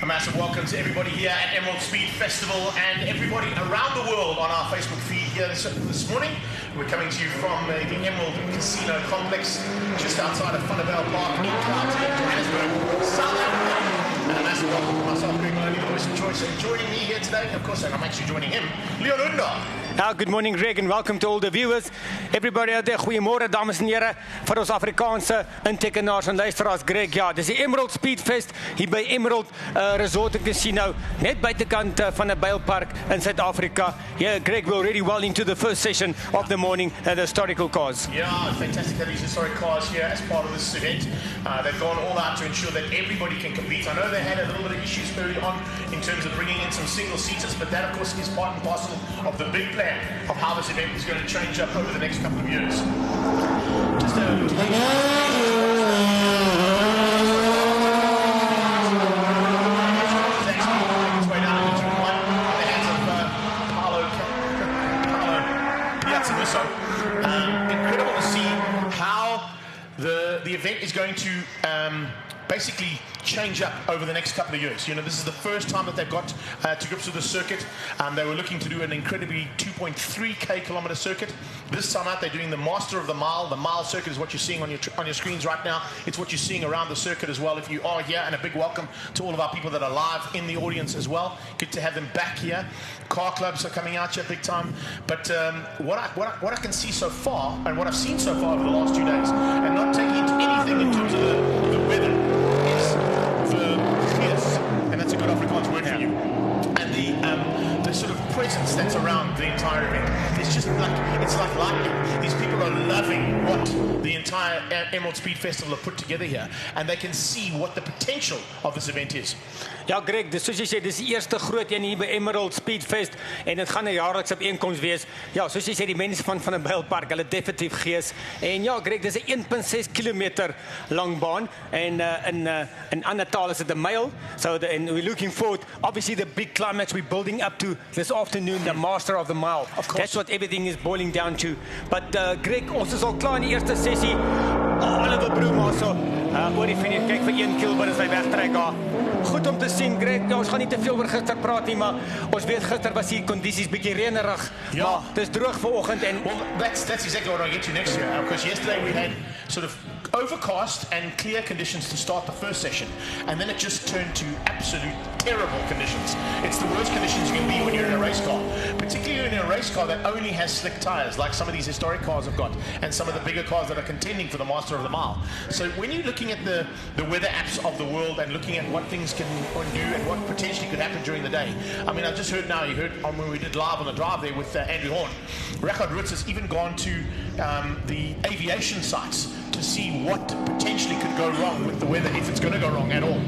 A massive welcome to everybody here at Emerald Speed Festival and everybody around the world on our Facebook feed here this morning. We're coming to you from the Emerald Casino Complex just outside of Funnavale Park in Clouds, Johannesburg, South Africa. And a massive welcome to myself, Greg Maloney, the voice of choice. And joining me here today, of course, and I'm actually joining him, Leon Unda. Good morning, Greg, and welcome to all the viewers. Everybody out there, goeiemôre, dames en here, vir ons Afrikaanse intekenaars en luisteraars. Greg, ja, dis die Emerald Speed Fest hier by Emerald Resort and Casino, net buitekant van 'n Bylpark in Suid-Afrika. Yeah, Greg, we're already well into the first session of the morning, the historical cars. Yeah, fantastic that these historic cars here as part of this event. They've gone all out to ensure that everybody can compete. I know they had a little bit of issues early on in terms of bringing in some single-seaters, but that, of course, is part and parcel of the big plan of how this event is going to change up over the next couple of years. Just incredible to see how the event is going to basically change up over the next couple of years. You know, this is the first time that they've got to grips with the circuit. They were looking to do an incredibly 2.3k kilometer circuit. This time out, they're doing the Master of the Mile. The Mile circuit is what you're seeing on your screens right now. It's what you're seeing around the circuit as well if you are here. And a big welcome to all of our people that are live in the audience as well. Good to have them back here. Car clubs are coming out here big time. But what I can see so far, and what I've seen so far over the last 2 days, and not taking into anything in terms of the weather, is and that's a good Afrikaans word for you, and the sort of presence that's around the entire event. It's just like, it's like lightning. These people are loving what the entire Emerald Speed Festival have put together here, and they can see what the potential of this event is. Ja, Greg, dis soos jy sê, dis die eerste groot een hier by Emerald Speed Fest en dit gaan 'n jaarlikse bijeenkoms wees. Ja, soos jy sê, die mense van 'n Bylpark, hulle definitief gees. En ja, Greg, dis 'n 1.6 kilometer lang baan en in ander taal is dit 'n mile. So and we're looking forward, obviously the big climax we're building up to this afternoon, the Master of the Mile. Of course. That's what everything is boiling down to. But Greg, ons is al klaar in die eerste sessie. Oliver Brooma so oor die finish, kyk vir een Kilburn as hy wegtrek daar. Goed om te sien, Greg. Ja, ons gaan nie te veel oor gister praat nie, maar ons weet gister was die kondisies bietjie reënerig. Ja. Maar dis droog vanoggend en well, that's exactly what I'll get to next year, because yesterday we had sort of overcast and clear conditions to start the first session, and then it just turned to absolute terrible conditions. It's the worst conditions you can be when you're in a race car, particularly in a race car that only has slick tires, like some of these historic cars have got, and some of the bigger cars that are contending for the Master of the Mile. So when you're looking at the weather apps of the world and looking at what things can do and what potentially could happen during the day, I mean, I just heard now, you heard when we did live on the drive there with Andrew Horn, Rachad Roots has even gone to the aviation sites to see what potentially could go wrong with the weather, if it's going to go wrong at all.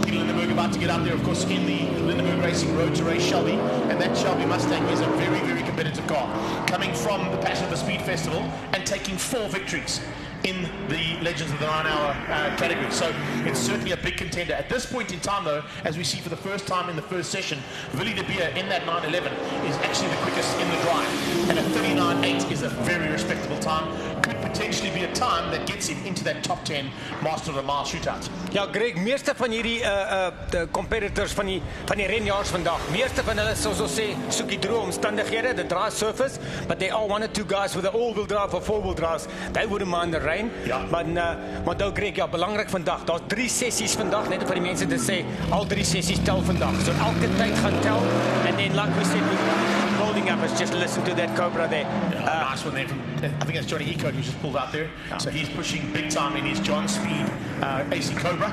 Peter Lindenberg about to get out there, of course, in the Lindenberg Racing Road to race Shelby, and that Shelby Mustang is a very, very competitive car, coming from the Passion of the Speed Festival and taking 4 victories in the Legends of the 9 Hour category. So it's certainly a big contender. At this point in time, though, as we see for the first time in the first session, Willie de Beer in that 911 is actually the quickest in the drive. And a 39.8 is a very respectable time. Could potentially be a time that gets him into that top 10 Master of the Mile shootout. ja, Greg, meeste van hierdie de competitors van die renjaars vandag, meeste van hulle, soos ons sê, soek die droë omstandighede, the dry surface, but they are 1 or 2 guys with an all-wheel drive or 4-wheel drives. They wouldn't mind the rain. Ja. Maar nou, Greg, ja, belangrik vandag. Daar's 3 sessies vandag, net vir die mense te sê, al 3 sessies tel vandag. So elke tyd gaan tel, and then like we said, we're building up, let's just listen to that Cobra there. Nice one there from, I think that's Johnny Eco who's just pulled out there. Yeah. So he's pushing big time in his John Speed AC Cobra.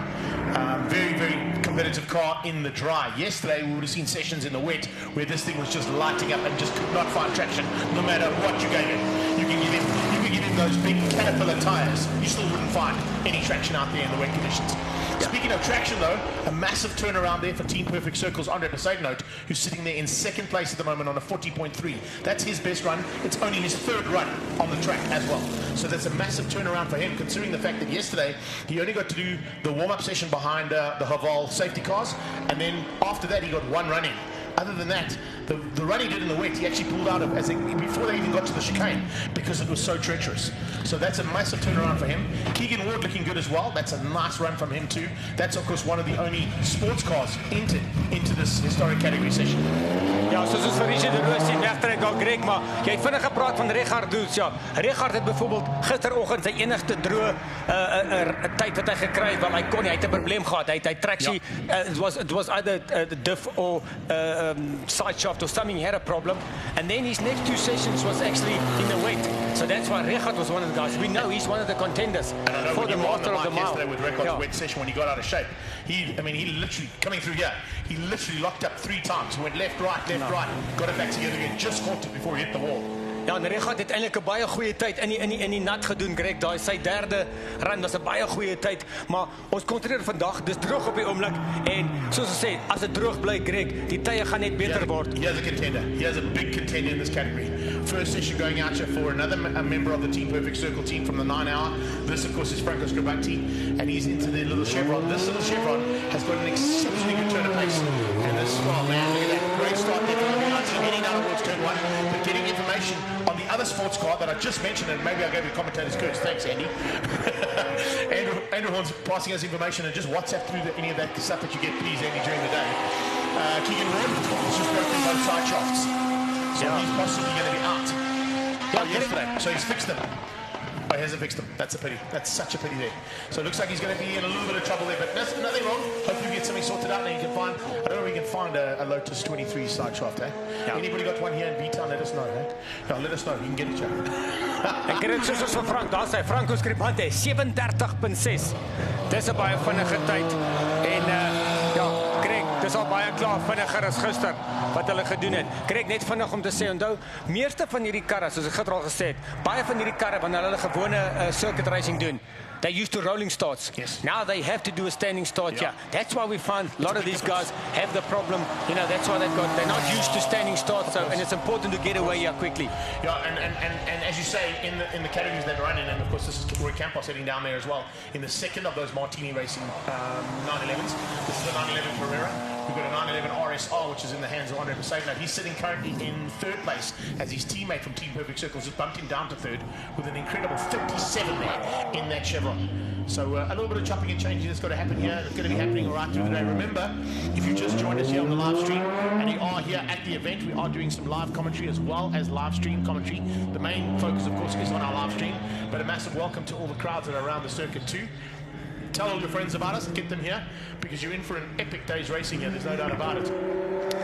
Very, very competitive car in the dry. Yesterday we would have seen sessions in the wet where this thing was just lighting up and just could not find traction no matter what you gave it. You can give him those big Caterpillar tires, you still wouldn't find any traction out there in the wet conditions. Yeah. Speaking of traction though, a massive turnaround there for Team Perfect Circles. Andre de Side Note, who's sitting there in 2nd place at the moment on a 40.3. That's his best run. It's only his 3rd run on the track as well. So that's a massive turnaround for him, considering the fact that yesterday he only got to do the warm-up session behind the Haval safety cars, and then after that he got 1 run in other than that, the run he did in the wet, he actually pulled out of before they even got to the chicane because it was so treacherous. So that's a massive turnaround for him. Keegan Ward looking good as well. That's a nice run from him too. That's of course one of the only sports cars entered into this historic category session. Ja, soos ons vir Richard de Roos sien wegtrek al Greg, maar jy het vinnig gepraat van Richard Doets. Ja, Richard het byvoorbeeld gisteroggend sy enigste droë tyd wat hy gekry het, want hy het 'n probleem gehad. Hy tractie, it was either the diff or side shaft or something. He had a problem, and then his next two sessions was actually in the wet. So that's why Richard was one of the guys. We know he's one of the contenders for the Master of the Mile. Yesterday with Richard's wet session when he got out of shape, he literally coming through here. He literally locked up 3 times. He went left, right, got it back together again. Just caught it before he hit the wall. Ja, en Richard het eintlik 'n baie goeie tyd in die nat gedoen, Greg. Daai sy derde run was 'n baie goeie tyd, maar ons kontreer vandag, dis droog op die oomblik en soos ons sê, as dit droog bly, Greg, die tye gaan net beter word. He has a contender. He has a big contender in this category. First session going out here for another member of the Team Perfect Circle team from the 9 hour. This, of course, is Franco Scribanti, and he's into the little chevron. This little chevron has got an exceptionally good turn of pace. And this, oh man, look at that great start there from the 19, heading down towards turn 1, but getting information on the other sports car that I just mentioned, and maybe I gave the commentators curse. Thanks, Andy. Andrew Horn's passing us information, and just WhatsApp through any of that stuff that you get, please, Andy, during the day. Keegan Ward has just broken both side shafts, so he's possibly going to be out. Yesterday, so he's fixed them. Oh, he hasn't fixed them. That's a pity. That's such a pity there. So it looks like he's going to be in a little bit of trouble there, but nothing wrong. Hopefully we get something sorted out and you can find, I don't know if we can find a Lotus 23 side shaft, eh? Yeah. Anybody got one here in B-Town? Let us know, eh? Yeah, let us know. You can get it, Joe. Ek het dit soos van Frank, daar sê Franco Scribanti 37.6. Dis 'n baie vinnige tyd. En ja, Greg, dis al baie klaar vinniger as gister wat hulle gedoen het. Greg, net vinnig om te sê, onthou, meeste van hierdie karre, soos ek gister al gesê het, baie van hierdie karre wanneer hulle gewone circuit racing doen, they used to rolling starts. Yes. Now they have to do a standing start. Yeah. That's why we find a lot of these guys have the problem. You know, that's why they're not used to standing starts. So, and it's important to get away here quickly. Yeah, and as you say, in the categories that run in, and of course this is Roy Campos heading down there as well. In the second of those Martini Racing 911s, this is the 911 Pereira. We've got a 911 RSR, which is in the hands of Andre Mercedes. He's sitting currently in 3rd place as his teammate from Team Perfect Circles has bumped him down to 3rd with an incredible 57 there in that chevron. So a little bit of chopping and changing that's got to happen here. It's going to be happening right through the day. Remember, if you just joined us here on the live stream and you are here at the event, we are doing some live commentary as well as live stream commentary. The main focus, of course, is on our live stream, but a massive welcome to all the crowds that are around the circuit too. Tell all your friends about us, get them here, because you're in for an epic day's racing here, there's no doubt about it.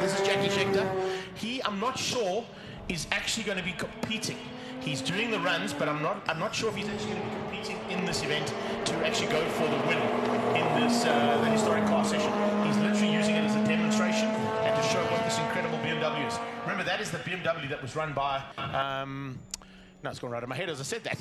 This is Jackie Schechter. He, I'm not sure, is actually going to be competing. He's doing the runs, but I'm not sure if he's actually going to be competing in this event to actually go for the win in this the historic car session. He's literally using it as a demonstration and to show what this incredible BMW is. Remember, that is the BMW that was run by... no, it's gone right in my head as I said that.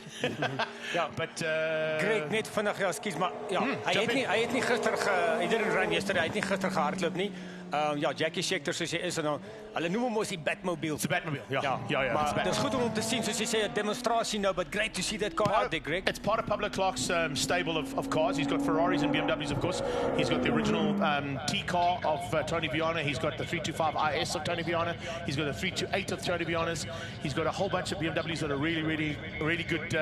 Ja, but Greg, net vinnig, ja, ekskuus, maar ja, hy het nie gister hy didn't run yesterday, hy het nie gister gehardloop nie. Ja, Jackie Schechter soos hy is en dan hulle noem hom ons die Batmobile. It's a Batmobile. Ja. Maar dis goed om te sien, soos jy sê, 'n demonstrasie nou, but great to see that car out there, Greg. It's part of Pablo Clark's stable of cars. He's got Ferraris and BMWs, of course. He's got the original T car of Tony Viana. He's got the 325 IS of Tony Viana. He's got the 328 of Tony Viana's. He's got a whole bunch of BMWs that are really good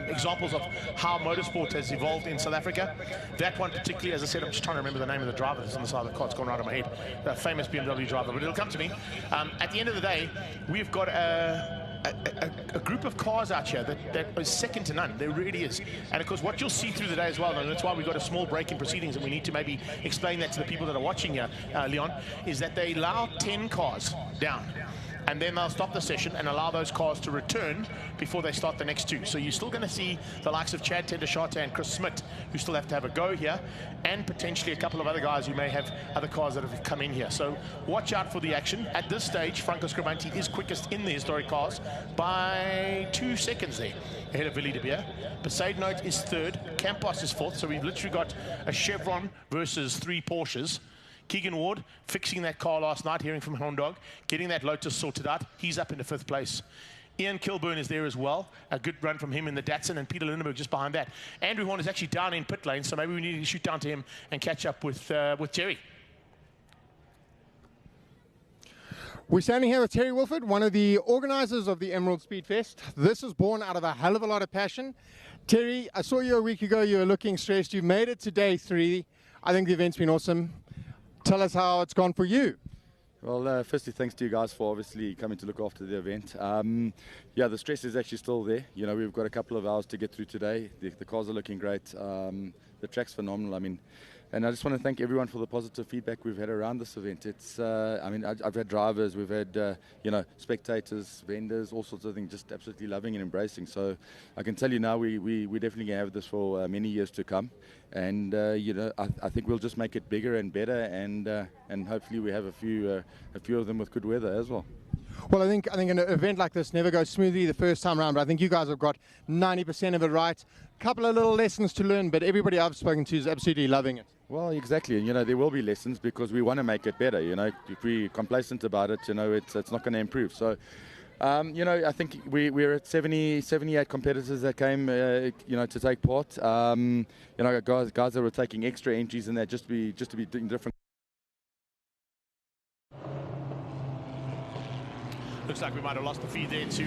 examples of how motorsport has evolved in South Africa. That one particularly, as I said, I'm just trying to remember the name of the driver that's on the side of the car. It's gone right in my head. A famous BMW driver, but it'll come to me. At the end of the day, we've got a group of cars out here that is second to none. There really is. And of course, what you'll see through the day as well, and that's why we've got a small break in proceedings, and we need to maybe explain that to the people that are watching here, Leon, is that they allow 10 cars down. And then they'll stop the session and allow those cars to return before they start the next 2. So you're still going to see the likes of Chad Tendashata and Chris Smith, who still have to have a go here, and potentially a couple of other guys who may have other cars that have come in here. So watch out for the action. At this stage, Franco Scribanti is quickest in the historic cars by 2 seconds there, ahead of Willie de Beer. Besaidnout is 3rd, Campos is 4th, so we've literally got a Chevron versus 3 Porsches. Keegan Ward fixing that car last night, hearing from Hondog, getting that Lotus sorted out. He's up into 5th place. Ian Kilburn is there as well. A good run from him in the Datsun, and Peter Lindenberg just behind that. Andrew Horn is actually down in pit lane, so maybe we need to shoot down to him and catch up with Jerry. We're standing here with Terry Wilford, one of the organizers of the Emerald Speed Fest. This was born out of a hell of a lot of passion. Terry, I saw you a week ago. You were looking stressed. You've made it to day 3. I think the event's been awesome. Tell us how it's gone for you. Well, firstly, thanks to you guys for obviously coming to look after the event. Yeah, the stress is actually still there. You know, we've got a couple of hours to get through today. The cars are looking great. The track's phenomenal. I mean, and I just want to thank everyone for the positive feedback we've had around this event. It's, I mean, I've had drivers, we've had, you know, spectators, vendors, all sorts of things, just absolutely loving and embracing. So I can tell you now, we definitely going to have this for many years to come. And, you know, I think we'll just make it bigger and better, and hopefully we have a few of them with good weather as well. Well, I think an event like this never goes smoothly the first time around, but I think you guys have got 90% of it right. A couple of little lessons to learn, but everybody I've spoken to is absolutely loving it. Well, exactly. And, you know, there will be lessons because we want to make it better. You know, if we're complacent about it, you know, it's not going to improve. So, you know, I think we're at 78 competitors that came, you know, to take part. You know, guys that were taking extra entries and that just to be doing different. Looks like we might have lost the feed there to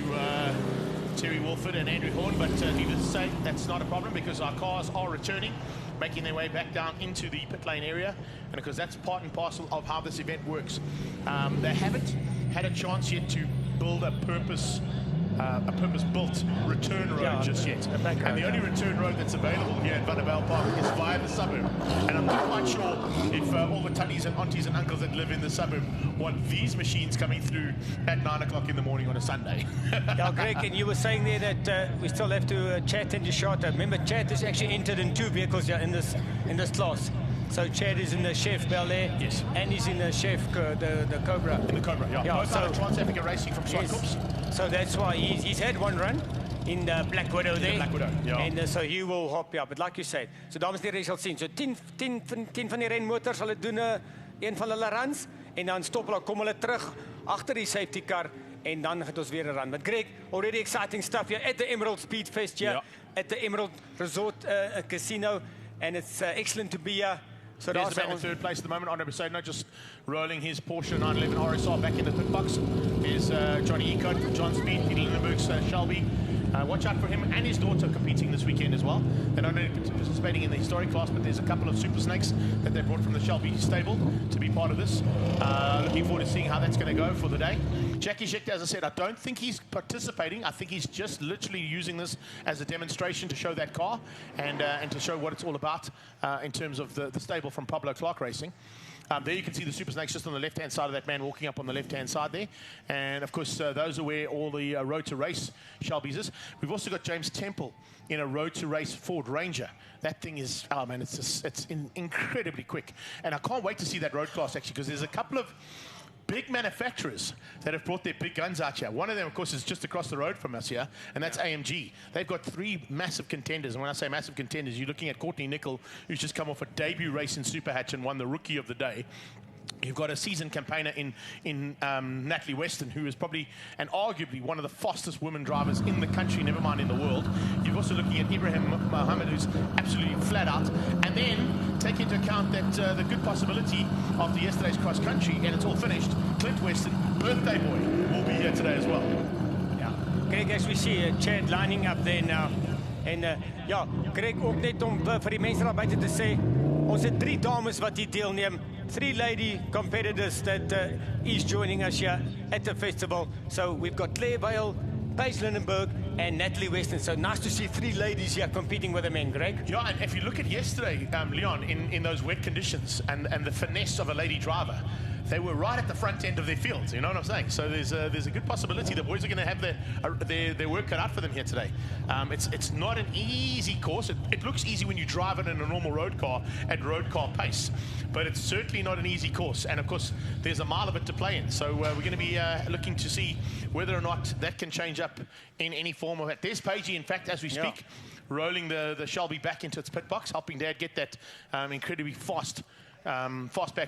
Terry Wilford and Andrew Horn, but needless to say, that's not a problem because our cars are returning, making their way back down into the pit lane area, and because that's part and parcel of how this event works. They haven't had a chance yet to build a purpose-built return road just yet. And the only return road that's available here at Vanderbilt Park is via the suburb. And I'm not quite sure if all the tunnies and aunties and uncles that live in the suburb want these machines coming through at 9 o'clock in the morning on a Sunday. Yeah, Greg, and you were saying there that we still have to chat and shot. Remember, Chad is actually entered in 2 vehicles here in this class. So Chad is in the Chef Bel Air, yes, and he's in the Chef the Cobra. In the Cobra, yeah. Both out of Trans-Africa Racing from Swartkops. So that's why he's had one run in the Black Widow there. Black Widow, ja. En so he will hop, ja, but like you said, so dames en heren, jy sal sien, so 10 van die renmotors sal doen een van hulle runs, en dan stop hulle, kom hulle terug agter die safety car, en dan gaan ons weer 'n run. But Greg, already exciting stuff here at the Emerald Speed Fest here, at the Emerald Resort Casino, and it's excellent to be here. So there's the man in third place at the moment, Andre Besodno, just rolling his Porsche 911 RSR back in the pit box. Here's Johnny Ecott from John Speed, Peter Lindenberg's Shelby. Watch out for him and his daughter competing this weekend as well. They're not only participating in the historic class, but there's a couple of Super Snakes that they brought from the Shelby stable to be part of this. Looking forward to seeing how that's going to go for the day. Jackie Schechter, as I said, I don't think he's participating. I think he's just literally using this as a demonstration to show that car and to show what it's all about in terms of the stable from Pablo Clark Racing. There you can see the Super Snakes just on the left-hand side of that man walking up on the left-hand side there. And, of course, those are where all the Road to Race Shelby's is. We've also got James Temple in a Road to Race Ford Ranger. That thing is, oh, man, it's incredibly quick. And I can't wait to see that road class, actually, because there's a couple of big manufacturers that have brought their big guns out here. One of them, of course, is just across the road from us here, and that's AMG. They've got 3 massive contenders, and when I say massive contenders, you're looking at Courtney Nickel, who's just come off a debut race in Super Hatch and won the Rookie of the Day. You've got a seasoned campaigner in Natalie Weston, who is probably and arguably one of the fastest women drivers in the country, never mind in the world. You're also looking at Ibrahim Mohammed, who's absolutely flat out. And then take into account that the good possibility after yesterday's cross country, and it's all finished, Clint Weston, birthday boy, will be here today as well. Yeah, Greg, as we see Chad lining up there now. En ja, Greg, ook net om vir die mense daar buite te sê, ons het 3 dames wat hier deelneem. 3 lady competitors that is joining us here at the festival. So we've got Claire Vale, Paige Lindenberg, and Natalie Weston. So nice to see 3 ladies here competing with the men, Greg. Yeah, and if you look at yesterday, Leon, in those wet conditions and the finesse of a lady driver, they were right at the front end of their fields, you know what I'm saying? So there's a good possibility the boys are going to have their work cut out for them here today. It's not an easy course. It looks easy when you drive it in a normal road car at road car pace, but it's certainly not an easy course. And of course, there's a mile of it to play in. So we're going to be looking to see whether or not that can change up in any form of it. There's Paigey, in fact, as we speak, rolling the Shelby back into its pit box, helping Dad get that incredibly fastback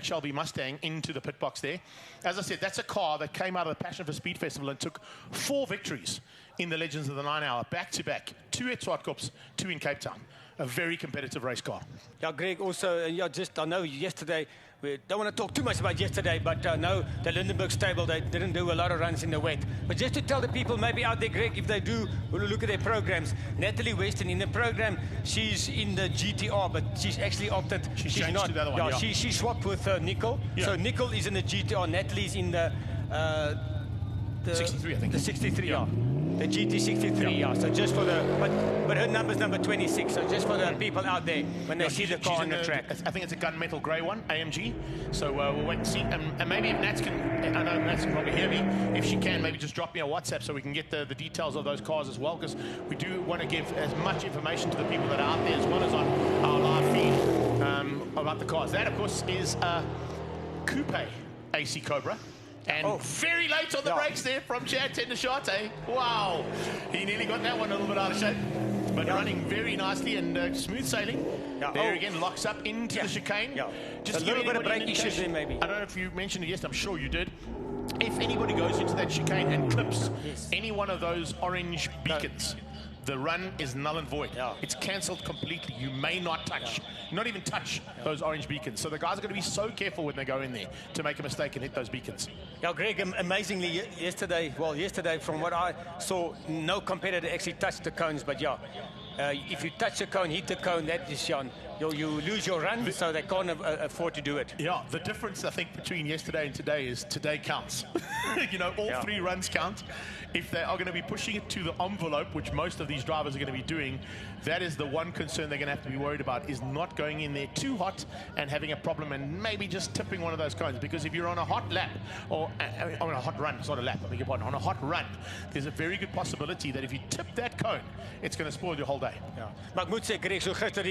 Shelby Mustang into the pit box there. As I said, that's a car that came out of the Passion for Speed Festival and took 4 victories in the Legends of the 9 Hour, back-to-back, 2 at Swartkops, 2 in Cape Town. A very competitive race car. Yeah, Greg, also, I know yesterday we don't want to talk too much about yesterday, but no, the Lindenberg stable, they didn't do a lot of runs in the wet. But just to tell the people maybe out there, Greg, if they do look at their programs, Natalie Weston in the program, she's in the GTR, but she's actually opted. She's not. To the other one, yeah, she swapped with Nicole. Yeah. So Nicole is in the GTR, Natalie's in the 63, I think. The 63, yeah. The GT63, yeah. So just for the, but her number's number 26. So just for the people out there when they see the car on the track. I think it's a gunmetal grey one, AMG. So we'll wait and see. And maybe if Nats can, I know Nats can probably hear me. If she can, maybe just drop me a WhatsApp so we can get the details of those cars as well, because we do want to give as much information to the people that are out there as well as on our live feed about the cars. That, of course, is a coupe AC Cobra. And very late on the brakes there from Chad Tendashate. Wow. He nearly got that one a little bit out of shape. But running very nicely and smooth sailing. There again, locks up into the chicane. Just a little bit of brake issues there, maybe. I don't know if you mentioned it, yes, I'm sure you did. If anybody goes into that chicane and clips any one of those orange beacons, the run is null and void. It's cancelled completely. You may not touch, not even touch those orange beacons. So the guys are going to be so careful when they go in there to make a mistake and hit those beacons. Yeah, Greg, amazingly yesterday from what I saw, no competitor actually touched the cones, but if you touch the cone, hit the cone, that is you lose your run, so they can't afford to do it. Yeah, the difference I think between yesterday and today is today counts. All three runs count. If they are going to be pushing it to the envelope, which most of these drivers are going to be doing, that is the one concern they're going to have to be worried about, is not going in there too hot and having a problem and maybe just tipping one of those cones. Because if you're on a hot lap, or on a hot run, it's not a lap, I beg your pardon, on a hot run, there's a very good possibility that if you tip that cone, it's going to spoil your whole day. Maar ek moet sê, Greg, so gister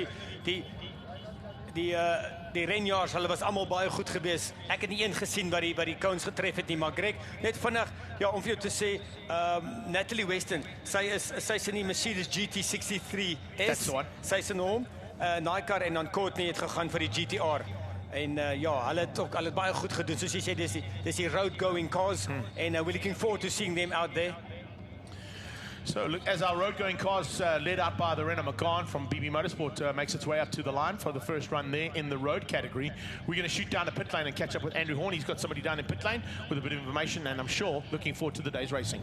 die renjaars, hulle was allemaal baie goed geweest. Ek het nie een gesien wat die cones getref het nie, maar Greg, net vinnig, om vir jou te sê, Natalie Weston, sy is in die Mercedes GT63S. That's the one. Sy is in hom, Naikar en dan Courtney het gegaan vir die GTR. En hulle het baie goed gedoen. Soos jy sê, dis die road-going cars, and we're looking forward to seeing them out there. So look, as our road-going cars led out by the Renault Megane from BB Motorsport makes its way up to the line for the first run there in the road category, we're going to shoot down the pit lane and catch up with Andrew Horn. He's got somebody down in pit lane with a bit of information, and I'm sure looking forward to the day's racing.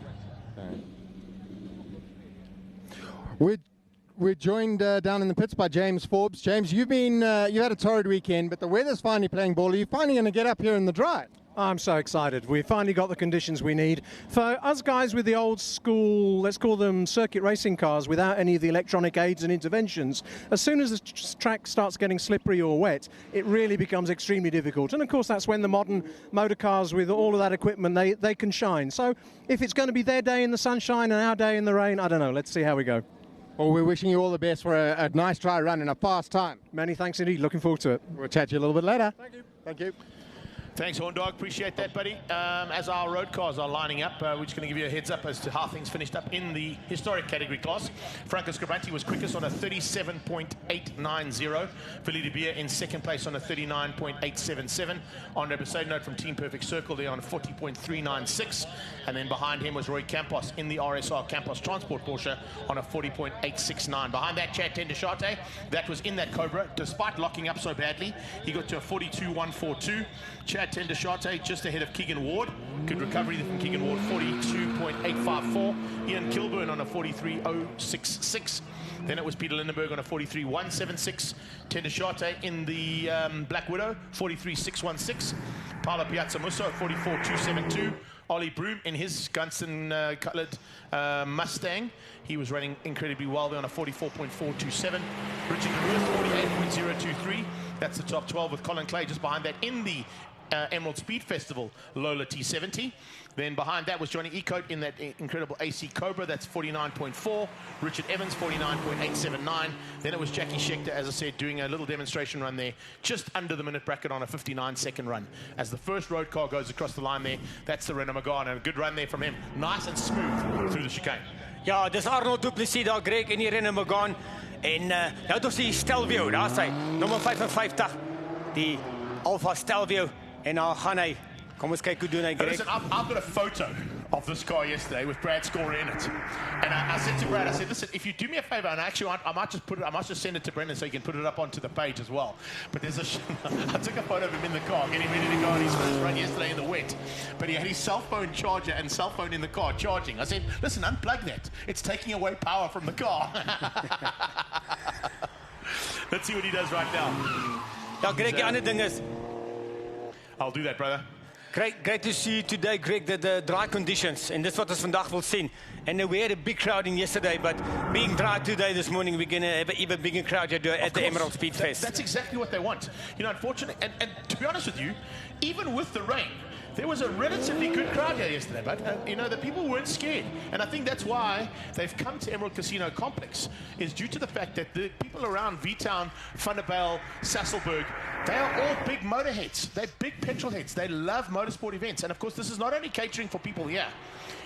We're joined down in the pits by James Forbes. James, you've had a torrid weekend, but the weather's finally playing ball. Are you finally going to get up here in the drive? I'm so excited. We've finally got the conditions we need. For us guys with the old school, let's call them circuit racing cars, without any of the electronic aids and interventions, as soon as the track starts getting slippery or wet, it really becomes extremely difficult. And of course, that's when the modern motor cars with all of that equipment, they can shine. So if it's going to be their day in the sunshine and our day in the rain, I don't know. Let's see how we go. Well, we're wishing you all the best for a nice dry run and a fast time. Many thanks indeed. Looking forward to it. We'll chat to you a little bit later. Thank you. Thank you. Thanks, Horn Dog. Appreciate that, buddy. As our road cars are lining up, we're just going to give you a heads up as to how things finished up in the historic category class. Franco Scribanti was quickest on a 37.890. Philly de Beer in second place on a 39.877. Andre Besaidnote from Team Perfect Circle there on a 40.396. And then behind him was Roy Campos in the RSR Campos Transport Porsche on a 40.869. Behind that, Chad Tendashate, that was in that Cobra. Despite locking up so badly, he got to a 42.142. Chad Tendashate just ahead of Keegan Ward. Good recovery from Keegan Ward, 42.854. Ian Kilburn on a 43.066. Then it was Peter Lindenberg on a 43.176. Tendashate in the Black Widow, 43.616. Paolo Piazza Musso, 44.272. Ollie Broom in his Gunston-coloured Mustang. He was running incredibly well there on a 44.427. Richard Lewis, 48.023. That's the top 12 with Colin Clay just behind that in the Emerald Speed Festival Lola T70. Then behind that was Johnny Ecote in that incredible AC Cobra. That's 49.4. Richard Evans, 49.879. Then it was Jackie Schechter, as I said, doing a little demonstration run there, just under the minute bracket on a 59-second run. As the first road car goes across the line there, that's the Renault Megane, and a good run there from him. Nice and smooth through the chicane. Ja, dis Arnold Du Plessis daar, Greg, in die Renault Megane. En nou het ons die Stelvio, daar is hy, nummer 55, die Alfa Stelvio. En nou gaan hy, kom ons kyk hoe doen hy, Greg. Listen, I've got a photo of this car yesterday with Brad Scorer in it. And I said to Brad, I said, listen, if you do me a favor, and actually I might just send it to Brendan so he can put it up onto the page as well. But there's I took a photo of him in the car getting ready to go on his first run yesterday in the wet. But he had his cell phone charger and cell phone in the car charging. I said, listen, unplug that. It's taking away power from the car. Let's see what he does right now. Ja, Greg, die ander ding is, I'll do that, brother. great to see you today, Greg, the dry conditions, and that's what ons vandag wil sien. And we had a big crowd in yesterday, but being dry today this morning, we're going to have an even bigger crowd here at the Emerald Speed Fest. That's exactly what they want. You know, unfortunately, and to be honest with you, even with the rain, there was a relatively good crowd here yesterday, but you know, the people weren't scared. And I think that's why they've come to Emerald Casino Complex, is due to the fact that the people around V-Town, Vanderbijl, Sasolburg, they are all big motorheads. They're big petrol heads. They love motorsport events. And of course, this is not only catering for people here.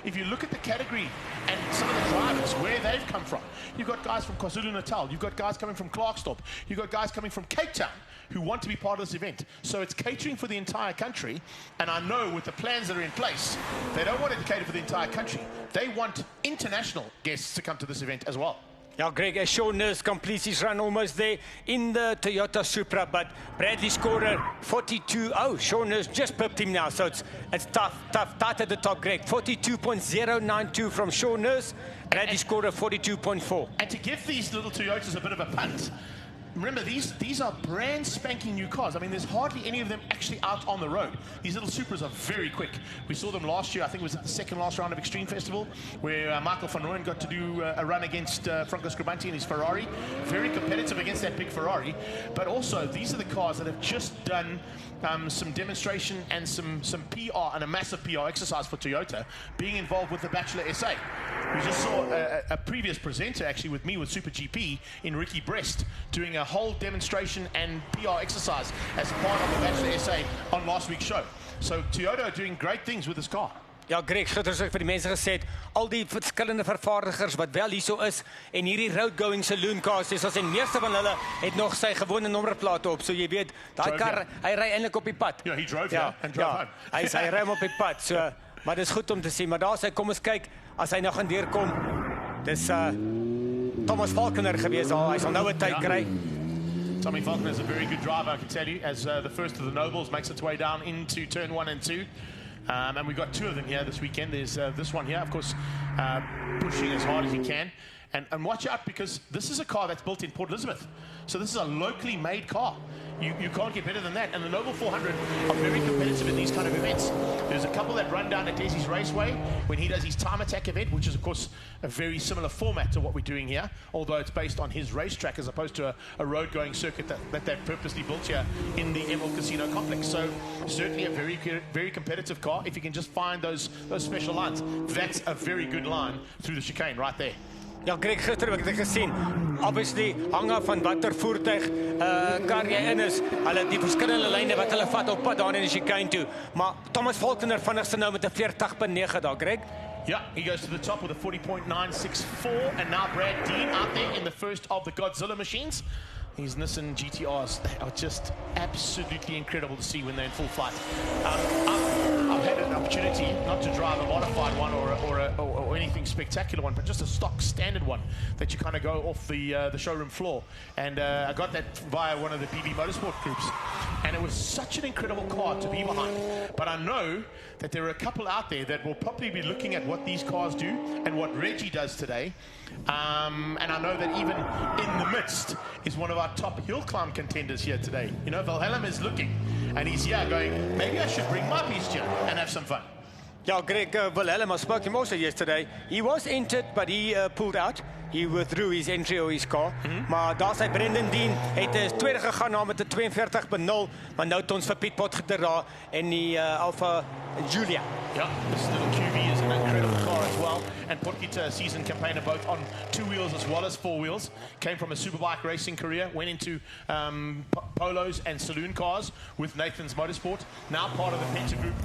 If you look at the category and some of the drivers, where they've come from, you've got guys from KwaZulu-Natal, you've got guys coming from Klerksdorp, you've got guys coming from Cape Town who want to be part of this event. So it's catering for the entire country, and I know with the plans that are in place, they don't want it to cater for the entire country. They want international guests to come to this event as well. Ja, Greg, as Sean Nurse completes his run almost there in the Toyota Supra, but Bradley Scorer 42. Oh, Sean Nurse just pipped him now, so it's tough at the top, Greg. 42.092 from Sean Nurse, Bradley Scorer 42.4. And to give these little Toyotas a bit of a punt, remember, these are brand spanking new cars. I mean, there's hardly any of them actually out on the road. These little Supras are very quick. We saw them last year, I think it was at the second last round of Extreme Festival, where Michael van Rooyen got to do a run against Franco Scribanti in his Ferrari. Very competitive against that big Ferrari. But also, these are the cars that have just done some demonstration and some PR, and a massive PR exercise for Toyota, being involved with the Bachelor SA. We just saw a previous presenter actually with me with Super GP in Ricky Brest doing a whole demonstration and PR exercise as part of the Bachelor SA on last week's show. So Toyota are doing great things with this car. Ja, Greg, soos ek vir die mense gesê het, al die verskillende vervaardigers wat wel hierso is en hierdie road-going saloon cars, soos die meeste van hulle het nog sy gewone nommerplate op, so jy weet, daai kar, hy ry eintlik op die pad. Ja, he drove here and drove home. Hy ry op die pad, so, maar dis goed om te sien, maar daar sê, kom ons kyk, as hy nou gaan deurkom, dis Thomas Falconer gewees al, hy sal nou 'n tyd kry. Tommy Falconer is a very good driver, I can tell you, as the first of the Nobles makes its way down into turn 1 and 2. And we've got two of them here this weekend. There's this one here, of course, pushing as hard as he can. And watch out, because this is a car that's built in Port Elizabeth. So this is a locally made car. You can't get better than that. And the Noble 400 are very competitive in these kind of events. There's a couple that run down at Desi's Raceway when he does his time attack event, which is, of course, a very similar format to what we're doing here, although it's based on his racetrack as opposed to a road-going circuit that they've purposely built here in the Emerald Casino Complex. So certainly a very competitive car. If you can just find those special lines, that's a very good line through the chicane right there. Ja, Greg, gister heb ek dit gesien. Obviously, hang af van watter voertuig kar jy in is. Hulle die verskillende lyne wat hulle vat op pad daar in die chicane toe. Maar Thomas Falconer vinnigste nou met 'n 40.9 daar, Greg. Yeah, he goes to the top with a 40.964, and now Brad Dean out there in the first of the Godzilla machines. These Nissan GTRs, they are just absolutely incredible to see when they're in full flight. I've had an opportunity not to drive a modified one or anything spectacular one, but just a stock standard one that you kind of go off the showroom floor. And I got that via one of the BB Motorsport groups. And it was such an incredible car to be behind. But I know that there are a couple out there that will probably be looking at what these cars do and what Reggie does today. And I know that even in the midst is one of our top hill climb contenders here today. You know, Wilhelm is looking, and he's here going, maybe I should bring my beast here and have some fun. Yeah, Greg, Wilhelm, I spoke to him also yesterday. He was entered, but he pulled out. He withdrew his entry of his car. Maar daar sy Brendan Dean het tweede gegaan na met 'n 42.0, maar nou het ons vir Piet Pot gedra en die Alfa Julia. Yeah, this little QV is an incredible car as well. And Potkita, a seasoned campaigner, both on 2 wheels as well as 4 wheels. Came from a superbike racing career, went into polos and saloon cars with Nathan's Motorsport. Now part of the Penta Group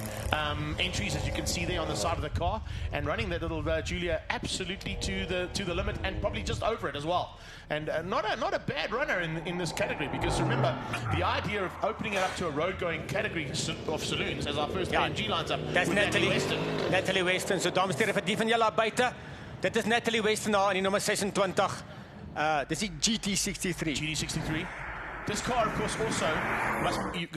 entries, as you can see there on the side of the car, and running that little Julia absolutely to the limit and probably just over it as well. And not a bad runner in this category, because remember, the idea of opening it up to a road-going category of saloons as our first AMG lines up. That's with that Natalie Weston. So dames en heren, vir die van julle buite, dit is Natalie Weston daar in die nummer 26. Dis die GT63. GT63. This car, of course, also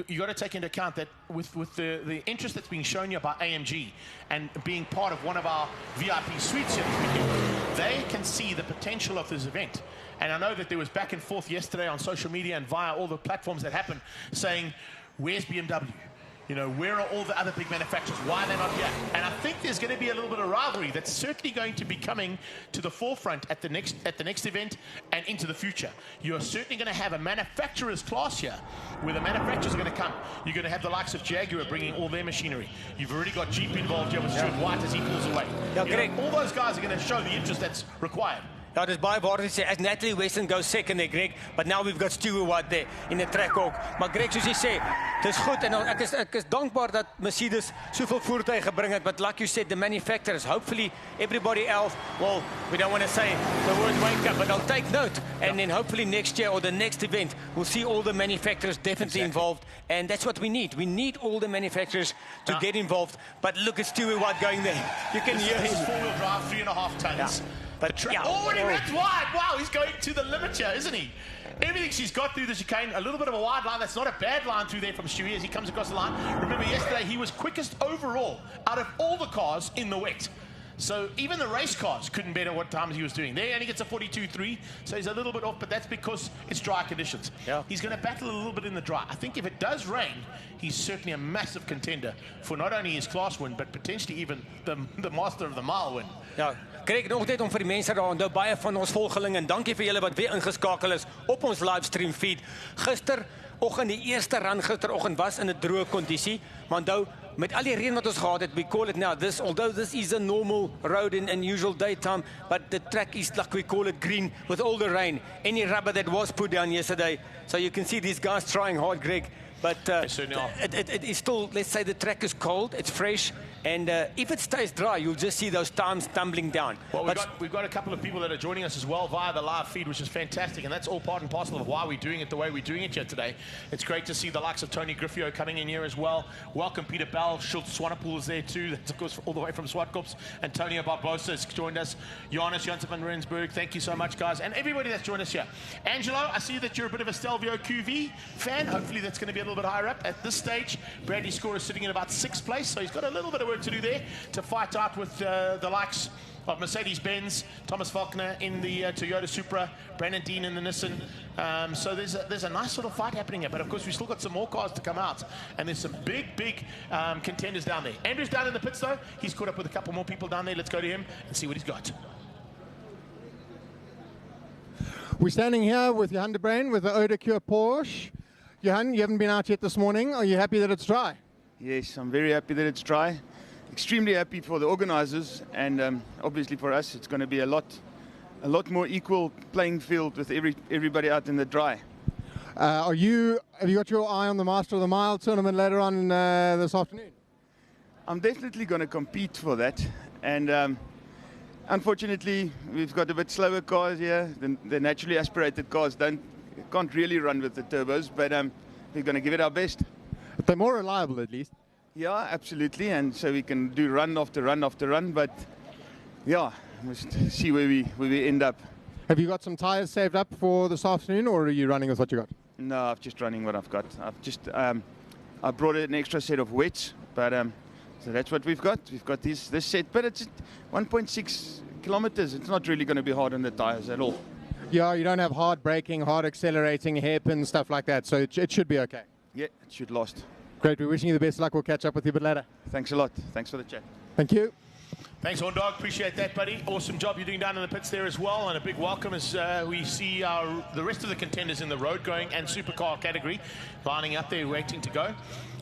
you got to take into account that with the interest that's being shown here by AMG and being part of one of our VIP suites here this weekend, they can see the potential of this event. And I know that there was back and forth yesterday on social media and via all the platforms that happened saying, "Where's BMW? You know, where are all the other big manufacturers? Why are they not here?" And I think there's going to be a little bit of rivalry that's certainly going to be coming to the forefront at the next event and into the future. You're certainly going to have a manufacturer's class here, where the manufacturers are going to come. You're going to have the likes of Jaguar bringing all their machinery. You've already got Jeep involved here with Stuart White as he pulls away. All those guys are going to show the interest that's required. Ja, dis baie waar jy sê, as Natalie Weston goes second there, Greg, but now we've got Stuart White there in the track ook. Maar Greg, soos jy sê, dis goed en ek is dankbaar dat Mercedes soveel voertuie gebring het, but like you said, the manufacturers, hopefully everybody else, well, we don't want to say the word wake up, but I'll take note. And then hopefully next year or the next event, we'll see all the manufacturers definitely involved. And that's what we need. We need all the manufacturers to get involved. But look at Stuart White going there. You can hear him. This is four-wheel drive, 3.5 tons. But oh, and he went wide. Wow, he's going to the limit here, isn't he? Everything she's got through the chicane, a little bit of a wide line. That's not a bad line through there from Stewie as he comes across the line. Remember yesterday, he was quickest overall out of all the cars in the wet. So even the race cars couldn't beat what times he was doing. There, only gets a 42.3, so he's a little bit off, but that's because it's dry conditions. Yeah. He's going to battle a little bit in the dry. I think if it does rain, he's certainly a massive contender for not only his class win, but potentially even the Master of the Mile win. Ja, Greg, nog net om vir die mense daar onthou, baie van ons volgelinge, en dankie vir julle wat weer ingeskakel is op ons livestream feed. Gisteroggend, die eerste run gisteroggend was in 'n droë kondisie, maar onthou, met al die reën wat ons gehad het, we call it now, although this is a normal road in usual daytime, but the track is like we call it green with all the rain. Any rubber that was put down yesterday, so you can see these guys trying hard, Greg. But it is still, let's say the track is cold, it's fresh, and if it stays dry, you'll just see those times tumbling down. Well, we've got a couple of people that are joining us as well via the live feed, which is fantastic, and that's all part and parcel of why we're doing it the way we're doing it here today. It's great to see the likes of Tony Griffio coming in here as well. Welcome, Peter Bell. Schultz Swanepoel is there too. That's, of course, all the way from Swartkops. Antonio Barbosa has joined us. Johannes Janssen van Rensburg, thank you so much, guys. And everybody that's joined us here. Angelo, I see that you're a bit of a Stelvio QV fan. Hopefully that's going to be a little bit higher up. At this stage, Bradley Score is sitting in about 6th place, so he's got a little bit of work to do there to fight out with the likes of Mercedes-Benz, Thomas Faulkner in the Toyota Supra, Brandon Dean in the Nissan. So there's a nice sort of fight happening here, but of course we've still got some more cars to come out, and there's some big contenders down there. Andrew's down in the pits though. He's caught up with a couple more people down there. Let's go to him and see what he's got. We're standing here with Johan de Bruin with the Eau de Cure Porsche. Johan, you haven't been out yet this morning. Are you happy that it's dry? Yes, I'm very happy that it's dry. Extremely happy for the organizers, and obviously for us it's going to be a lot more equal playing field with everybody out in the dry. Have you got your eye on the Master of the Mile tournament later on this afternoon? I'm definitely going to compete for that, and unfortunately we've got a bit slower cars here. The naturally aspirated cars can't really run with the turbos, but we're going to give it our best. But they're more reliable at least. Yeah, absolutely, and so we can do run after run after run, but yeah, we'll see where we end up. Have you got some tyres saved up for this afternoon, or are you running with what you got? No, I'm just running what I've got. I brought an extra set of wets, but so that's what we've got. We've got this set, but it's 1.6 kilometers. It's not really going to be hard on the tyres at all. Yeah, you don't have hard braking, hard accelerating, hairpin, stuff like that, so it should be okay. Yeah, it should last. Great, we're wishing you the best of luck. We'll catch up with you a bit later. Thanks a lot. Thanks for the chat. Thank you. Thanks, Horn Dog. Appreciate that, buddy. Awesome job you're doing down in the pits there as well. And a big welcome as we see the rest of the contenders in the road going and supercar category lining up there, waiting to go.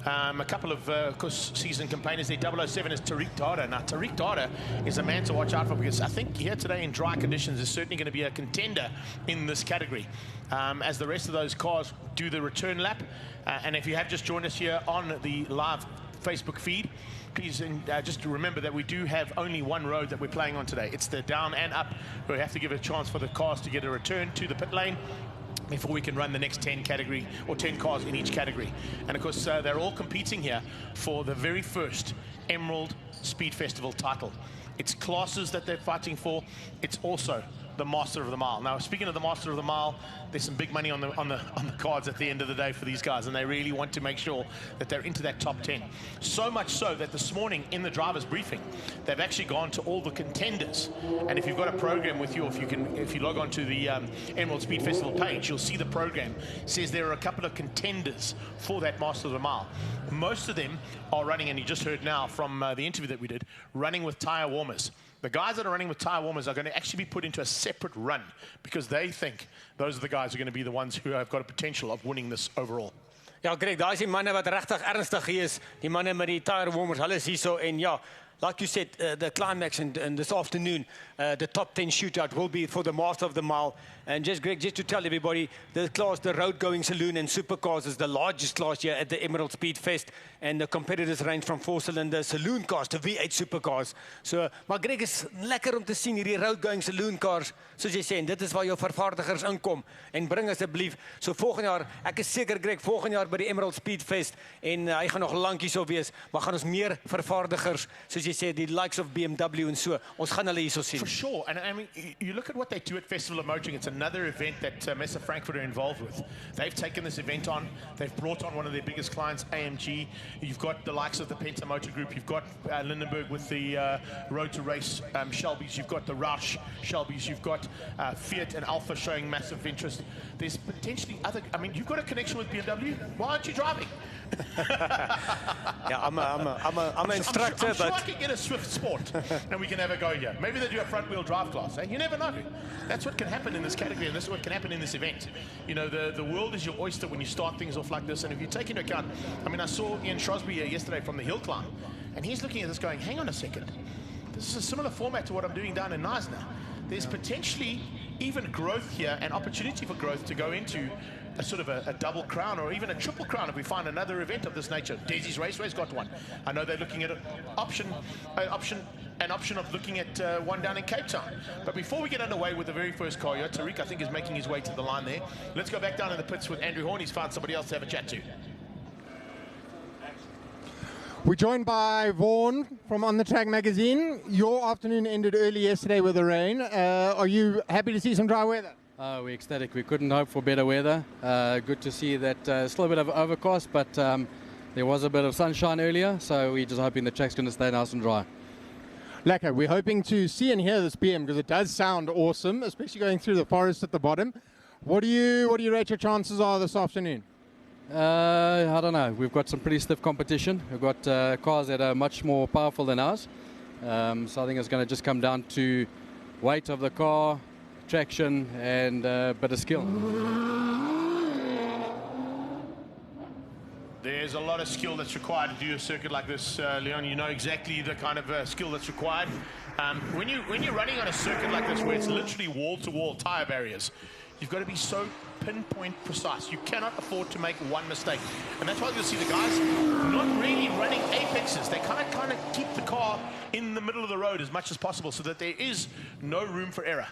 A couple of course, seasoned campaigners there. 007 is Tariq Dada. Now, Tariq Dada is a man to watch out for, because I think here today in dry conditions is certainly going to be a contender in this category. As the rest of those cars do the return lap. And if you have just joined us here on the live Facebook feed, please just remember that we do have only one road that we're playing on today. It's the down and up, where we have to give a chance for the cars to get a return to the pit lane. before we can run the next 10 category or 10 cars in each category. And of course, they're all competing here for the very first Emerald Speed Festival title. It's classes that they're fighting for. It's also the Master of the Mile. Now, speaking of the Master of the Mile, there's some big money on the cards at the end of the day for these guys, and they really want to make sure that they're into that top 10. So much so that this morning in the driver's briefing, they've actually gone to all the contenders. And if you've got a program with you, if you log on to the Emerald Speed Festival page, you'll see the program. It says there are a couple of contenders for that Master of the Mile. Most of them are running, and you just heard now from the interview that we did, running with tire warmers. The guys that are running with tire warmers are going to actually be put into a separate run because they think those are the guys who are going to be the ones who have got a potential of winning this overall. Ja, Greg, daai is die manne wat regtig ernstig is, die manne met die tire warmers, hulle is hierso en ja, like you said, the climax and this afternoon, the top 10 shootout will be for the Master of the Mile. And just, Greg, just to tell everybody, the class, the road going saloon and supercars is the largest class here at the Emerald Speed Fest. And the competitors range from 4-cylinder saloon cars to V8 supercars. So, maar Greg, is lekker om te sien hierdie road going saloon cars. Soos jy sê, en dit is waar jou vervaardigers inkom. En bring asseblief, so volgende jaar, ek is seker, Greg, volgende jaar by die Emerald Speed Fest, en hy gaan nog lank hierso wees, maar gaan ons meer vervaardigers, soos jy sê, die likes of BMW en so, ons gaan hulle hierso sien. For sure, and I mean, you look at what they do at Festival of Motoring, it's another event that Messe Frankfurt are involved with. They've taken this event on, they've brought on one of their biggest clients, AMG. You've got the likes of the Penta Motor Group, you've got Lindenberg with the Road to Race Shelbys, you've got the Roush Shelbys, you've got Fiat and Alpha showing massive interest. There's potentially other, I mean, you've got a connection with BMW, why aren't you driving? Yeah, I'm an instructor, I'm sure but I can get a Swift Sport and we can have a go here. Maybe they do a front-wheel drive class. Eh? You never know. That's what can happen in this category, and this is what can happen in this event. You know, the world is your oyster when you start things off like this. And if you take into account, I mean, I saw Ian Shrosby yesterday from the Hill Climb, and he's looking at this going, hang on a second. This is a similar format to what I'm doing down in Knysna. There's potentially even growth here and opportunity for growth to go into a sort of a double crown or even a triple crown if we find another event of this nature. Desi's Raceway's got one. I know they're looking at an option of looking at one down in Cape Town. But before we get underway with the very first car here, Tariq, I think, is making his way to the line there. Let's go back down in the pits with Andrew Horn. He's found somebody else to have a chat to. We're joined by Vaughan from On The Track magazine. Your afternoon ended early yesterday with the rain. Are you happy to see some dry weather? We're ecstatic. We couldn't hope for better weather. Good to see that still a bit of overcast, but there was a bit of sunshine earlier, so we're just hoping the track's going to stay nice and dry. Lekker, we're hoping to see and hear this BM because it does sound awesome, especially going through the forest at the bottom. What do you rate your chances are this afternoon? I don't know. We've got some pretty stiff competition. We've got cars that are much more powerful than ours. So I think it's going to just come down to weight of the car, traction, and a bit of skill. There's a lot of skill that's required to do a circuit like this, Leon. You know exactly the kind of skill that's required. When you're running on a circuit like this where it's literally wall-to-wall tire barriers, you've got to be so pinpoint precise. You cannot afford to make one mistake. And that's why you'll see the guys not really running apexes. They kind of keep the car in the middle of the road as much as possible so that there is no room for error.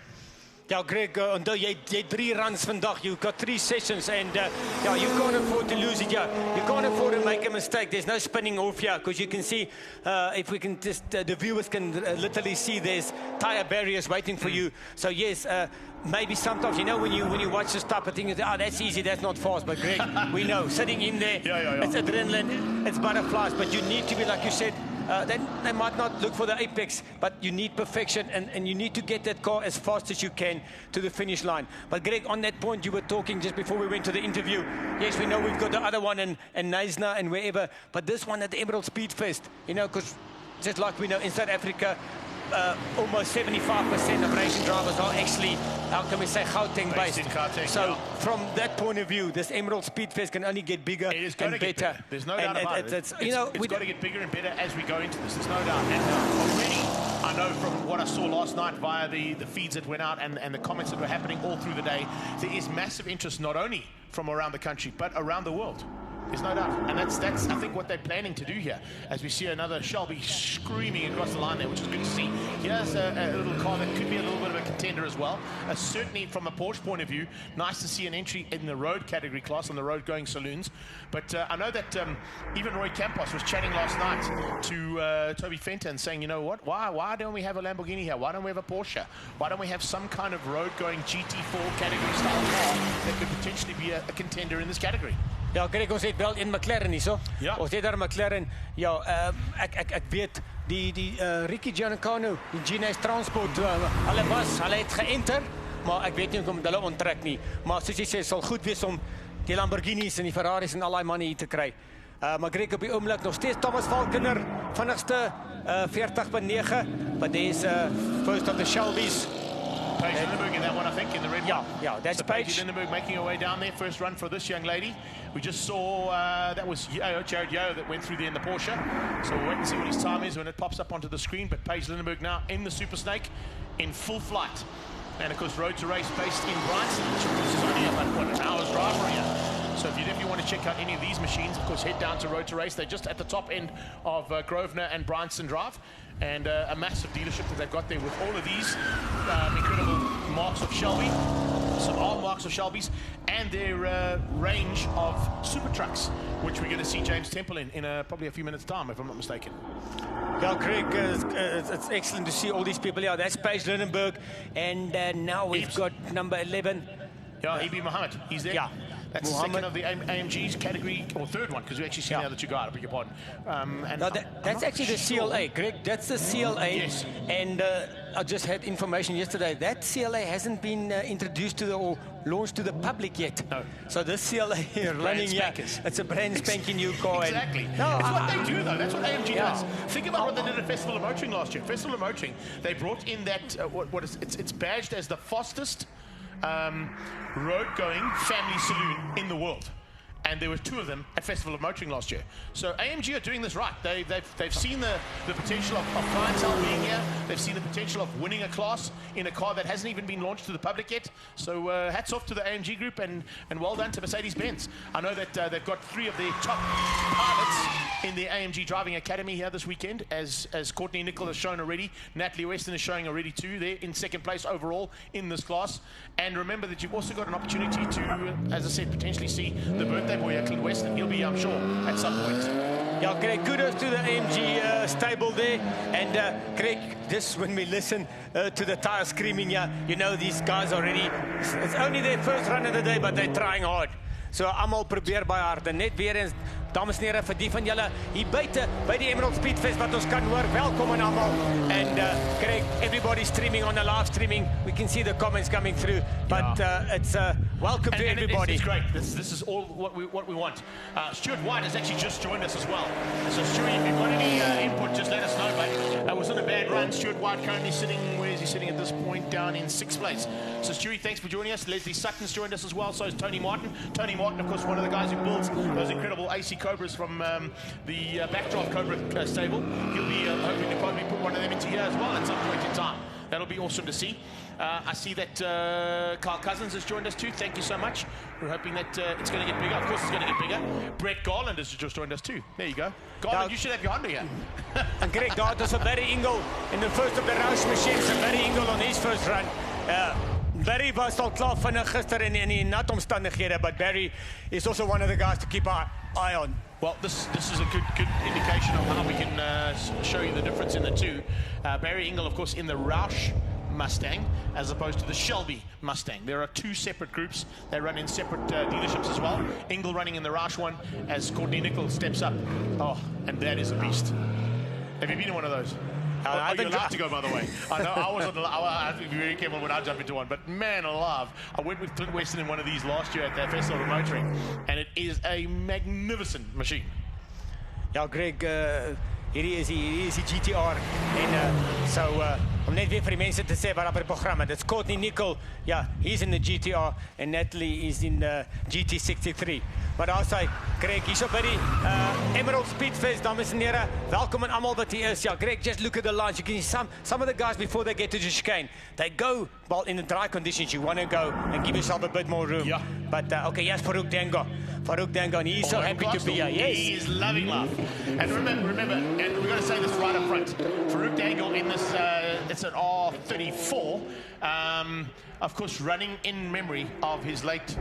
Ja, Greg, onthou jy 3 runs vandag. You've got 3 sessions, and yeah, you can't afford to lose it. Yeah, you can't afford to make a mistake. There's no spinning off here because you can see, if we can just, the viewers can literally see there's tire barriers waiting for you. So yes, maybe sometimes, you know, when you watch this type of thing, you think, oh, that's easy, that's not fast. But Greg, we know, sitting in there, it's adrenaline, it's butterflies. But you need to be, like you said, they might not look for the apex, but you need perfection, and you need to get that car as fast as you can to the finish line. But Greg, on that point you were talking just before we went to the interview, yes, we know we've got the other one in Knysna and wherever, but this one at the Emerald Speed Fest, you know, because just like we know in South Africa, almost 75% of racing drivers are actually, how can we say, Gauteng based. So from that point of view, this Emerald Speed Fest can only get bigger and better. There's no doubt about it. You know, it's got to get bigger and better as we go into this. There's no doubt. And already, I know from what I saw last night via the feeds that went out and the comments that were happening all through the day, there is massive interest not only from around the country, but around the world. There's no doubt. And that's I think, what they're planning to do here, as we see another Shelby screaming across the line there, which is good to see. Here's a little car that could be a little bit of a contender as well. Certainly, from a Porsche point of view, nice to see an entry in the road category class on the road-going saloons. But I know that even Roy Campos was chatting last night to Toby Fenton, saying, you know what, why don't we have a Lamborghini here? Why don't we have a Porsche? Why don't we have some kind of road-going GT4 category style car that could potentially be a contender in this category? Ja, Greg, ons het wel in McLaren hier so. Ja. Ons het daar McLaren. Ja, ek weet die Ricky Giannicano, die GNS Transport, hulle het geënter, maar ek weet nie hoe om hulle onttrek nie. Maar soos jy sê, sal goed wees om die Lamborghinis en die Ferraris en al die manne hier te kry. Maar Greg, op die oomblik nog steeds Thomas Valkener, vinnigste 40.9, but there's first of the Shelbys. Paige Lindenberg in that one, I think, in the red one. Yeah, that's so Paige Lindenberg making her way down there. First run for this young lady. We just saw that was Jared Yeo that went through there in the Porsche. So we'll wait and see what his time is when it pops up onto the screen. But Paige Lindenberg now in the Super Snake in full flight. And of course, Road to Race based in Brighton, which is only about an hour's drive from here. So if you definitely want to check out any of these machines, of course, head down to Road to Race. They're just at the top end of Grosvenor and Bryanston Drive. And a massive dealership that they've got there with all of these incredible marks of Shelby, some old marks of Shelbys, and their range of super trucks, which we're going to see James Temple in probably a few minutes' time, if I'm not mistaken. Yeah, Craig, it's excellent to see all these people. Yeah, that's Paige Lindenberg, and now we've got number 11. Yeah, E.B. Mohammed, he's there. Yeah. That's Mohammed. the second of the AMG's category, or third one, because we actually see the other two guys, I beg your pardon. And no, that's actually the CLA, Greg. That's the CLA. Yes. And I just had information yesterday. That CLA hasn't been introduced to or launched to the public yet. No. So this CLA here running here, it's a brand spanking new car. Exactly. No, That's what they do, though. That's what AMG Yeah. does. Think about what they did at Festival of Motoring last year. Festival of Motoring, they brought in that, it's badged as the fastest road-going family saloon in the world. And there were two of them at Festival of Motoring last year. So AMG are doing this right. They've seen the potential of clientele being here. They've seen the potential of winning a class in a car that hasn't even been launched to the public yet. So hats off to the AMG group and well done to Mercedes-Benz. I know that they've got 3 of their top pilots in the AMG Driving Academy here this weekend, as Courtney Nicol has shown already. Natalie Weston is showing already too. They're in second place overall in this class. And remember that you've also got an opportunity to, as I said, potentially see the birthday boy, Clint Weston. He'll be, I'm sure, at some point. Yeah, Greg, kudos to the AMG stable there. And Greg, just when we listen to the tires screaming, yeah, you know these guys already, it's only their first run of the day, but they're trying hard. So almal probeer baie hard. En net weer eens, dames en heren, vir die van julle hier buite by die Emerald Speedfest wat ons kan hoor, welkom aan almal. And Greg, everybody streaming on the live streaming. We can see the comments coming through, but it's welcome to everybody. It's great. This is all what we want. Stuart White has actually just joined us as well. So Stuart, if you've got any input, just let us know, mate. It was in a bad run. Stuart White currently sitting, where is he sitting at this point? Down in 6th place. So Stuart, thanks for joining us. Leslie Sutton's joined us as well. So is Tony Martin. Tony Martin, of course, one of the guys who builds those incredible AC Cobras from the Backdraft Cobra stable. He'll be hoping to probably put one of them into here as well at some point in time. That'll be awesome to see. I see that Carl Cousins has joined us too. Thank you so much. We're hoping that it's going to get bigger. Of course, it's going to get bigger. Brett Garland has just joined us too. There you go. Garland, you should have your Honda here. And Greg, daar is Barry Engel in the first of the Roush machines. And Barry Engel on his first run. Barry was al klaar vinnig gister in die nat omstandighede, but Barry is also one of the guys to keep our eye on. Well, this is a good indication of how we can show you the difference in the two. Barry Engel, of course, in the Roush Mustang, as opposed to the Shelby Mustang. There are 2 separate groups. They run in separate dealerships as well. Engel running in the Roush one as Courtney Nicol steps up. Oh, and that is a beast. Have you been in one of those? You're allowed to go, by the way. I know I have to be very careful when I jump into one, but man alive, I went with Clint Weston in one of these last year at that Festival of Motoring, and it is a magnificent machine. Ja, Greg, hierdie is die GTR. En so om net weer vir die mense te sê wat op die programma. Dit's Courtney Nicol. Ja, he's in the GTR and Natalie is in the GT63. Maar daar sê Greg hierso by die Emerald Speedfest, dames en here. Welkom aan almal wat hier is. Ja, Greg, just look at the lines. You can see some of the guys before they get to the chicane. They go, well, in the dry conditions, you want to go and give yourself a bit more room. Yeah. But okay, yes, Farouk Dengo. Farouk Dango, and he's so happy to be here. Yes. He is loving life. And remember, and we've got to say this right up front. Farouk Dango in this, it's an R34, of course, running in memory of his late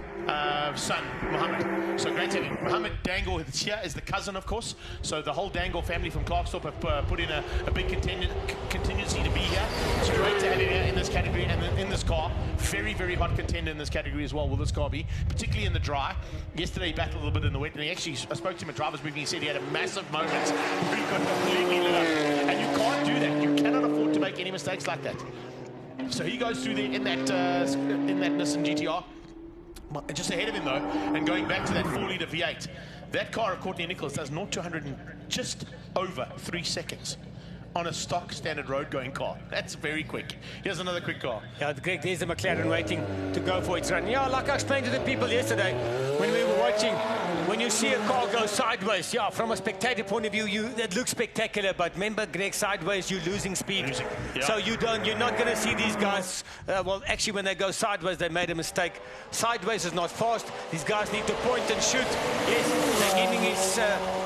son, Mohammed. So great to have him. Mohammed Dango here is the cousin, of course. So the whole Dango family from Clarkstorp have put in a big contingency to be here. It's great to have him here in this category and in this car. Very, very hot contender in this category as well, will this car be, particularly in the dry. Yesterday he battled a little bit in the wet, and I spoke to him at driver's briefing. He said he had a massive moment where he got completely lit up. And you can't do that. You cannot afford to make any mistakes like that. So he goes through there in that Nissan GTR. Just ahead of him though, and going back to that 4-litre V8. That car of Courtney Nichols does 0 to 100 in just over 3 seconds. On a stock standard road going car. That's very quick. Here's another quick car. Yeah, Greg, there's a McLaren waiting to go for its run. Yeah, like I explained to the people yesterday when we were watching, when you see a car go sideways, yeah, from a spectator point of view, it looks spectacular, but remember, Greg, sideways, you're losing speed. Yeah. So you're not going to see these guys, well, actually, when they go sideways, they made a mistake. Sideways is not fast. These guys need to point and shoot. Yes, they're giving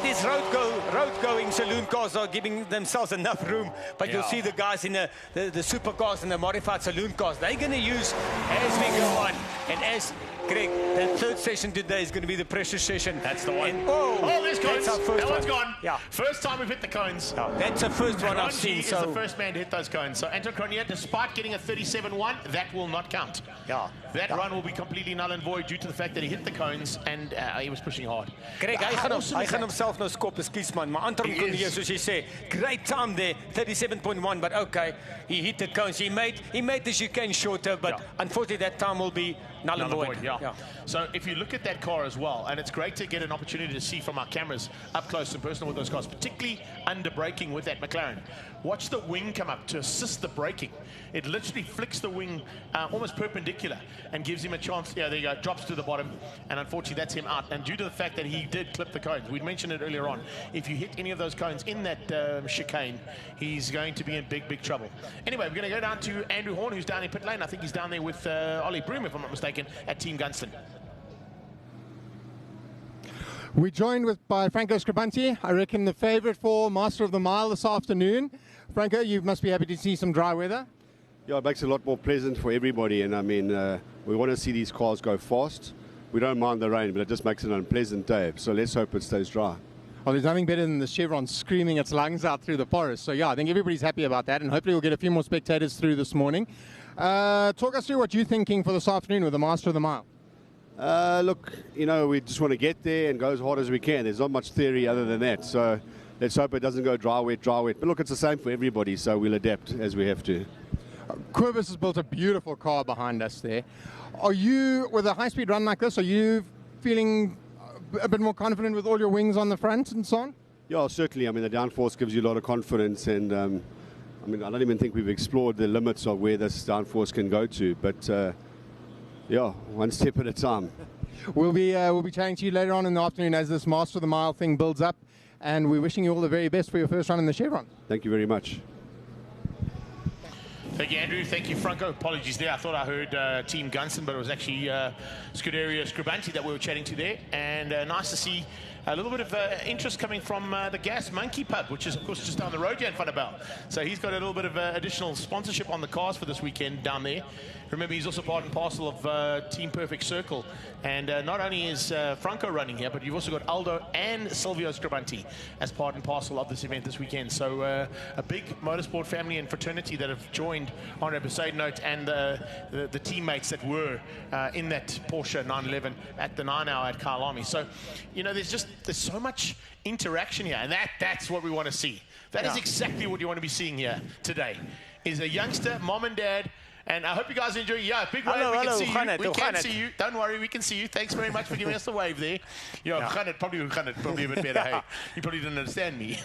these road-going saloon cars are giving themselves enough room, but you'll see the guys in the supercars and the modified saloon cars, they're going to use as we go on. And as Greg, that third session today is going to be the pressure session. That's the one. And, there's cones. That's our first that one's one. gone. Yeah. First time we've hit the cones. Oh, that's the first one I've seen. Is the first man to hit those cones. So Anton Cronier, despite getting a 37-1, that will not count. Yeah. That run will be completely null and void due to the fact that he hit the cones and he was pushing hard. Greg, hy gaan homself nou skop, ekskuus man, maar Anton Cronier, soos jy sê, great time there, 37.1, but okay, he hit the cones. He made the chicane shorter, but unfortunately that time will be null and void. Yeah. So if you look at that car as well, and it's great to get an opportunity to see from our cameras up close and personal with those cars, particularly under braking with that McLaren. Watch the wing come up to assist the braking. It literally flicks the wing almost perpendicular and gives him a chance. Yeah, there you go, drops to the bottom, and unfortunately that's him out. And due to the fact that he did clip the cones, we'd mentioned it earlier on, if you hit any of those cones in that chicane, he's going to be in big, big trouble. Anyway, we're going to go down to Andrew Horn, who's down in pit lane. I think he's down there with Ollie Broom, if I'm not mistaken, at Team Gunston. We're joined by Franco Scribanti, I reckon the favorite for Master of the Mile this afternoon. Franco, you must be happy to see some dry weather. Yeah, it makes it a lot more pleasant for everybody, and I mean, we want to see these cars go fast. We don't mind the rain, but it just makes it an unpleasant day, so let's hope it stays dry. Well, there's nothing better than the Chevron screaming its lungs out through the forest, so yeah, I think everybody's happy about that, and hopefully we'll get a few more spectators through this morning. Talk us through what you're thinking for this afternoon with the Master of the Mile. Look, you know, we just want to get there and go as hard as we can. There's not much theory other than that, so let's hope it doesn't go dry, wet. But look, it's the same for everybody, so we'll adapt as we have to. Corvus has built a beautiful car behind us there. Are you, with a high-speed run like this, are you feeling a bit more confident with all your wings on the front and so on? Yeah, certainly. I mean, the downforce gives you a lot of confidence, and I mean, I don't even think we've explored the limits of where this downforce can go to, but yeah, one step at a time. We'll be chatting to you later on in the afternoon as this Master of the Mile thing builds up, and we're wishing you all the very best for your first run in the Chevron. Thank you very much. Thank you, Andrew. Thank you, Franco. Apologies there. I thought I heard Team Gunston, but it was actually Scuderia Scribanti that we were chatting to there. And nice to see a little bit of interest coming from the Gas Monkey Pub, which is, of course, just down the road here in Funnabell. So he's got a little bit of additional sponsorship on the cars for this weekend down there. Remember, he's also part and parcel of Team Perfect Circle. And not only is Franco running here, but you've also got Aldo and Silvio Scribanti as part and parcel of this event this weekend. So a big motorsport family and fraternity that have joined Andre Besaidnout and the teammates that were in that Porsche 911 at the 9 hour at Kyalami. So, you know, there's so much interaction here, and that's what we want to see. That is exactly what you want to be seeing here today, is a youngster, mom and dad. And I hope you guys enjoy. Yeah, big wave. We can see you. We can see you. Don't worry, we can see you. Thanks very much for giving us the wave there. Yeah, probably a bit better. Hey, you probably didn't understand me.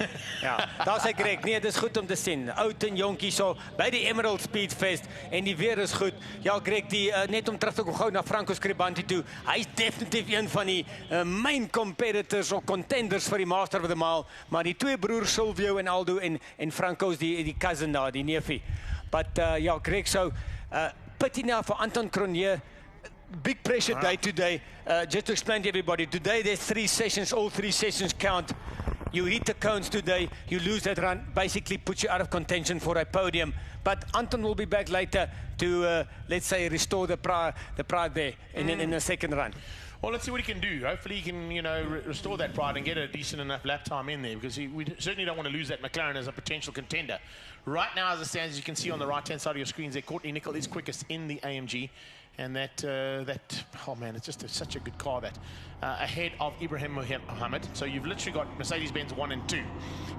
Ja, daar's hy Greg. Nee, dis goed om te sien. Oud en jonkie so by die Emerald Speed Fest en die weer is goed. Ja, Greg, net om terug te kom gou na Franco Scribanti toe. Hy's definitief een van die main competitors of contenders vir die Master of the Mile, maar die twee broers Silvio en Aldo en Franco's die cousin daar, die neefie. But ja, Greg, so pity now for Anton Cronier. big pressure day today. Just to explain to everybody, today there's 3 sessions, all 3 sessions count. You hit the cones today, you lose that run, basically puts you out of contention for a podium. But Anton will be back later to, let's say, restore the pride there in the second run. Well, let's see what he can do. Hopefully he can, restore that pride and get a decent enough lap time in there, because we certainly don't want to lose that McLaren as a potential contender. Right now, as it stands, as you can see on the right-hand side of your screens there, Courtney Nickel is quickest in the AMG. And oh man, it's just such a good car, that ahead of Ibrahim Mohammed. So you've literally got Mercedes-Benz 1 and 2.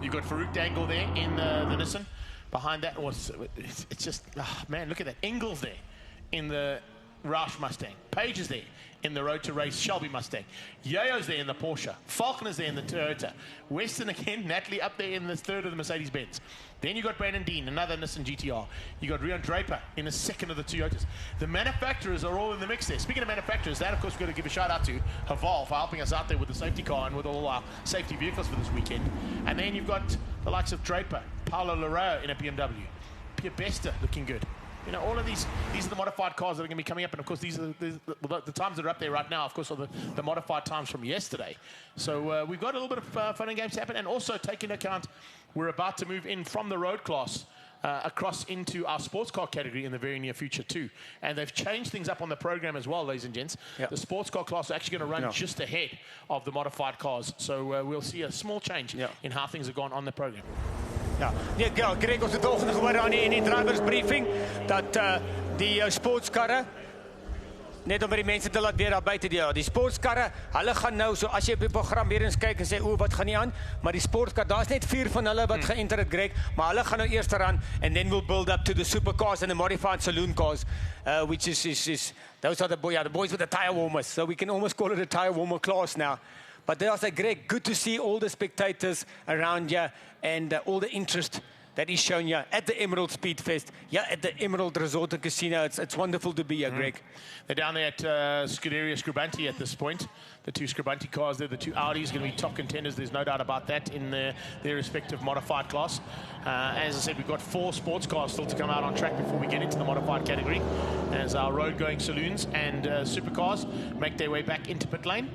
You've got Farouk Dangle there in the Nissan. Behind that was, it's just, man, look at that. Engels there in the Roush Mustang. Page is there in the Road to Race Shelby Mustang. Yayo's there in the Porsche. Falconer's there in the Toyota. Weston again, Natalie up there in the third of the Mercedes-Benz. Then you got Brandon Dean, another Nissan GTR. You got Rion Draper in the second of the Toyotas. The manufacturers are all in the mix there. Speaking of manufacturers, that of course we've got to give a shout out to Haval for helping us out there with the safety car and with all our safety vehicles for this weekend. And then you've got the likes of Draper, Paolo Larrea in a BMW, Pierre Bester looking good. All of these are the modified cars that are going to be coming up, and of course these are the times that are up there right now, of course, are the modified times from yesterday. So we've got a little bit of fun and games to happen, and also take into account we're about to move in from the road class across into our sports car category in the very near future too. And they've changed things up on the program as well, ladies and gents. Yep. The sports car class are actually going to run just ahead of the modified cars. So we'll see a small change in how things have gone on the program. Ja, Greg, ons het volgende gehoor aan in die drivers briefing dat die sportskarre, net om by die mense te laat weer daar buite die sportskarre, hulle gaan nou, so as jy op die program weer eens kyk en sê, wat gaan nie aan, maar die sportskar, daar's net 4 van hulle wat geënter het, Greg, maar hulle gaan nou eerst ran, and then we'll build up to the supercars and the modified saloon cars, which is those are the boys with the tire warmers, so we can almost call it a tire warmer class now. But they also, Greg, good to see all the spectators around you and all the interest that is shown here at the Emerald Speed Fest, at the Emerald Resort and Casino. It's wonderful to be here, Greg. They're down there at Scuderia Scribanti at this point. The 2 Scribanti cars there, the 2 Audis, going to be top contenders. There's no doubt about that in their respective modified class. As I said, we've got 4 sports cars still to come out on track before we get into the modified category, as our road-going saloons and supercars make their way back into pit lane.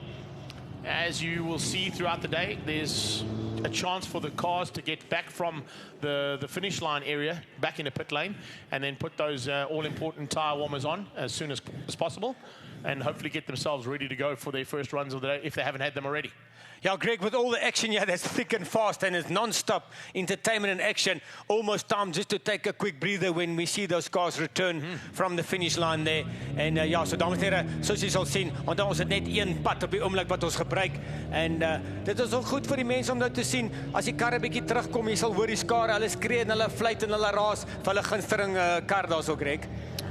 As you will see throughout the day, there's a chance for the cars to get back from the finish line area back into pit lane and then put those all-important tire warmers on as soon as possible and hopefully get themselves ready to go for their first runs of the day if they haven't had them already. Yeah, Greg, with all the action here, that's thick and fast, and it's non-stop entertainment and action. Almost time just to take a quick breather when we see those cars return from the finish line there. En so dames en heren, soos jy sal sien, want ons het net 1 pad op die oomblik wat ons gebruik. En dit is ook goed vir die mense om nou te sien, as die karre bietjie terugkom, jy sal hoor die skare, hulle skree en hulle fluit en hulle raas vir hulle gunsteling kar daar so, Greg.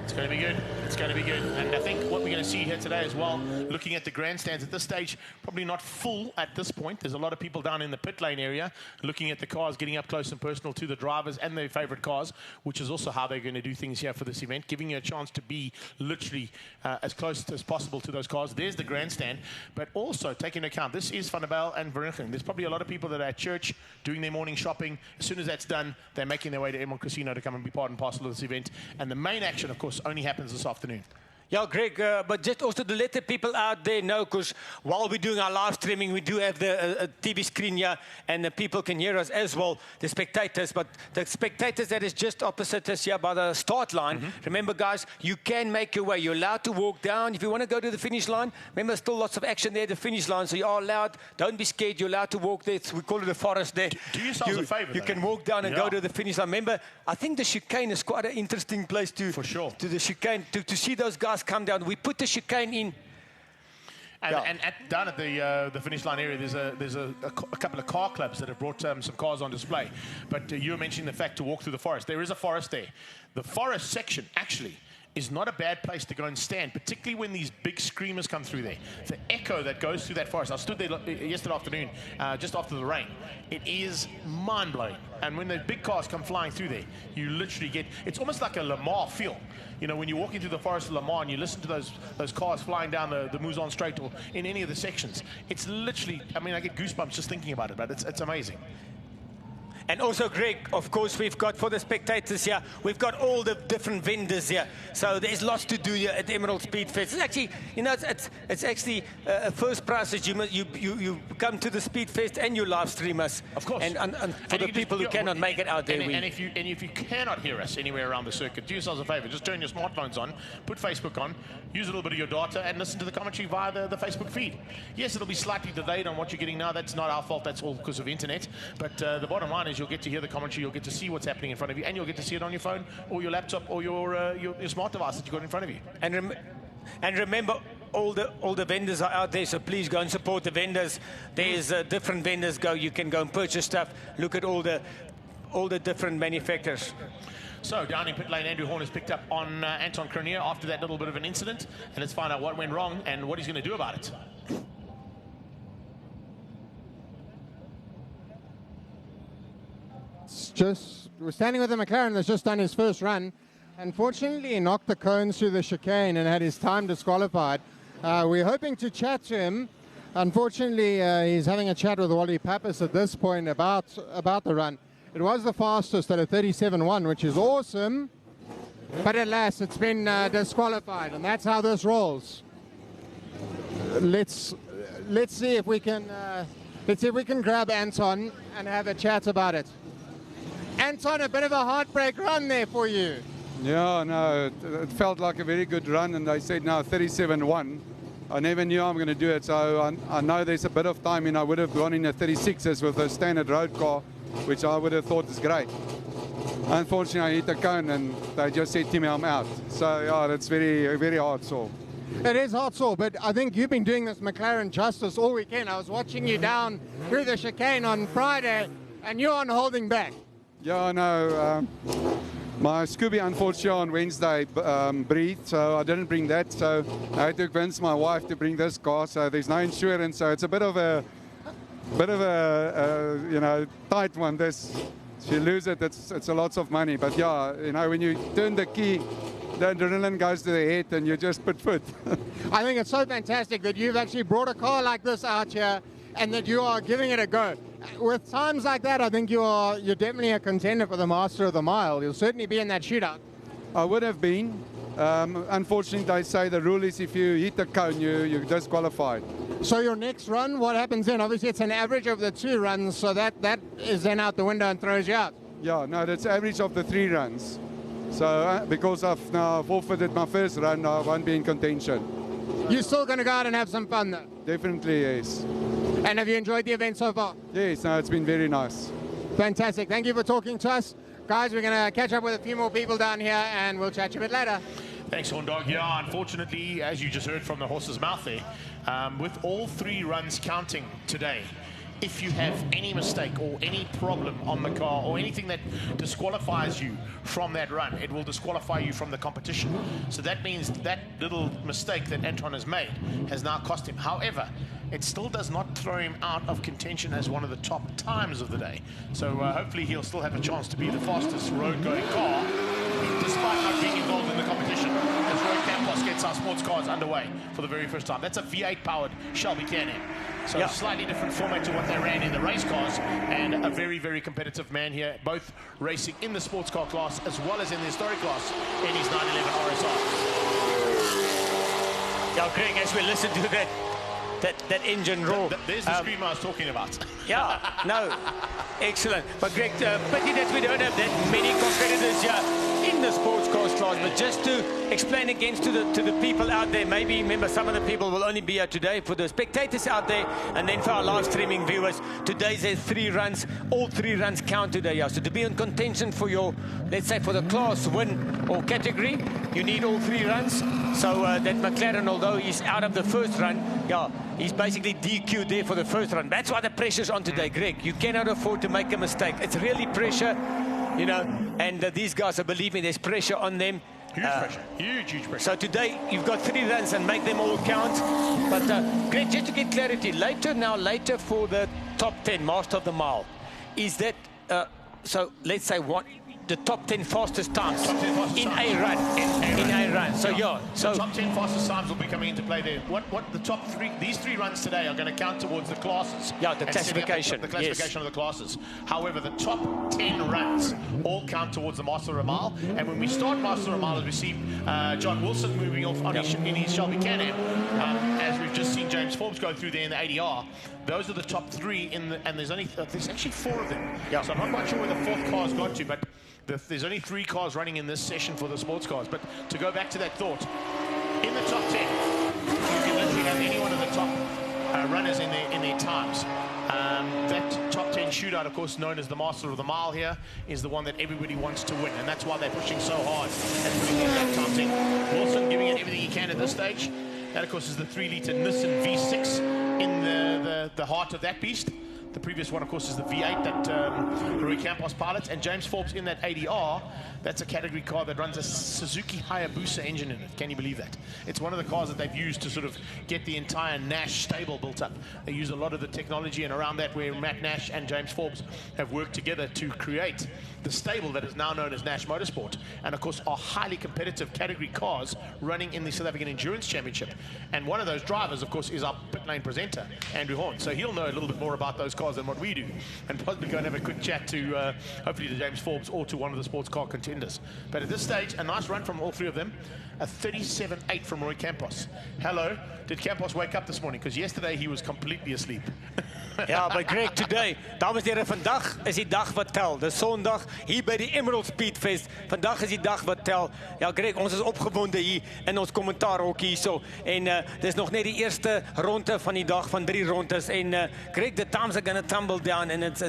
It's going to be good. It's going to be good. And I think what we're going to see here today as well, looking at the grandstands at this stage, probably not full at this point. There's a lot of people down in the pit lane area looking at the cars, getting up close and personal to the drivers and their favorite cars, which is also how they're going to do things here for this event, giving you a chance to be literally as close as possible to those cars. There's the grandstand, but also taking into account, this is Van der Bijl and Vereniging. There's probably a lot of people that are at church doing their morning shopping. As soon as that's done, they're making their way to Emerald Casino to come and be part and parcel of this event. And the main action, of course, only happens this afternoon. Yeah, Greg, but just also to let the people out there know, because while we're doing our live streaming, we do have the TV screen here, and the people can hear us as well, the spectators. But the spectators that is just opposite us here by the start line, remember, guys, you can make your way. You're allowed to walk down. If you want to go to the finish line, remember, there's still lots of action there at the finish line, so you are allowed. Don't be scared. You're allowed to walk there. We call it a forest there. Do yourselves a favor. You can walk down and go to the finish line. Remember, I think the chicane is quite an interesting place to, for sure, to the chicane, to see those guys come down. We put the chicane in. And down at the finish line area, there's a couple of car clubs that have brought some cars on display. But you were mentioning the fact to walk through the forest. There is a forest there. The forest section, actually, is not a bad place to go and stand, particularly when these big screamers come through there. The echo that goes through that forest. I stood there yesterday afternoon, just after the rain. It is mind-blowing. And when the big cars come flying through there, you literally get, it's almost like a Le Mans feel. You know, when you're walking through the forest of Le Mans and you listen to those cars flying down the Mouzon Strait or in any of the sections, it's literally, I mean, I get goosebumps just thinking about it, but it's amazing. And also, Greg, of course, we've got for the spectators here, we've got all the different vendors here. So there's lots to do here at Emerald Speed Fest. It's actually, you know, it's actually a first prize that you come to the Speed Fest and you live stream us. Of course. And for the people who cannot make it out there, and if you cannot hear us anywhere around the circuit, do yourselves a favor. Just turn your smartphones on, put Facebook on, use a little bit of your data, and listen to the commentary via the Facebook feed. Yes, it'll be slightly delayed on what you're getting now. That's not our fault. That's all because of internet. But the bottom line is you'll get to hear the commentary, you'll get to see what's happening in front of you, and you'll get to see it on your phone or your laptop or your smart device that you've got in front of you. And remember, all the vendors are out there, so please go and support the vendors. There's different vendors. You can go and purchase stuff. Look at all the different manufacturers. So down in pit lane, Andrew Horn has picked up on Anton Kronier after that little bit of an incident, and let's find out what went wrong and what he's going to do about it. We're standing with the McLaren that's just done his first run. Unfortunately, he knocked the cones through the chicane and had his time disqualified. We're hoping to chat to him. Unfortunately, he's having a chat with Wally Pappas at this point about the run. It was the fastest at a 37.1, which is awesome. But alas, it's been disqualified, and that's how this rolls. Let's see if we can grab Anton and have a chat about it. Anton, a bit of a heartbreak run there for you. Yeah, no, it felt like a very good run, and they said now 37.1. I never knew I'm going to do it, so I know there's a bit of time, and I would have gone in a 36s with a standard road car, which I would have thought is great. Unfortunately, I hit the cone, and they just said to me I'm out. So, yeah, that's very, very hard sore. It is hard sore, but I think you've been doing this McLaren justice all weekend. I was watching you down through the chicane on Friday, and you're on holding back. Yeah, I know. My Scooby, unfortunately, on Wednesday breathed, so I didn't bring that. So I had to convince my wife to bring this car. So there's no insurance, so it's a bit of a you know, tight one. If you lose it, it's a lot of money. But yeah, you know, when you turn the key, the adrenaline goes to the head, and you just put foot. I think it's so fantastic that you've actually brought a car like this out here, and that you are giving it a go. With times like that, I think you're definitely a contender for the Master of the Mile. You'll certainly be in that shootout. I would have been. Unfortunately, they say the rule is if you hit the cone, you're disqualified. So your next run, what happens then? Obviously, it's an average of the 2 runs, so that is then out the window and throws you out. Yeah, no, that's average of the 3 runs. So because I've now forfeited my first run, I won't be in contention. You're still going to go out and have some fun, though? Definitely, yes. And have you enjoyed the event so far? Yes, no, it's been very nice. Fantastic. Thank you for talking to us. Guys, we're going to catch up with a few more people down here, and we'll chat to you a bit later. Thanks, Horn Dog. Yeah, unfortunately, as you just heard from the horse's mouth there, with all 3 runs counting today, if you have any mistake or any problem on the car or anything that disqualifies you from that run, it will disqualify you from the competition. So that means that little mistake that Anton has made has now cost him. However, it still does not throw him out of contention as one of the top times of the day. So hopefully he'll still have a chance to be the fastest road-going car, despite not being involved in the competition, as Roy Campos gets our sports cars underway for the very first time. That's a V8-powered Shelby Can-Am. So a slightly different format to what they ran in the race cars, and a very, very competitive man here, both racing in the sports car class as well as in the historic class in his 911 RSR. Yeah, Greg, as we listen to that engine roar. There's the scream I was talking about. Yeah, no, excellent. But Greg, pity that we don't have that many competitors here in the sports cars class. But just to explain again to the people out there, maybe remember some of the people will only be here today. For the spectators out there, and then for our live streaming viewers, today's there's 3 runs. All 3 runs count today. Yeah. So to be in contention for your, let's say, for the class win or category, you need all 3 runs. So that McLaren, although he's out of the first run, yeah, he's basically DQ'd there for the first run. That's why the pressure's on today, Greg. You cannot afford to make a mistake. It's really pressure, you know, and these guys, I believe me, there's pressure on them. Huge pressure. Huge pressure. So today, you've got 3 runs and make them all count. But, Greg, just to get clarity, later for the top 10, Master of the Mile, is that, so let's say the top 10 fastest times Top 10 fastest in times. a run. In a run. So yeah, so the top 10 fastest times will be coming into play there. What the top three, these three runs today are going to count towards the classes. Yeah, the and setting up classification, The classification of the classes. However, the top 10 runs all count towards the Master of a Mile. And when we start Master of a Mile, as we see John Wilson moving off on in his Shelby Can-Am, as we've just seen James Forbes go through there in the ADR. Those are the top three in the, and there's actually 4 of them. Yeah. So I'm not quite sure where the 4th car's got to, but there's only 3 cars running in this session for the sports cars. But to go back to that thought, in the top 10, you can literally have any one of the top runners in their times. That top 10 shootout, of course, known as the Master of the Mile here, is the one that everybody wants to win, and that's why they're pushing so hard and putting these lap times in. Wilson giving it everything he can at this stage. That, of course, is the 3-litre Nissan V6 in the heart of that beast. The previous one, of course, is the V8 that Rui Campos pilots, and James Forbes in that ADR. That's a category car that runs a Suzuki Hayabusa engine in it. Can you believe that? It's one of the cars that they've used to sort of get the entire Nash stable built up. They use a lot of the technology, and around that where Matt Nash and James Forbes have worked together to create the stable that is now known as Nash Motorsport, and of course are highly competitive category cars running in the South African Endurance Championship. And one of those drivers, of course, is our pit lane presenter, Andrew Horn. So he'll know a little bit more about those cars than what we do, and possibly go and have a quick chat to hopefully to James Forbes or to one of the sports car contenders. But at this stage, a nice run from all 3 of them. A 37.8 from Roy Campos. Hello, did Campos wake up this morning? Because yesterday he was completely asleep. ja, but Greg, today, dames en heren, vandag is die dag wat tel. Dis Sondag hier by die Emerald Speedfest. Vandag is die dag wat tel. Ja, Greg, ons is opgewonde hier in ons kommentaarhokkie hierso. En dis nog net die eerste ronde van die dag van 3 rondes. En Greg, the times are going to tumble down, and it's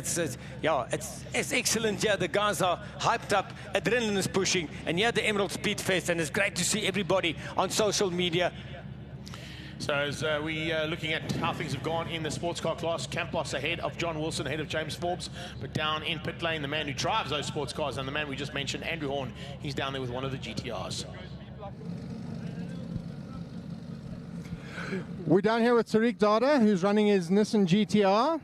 excellent. Yeah, the guys are hyped up, adrenaline is pushing, and yeah, the Emerald Speedfest, and it's great to see everybody on social media. So as we looking at how things have gone in the sports car class, Campos ahead of John Wilson, ahead of James Forbes, but down in pit lane, the man who drives those sports cars, and the man we just mentioned, Andrew Horn, he's down there with one of the GTRs. We're down here with Tariq Dada, who's running his Nissan GTR.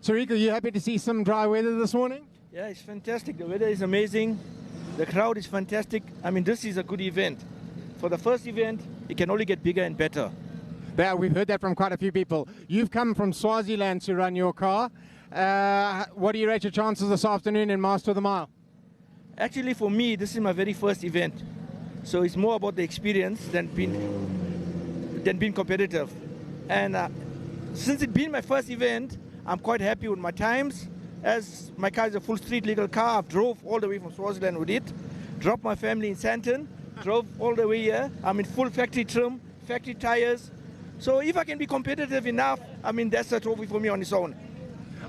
Tariq, are you happy to see some dry weather this morning? Yeah, it's fantastic. The weather is amazing. The crowd is fantastic. I mean, this is a good event. For the first event, it can only get bigger and better. Yeah, we've heard that from quite a few people. You've come from Swaziland to run your car. What do you rate your chances this afternoon in Master of the Mile? Actually, for me, this is my very first event. So it's more about the experience than being competitive. And since it's been my first event, I'm quite happy with my times. As my car is a full street legal car, I've drove all the way from Swaziland with it, dropped my family in Sandton, drove all the way here. I'm in full factory trim, factory tires. So if I can be competitive enough, I mean, that's a trophy for me on its own.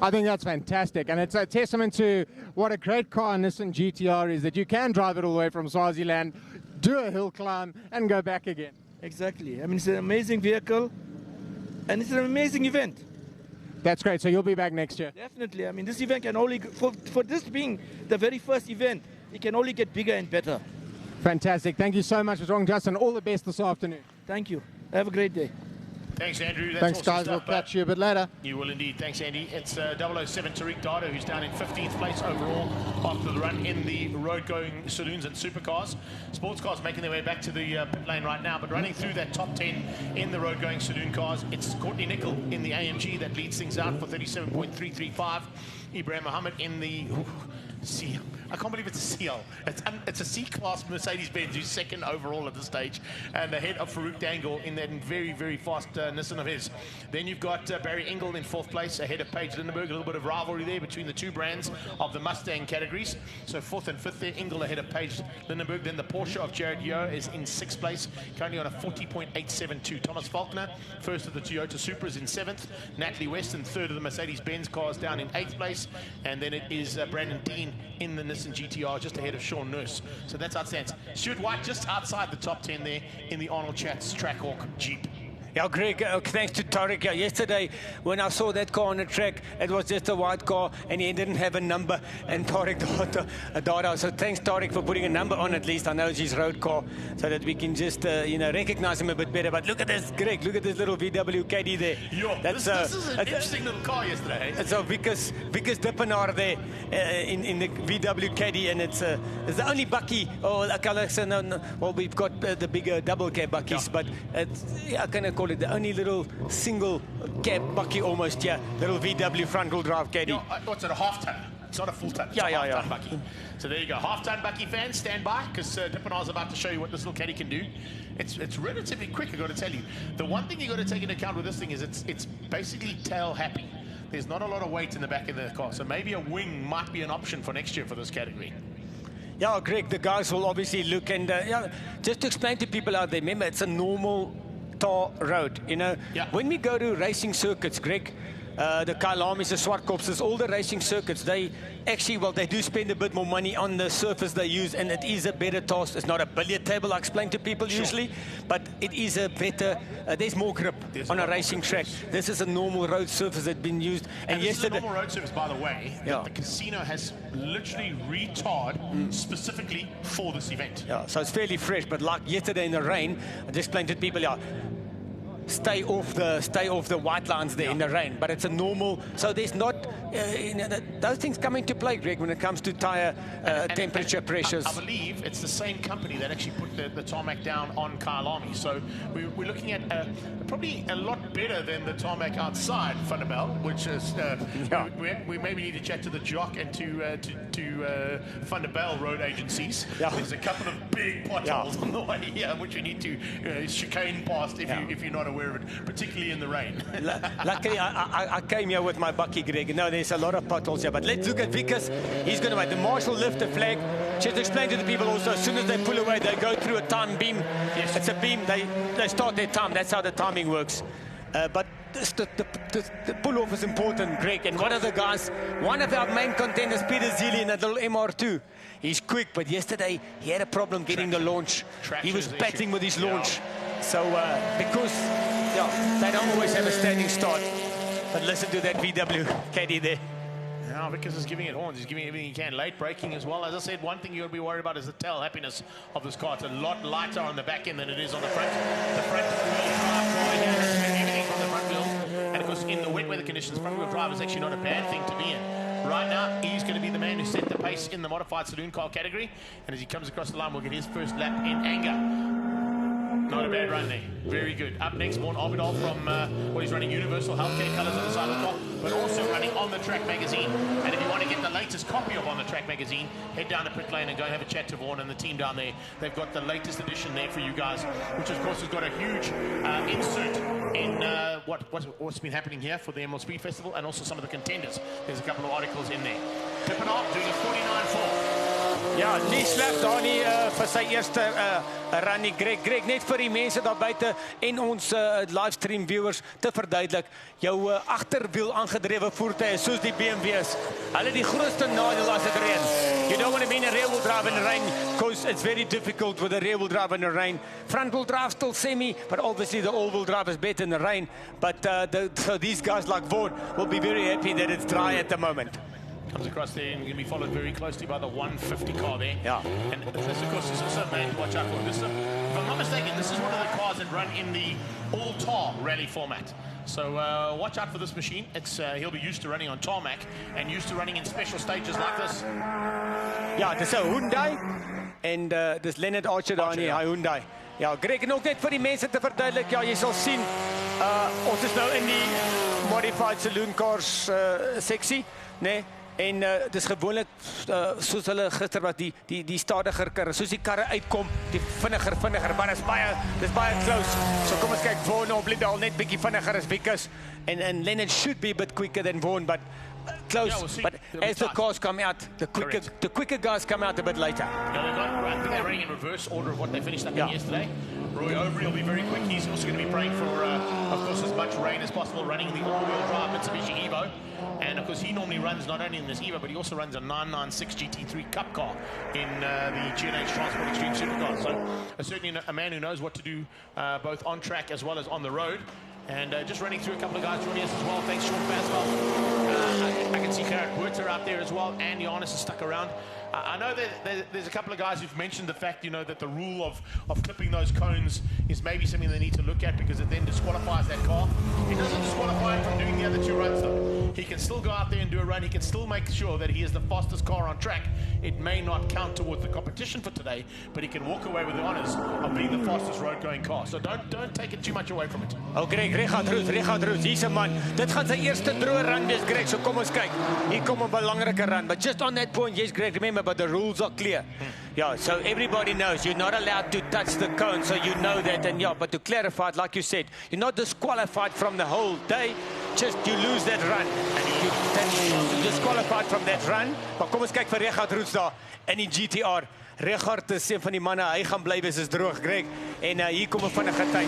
I think that's fantastic, and it's a testament to what a great car Nissan GTR is, that you can drive it all the way from Swaziland, do a hill climb, and go back again. Exactly. I mean, it's an amazing vehicle, and it's an amazing event. That's great. So you'll be back next year? Definitely. I mean, this event can only, for this being the very first event, it can only get bigger and better. Fantastic. Thank you so much for talking to us, and all the best this afternoon. Thank you. Have a great day. Thanks, Andrew. That's Thanks, awesome guys. stuff, We'll catch you a bit later. You will indeed. Thanks, Andy. It's 007 Tariq Dada, who's down in 15th place overall after the run in the road-going saloons and supercars. Sports cars making their way back to the pit lane right now, but running through that top 10 in the road-going saloon cars, it's Courtney Nickel in the AMG that leads things out for 37.335. Ibrahim Mohammed in the C. I can't believe it's a CL. It's a C-class Mercedes-Benz, who's second overall at this stage, and ahead of Farouk Dangle in that very, very fast Nissan of his. Then you've got Barry Engel in 4th place, ahead of Paige Lindenberg. A little bit of rivalry there between the 2 brands of the Mustang categories. So 4th and 5th there, Engel ahead of Paige Lindenberg. Then the Porsche of Jared Yeo is in 6th place, currently on a 40.872. Thomas Faulkner, first of the Toyota Supras, in 7th. Natalie Weston, 3rd of the Mercedes-Benz cars, down in 8th place. And then it is Brandon Dean in the Nissan GTR, just ahead of Sean Nurse. So that's outstanding. Stuart White just outside the top 10 there in the Arnold Chats Trackhawk Jeep. Yeah, Greg, thanks to Tariq. Yeah, yesterday, when I saw that car on the track, it was just a white car, and he didn't have a number, and Tariq died out. So thanks, Tariq, for putting a number on at least. I know it's his road car, so that we can just, recognize him a bit better. But look at this, Greg, look at this little VW Caddy there. This is an interesting little car yesterday. It's a Vickers Dippenaar there in the VW Caddy, and it's the only bakkie, well, we've got the bigger double cab bakkies, but it's, I can call it the only little single cab bakkie almost, little VW front wheel drive Caddy. What's it, a half ton? It's not a full ton. It's a half ton bakkie. So there you go, half ton bakkie fans, stand by, because Dippenaar's about to show you what this little Caddy can do. It's relatively quick, I've got to tell you. The one thing you've got to take into account with this thing is it's basically tail happy. There's not a lot of weight in the back of the car, so maybe a wing might be an option for next year for this category. Yeah, Greg, the guys will obviously look, and just to explain to people out there, remember, it's a normal tar road, When we go to racing circuits, Greg, the Kyalamis, the Swartkops, all the racing circuits, they actually, they do spend a bit more money on the surface they use, and it is a better task. It's not a billiard table, I explain to people usually, but it is a better, there's more grip on a racing track. This is a normal road surface that's been used. And this is a normal road surface, by the way, that the casino has literally retarred specifically for this event. Yeah, so it's fairly fresh, but like yesterday in the rain, I just explained to people, stay off the white lines there in the rain, but it's a normal, so there's not those things come into play, Greg, when it comes to tire temperature pressures. I believe it's the same company that actually put the tarmac down on Kyalami, so we're looking at probably a lot better than the tarmac outside Van der Bel, which is we maybe need to chat to the jock and to Van der Bel road agencies. There's a couple of big potholes on the way here which you need to chicane past if you're not aware of it, particularly in the rain. Luckily, I came here with my bakkie, Greg. No, there's a lot of potholes here, but let's look at Vickers. He's going to make the marshal lift the flag. Just to explain to the people also, as soon as they pull away, they go through a time beam. It's a beam. They start their time. That's how the timing works. But the pull-off is important, Greg. And one of the guys, one of our main contenders, Peter Zili, in that little MR2, he's quick, but yesterday he had a problem getting the launch. He was battling with his launch. So, because they don't always have a standing start. But listen to that VW Caddy there. Now Vickers is giving it horns. He's giving everything he can. Late braking as well. As I said, one thing you'll be worried about is the tail happiness of this car. It's a lot lighter on the back end than it is on the front. The front wheel drive car here has to make everything from the front wheel. And of course, in the wet weather conditions, front wheel drive is actually not a bad thing to be in. Right now, he's going to be the man who set the pace in the modified saloon car category. And as he comes across the line, we'll get his first lap in anger. Not a bad run there. Very good. Up next, Born Abidal from, he's running Universal Healthcare colours on the side of the car, but also running On The Track magazine. And if you want to get the latest copy of On The Track magazine, head down to pit lane and go have a chat to Vaughan and the team down there. They've got the latest edition there for you guys, which of course has got a huge insert in what's been happening here for the Emerald Speed Festival, and also some of the contenders. There's a couple of articles in there. Dippenaar doing a 49.4. Ja, nie sleg daar nie vir sy eerste run nie. Greg, net vir die mense daar buite en ons livestream viewers te verduidelik, jou agterwiel aangedrewe voertuie soos die BMW's, hulle die grootste nadeel as dit reën. You don't want to be in a rear-wheel drive in the rain because it's very difficult with a rear-wheel drive in the rain. Front-wheel drive still semi, but obviously the all-wheel drive is better in the rain. But so these guys like Vaughan will be very happy that it's dry at the moment. Comes across there and going to be followed very closely by the 150 car there. Yeah. And this, of course, is also a man to watch out for. This, if I'm not mistaken, this is one of the cars that run in the all-tar rally format. So watch out for this machine. It's he'll be used to running on tarmac and used to running in special stages like this. Ja, dis 'n Hyundai en dis Leonard Archer daar in die Hyundai. Ja, Greg, en ook net vir die mense te verduidelik, ja, jy sal sien, ons is nou in die modified saloon cars seksie, né? En dis gewoonlik soos hulle gister wat die stadiger karre, soos die karre uitkom, die vinniger, maar dis baie close. So kom ons kyk, Vaughan op Lidl net bietjie vinniger as Vickers, and Leonard should be a bit quicker than Vaughan, but close, Yeah, we'll see. but It'll be as the tight. cars come out, the quicker guys come out a bit later. I think they're running in reverse order of what they finished up in yesterday. Roy Overy will be very quick. He's also going to be praying for, of course, as much rain as possible, running the all-wheel drive Mitsubishi Evo. And, of course, he normally runs not only in this Evo, but he also runs a 996 GT3 Cup car in the G&H Transport Extreme Supercar. So certainly a man who knows what to do both on track as well as on the road. And just running through a couple of guys joining us as well. Thanks, Sean Baswell. I can see Gerard Werter out there as well. And Johannes is stuck around. I know that there's a couple of guys who've mentioned the fact, you know, that the rule of clipping those cones is maybe something they need to look at because it then disqualifies that car. It doesn't disqualify him from doing the other two runs, though. He can still go out there and do a run. He can still make sure that he is the fastest car on track. It may not count towards the competition for today, but he can walk away with the honours of being the fastest road-going car. So don't take it too much away from it. Oh, Greg, Richard Roos, hier's 'n man. Dit gaan sy eerste droë run wees, Greg. So kom ons kyk. Hier kom 'n belangrike run. But just on that point, yes, Greg, remember, but the rules are clear. Yeah, so everybody knows you're not allowed to touch the cone, so you know that. And yeah, but to clarify it, like you said, you're not disqualified from the whole day. Just you lose that run, and you're disqualified from that run. Maar kom ons kyk vir Richard Roos daar in die GTR. Richard is een van die manne, hy gaan bly wees is droog, Greg. En hier kom 'n vinnige tyd.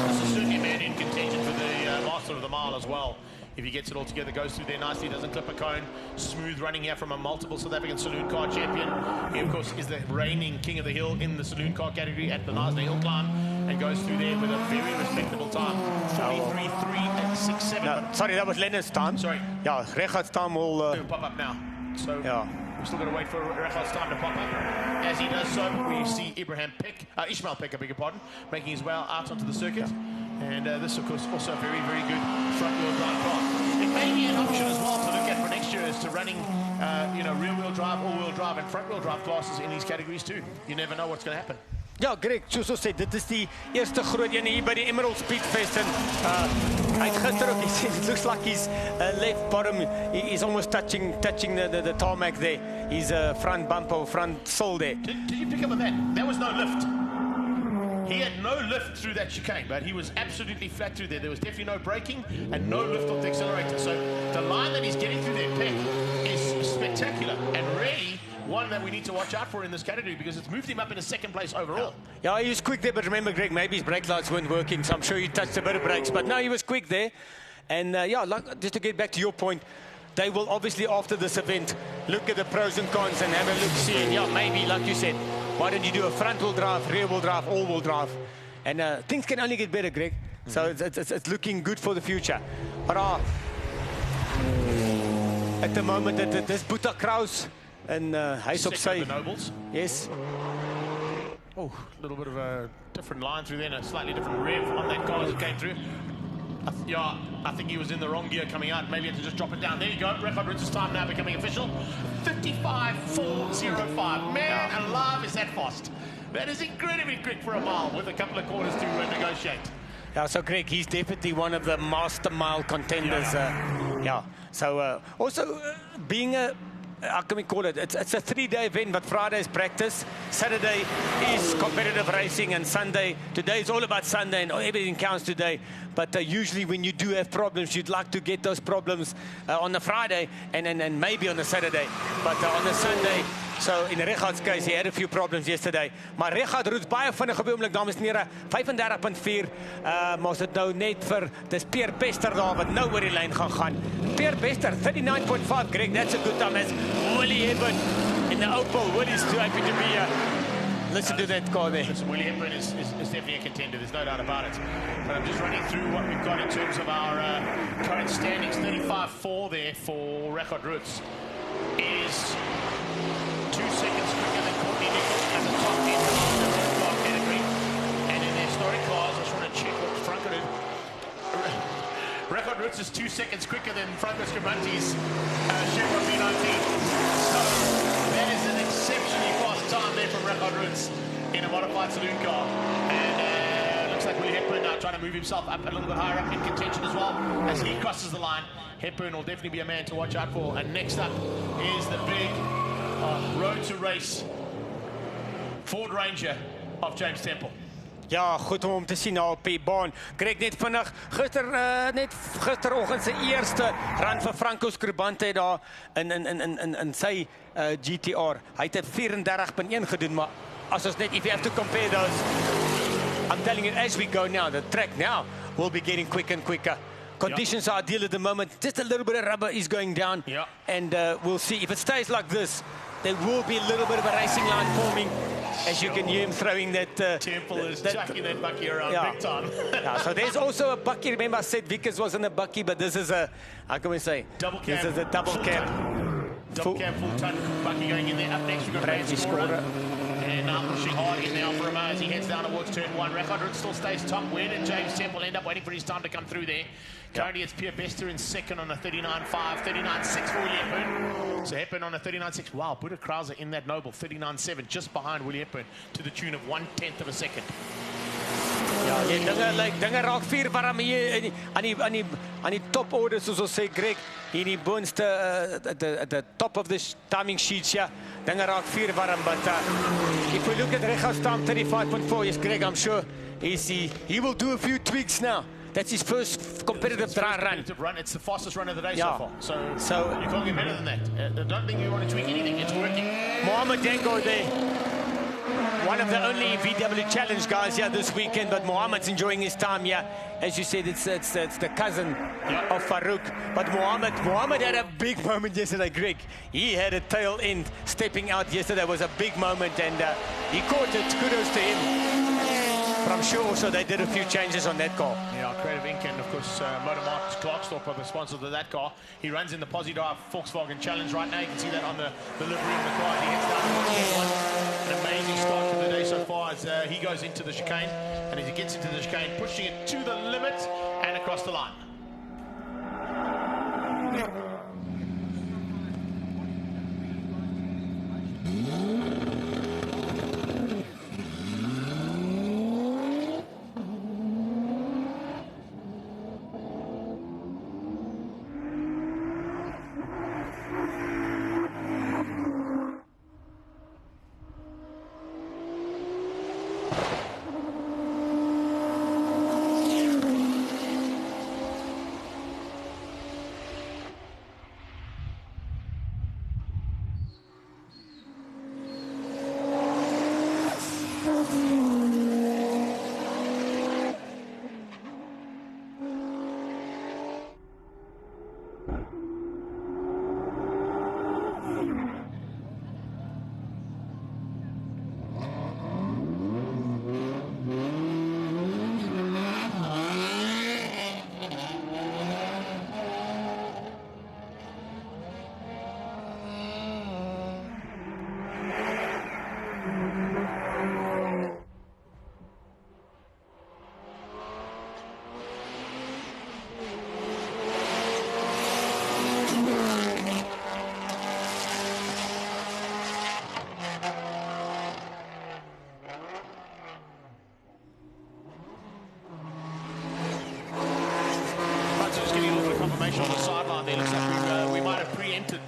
This is certainly a man in contention for the Master of the Mile as well. If he gets it all together, goes through there nicely, doesn't clip a cone. Smooth running here from a multiple South African saloon car champion. He, of course, is the reigning king of the hill in the saloon car category at the Nasdaq Hill Climb and goes through there with a very respectable time. 43.367. No, sorry, that was Leonard's time. Sorry. Yeah, Richard's time will It'll pop up now. So yeah. we've still got to wait for Richard's time to pop up. As he does so, we see Ishmael Peck, I beg your pardon, making his way out onto the circuit. And this, of course, also a very, very good front-wheel drive car. It may be an option as well to look at for next year as to running, rear-wheel drive, all-wheel drive, and front-wheel drive classes in these categories too. You never know what's going to happen. Ja, Greg, soos ons sê, dit is die eerste groot een hier by die Emerald Speedfest en hy het gister ook gesê, it looks like his left bottom is almost touching the tarmac there. His front bumper, front sole there. Did you pick up on that? There was no lift. He had no lift through that chicane, but he was absolutely flat through there. There was definitely no braking and no lift off the accelerator. So the line that he's getting through there, Peck, is spectacular and really one that we need to watch out for in this category because it's moved him up in a second place overall. Yeah, he was quick there, but remember, Greg, maybe his brake lights weren't working, so I'm sure he touched a bit of brakes. But no, he was quick there. And just to get back to your point, they will obviously, after this event, look at the pros and cons and have a look, see, and maybe, like you said, why don't you do a front-wheel drive, rear-wheel drive, all-wheel drive? And things can only get better, Greg. So it's looking good for the future. But at the moment, this Boeta Kraus, and hy's op sy. The Nobles. Yes. Oh, a little bit of a different line through there and a slightly different rev on that car as it came through. I think he was in the wrong gear coming out. Maybe he had to just drop it down. There you go. Richard Roos' time now becoming official. 55.405. Man alive, is that fast. That is incredibly quick for a mile with a couple of quarters to negotiate. Yeah, so Greg, he's definitely one of the master mile contenders. So also being a, how can we call it? It's a 3-day event, but Friday is practice. Saturday is competitive racing, and Sunday, today is all about Sunday, and everything counts today. But usually when you do have problems, you'd like to get those problems on the Friday and maybe on the Saturday. But on the Sunday, so in Richard's case, he had a few problems yesterday. Maar Richard Roos baie vinnig op die oomblik, dames en here, 35.4. Maar as dit nou net vir dis Pierre Bester daar wat nou oor die lyn gaan. Pierre Bester 39.5, Greg, that's a good time as Willie Hepburn in the Opel. Willie's too happy to be here. Listen to that car there. Listen, Willie Hepburn is definitely a contender, there's no doubt about it. But I'm just running through what we've got in terms of our current standings. 35.4 there for Richard Roos is 2 seconds quicker than Courtney Nichols at the top end of the car category. And in the historic cars, I just want to check what Franco did. Richard Roos is 2 seconds quicker than Franco Scamanti's Chevron V19. So that is an exceptionally fast time there from Richard Roos in a modified saloon car. And looks like Willie Hepburn now trying to move himself up a little bit higher up in contention as well as he crosses the line. Hepburn will definitely be a man to watch out for. And next up is the big road to race Ford Ranger of James Temple. Ja, goed om te sien op die baan. Greg net vinnig net gisteroggend se eerste run vir Franco Scribante daar in sy GTR. Hy het 34.1 gedoen, maar as ons net if you have to compare those, I'm telling you as we go now, the track now will be getting quicker and quicker. Conditions are ideal at the moment. Just a little bit of rubber is going down, and we'll see if it stays like this. There will be a little bit of a racing line forming. As you can hear him throwing that... Temple is chucking that bucky around big time. Yeah, so there's also a bucky. Remember I said Vickers wasn't a bucky, but this is a, how can we say? Double cab. This is a double cab. Double cab, full ton bucky going in there. Up next we've got Randy Scorer. And now pushing hard in now for Amar as he heads down towards turn 1. Rakhondra still stays top. Where did James Temple end up waiting for his time to come through there? Currently it's Pierre Bester in second on a 39.5, 39.6 for Willie Hepburn. So Hepburn on a 39.6. Wow, Buddha Krauser in that noble 39.7 just behind Willie Hepburn to the tune of 1/10 of a second. Ja, dinge raak vier warm hier aan die top orders soos ons sê Greg hier die boonste the top of the timing sheets ja dinge raak vier warm but if we look at Rega's time 35.4 yes Greg I'm sure he will do a few tweaks now. That's his first competitive run. It's the fastest run of the day so far. So you can't get better than that. I don't think you want to tweak anything. It's working. Mohamed Dengo there. One of the only VW Challenge guys here this weekend, but Mohamed's enjoying his time here. As you said, it's the cousin of Farouk. But Mohamed had a big moment yesterday, Greg. He had a tail end stepping out yesterday. It was a big moment, and he caught it. Kudos to him. But I'm sure also they did a few changes on that car. Yeah, Creative Inc. and of course Motormart Clarkstorp are the sponsors of that car. He runs in the Posi Drive Volkswagen Challenge right now. You can see that on the livery of the car. He heads down towards N1. An amazing start to the day so far as he goes into the chicane. And as he gets into the chicane, pushing it to the limit and across the line. On the sideline there, looks like we might have preempted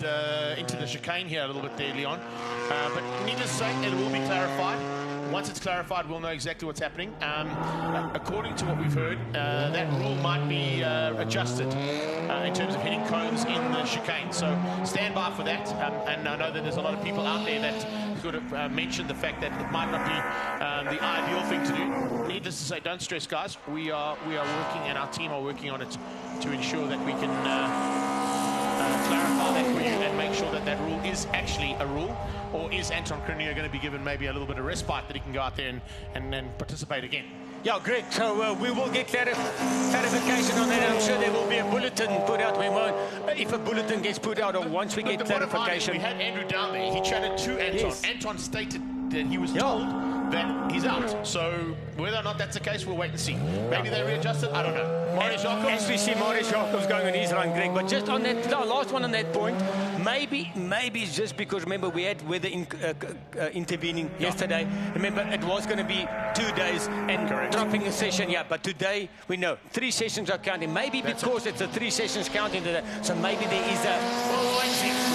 into the chicane here a little bit there, Leon. But needless to say, it will be clarified. Once it's clarified, we'll know exactly what's happening. According to what we've heard, that rule might be adjusted in terms of hitting cones in the chicane. So stand by for that. And I know that there's a lot of people out there that could have mentioned the fact that it might not be the ideal thing to do. Needless to say, don't stress, guys. We are working, and our team are working on it to ensure that we can clarify that for you and make sure that that rule is actually a rule, or is Anton Krunier going to be given maybe a little bit of respite that he can go out there and participate again? Yeah, great. So we will get clarification on that. I'm sure there will be a bulletin put out. We won't, if a bulletin gets put out, or once we get clarification. We had Andrew down there. He chatted to Anton. Yes. Anton stated that he was told that he's out. So whether or not that's the case, we'll wait and see. Maybe they readjust it. I don't know. Marius Jacobs. As we see Marius Jacobs going on his run, Greg. But just on that last one on that point, maybe it's just because, remember, we had weather intervening yesterday. Remember, it was going to be 2 days and dropping a session. Yeah, but today we know 3 sessions are counting. Maybe because it's a 3 sessions counting today. So maybe there is a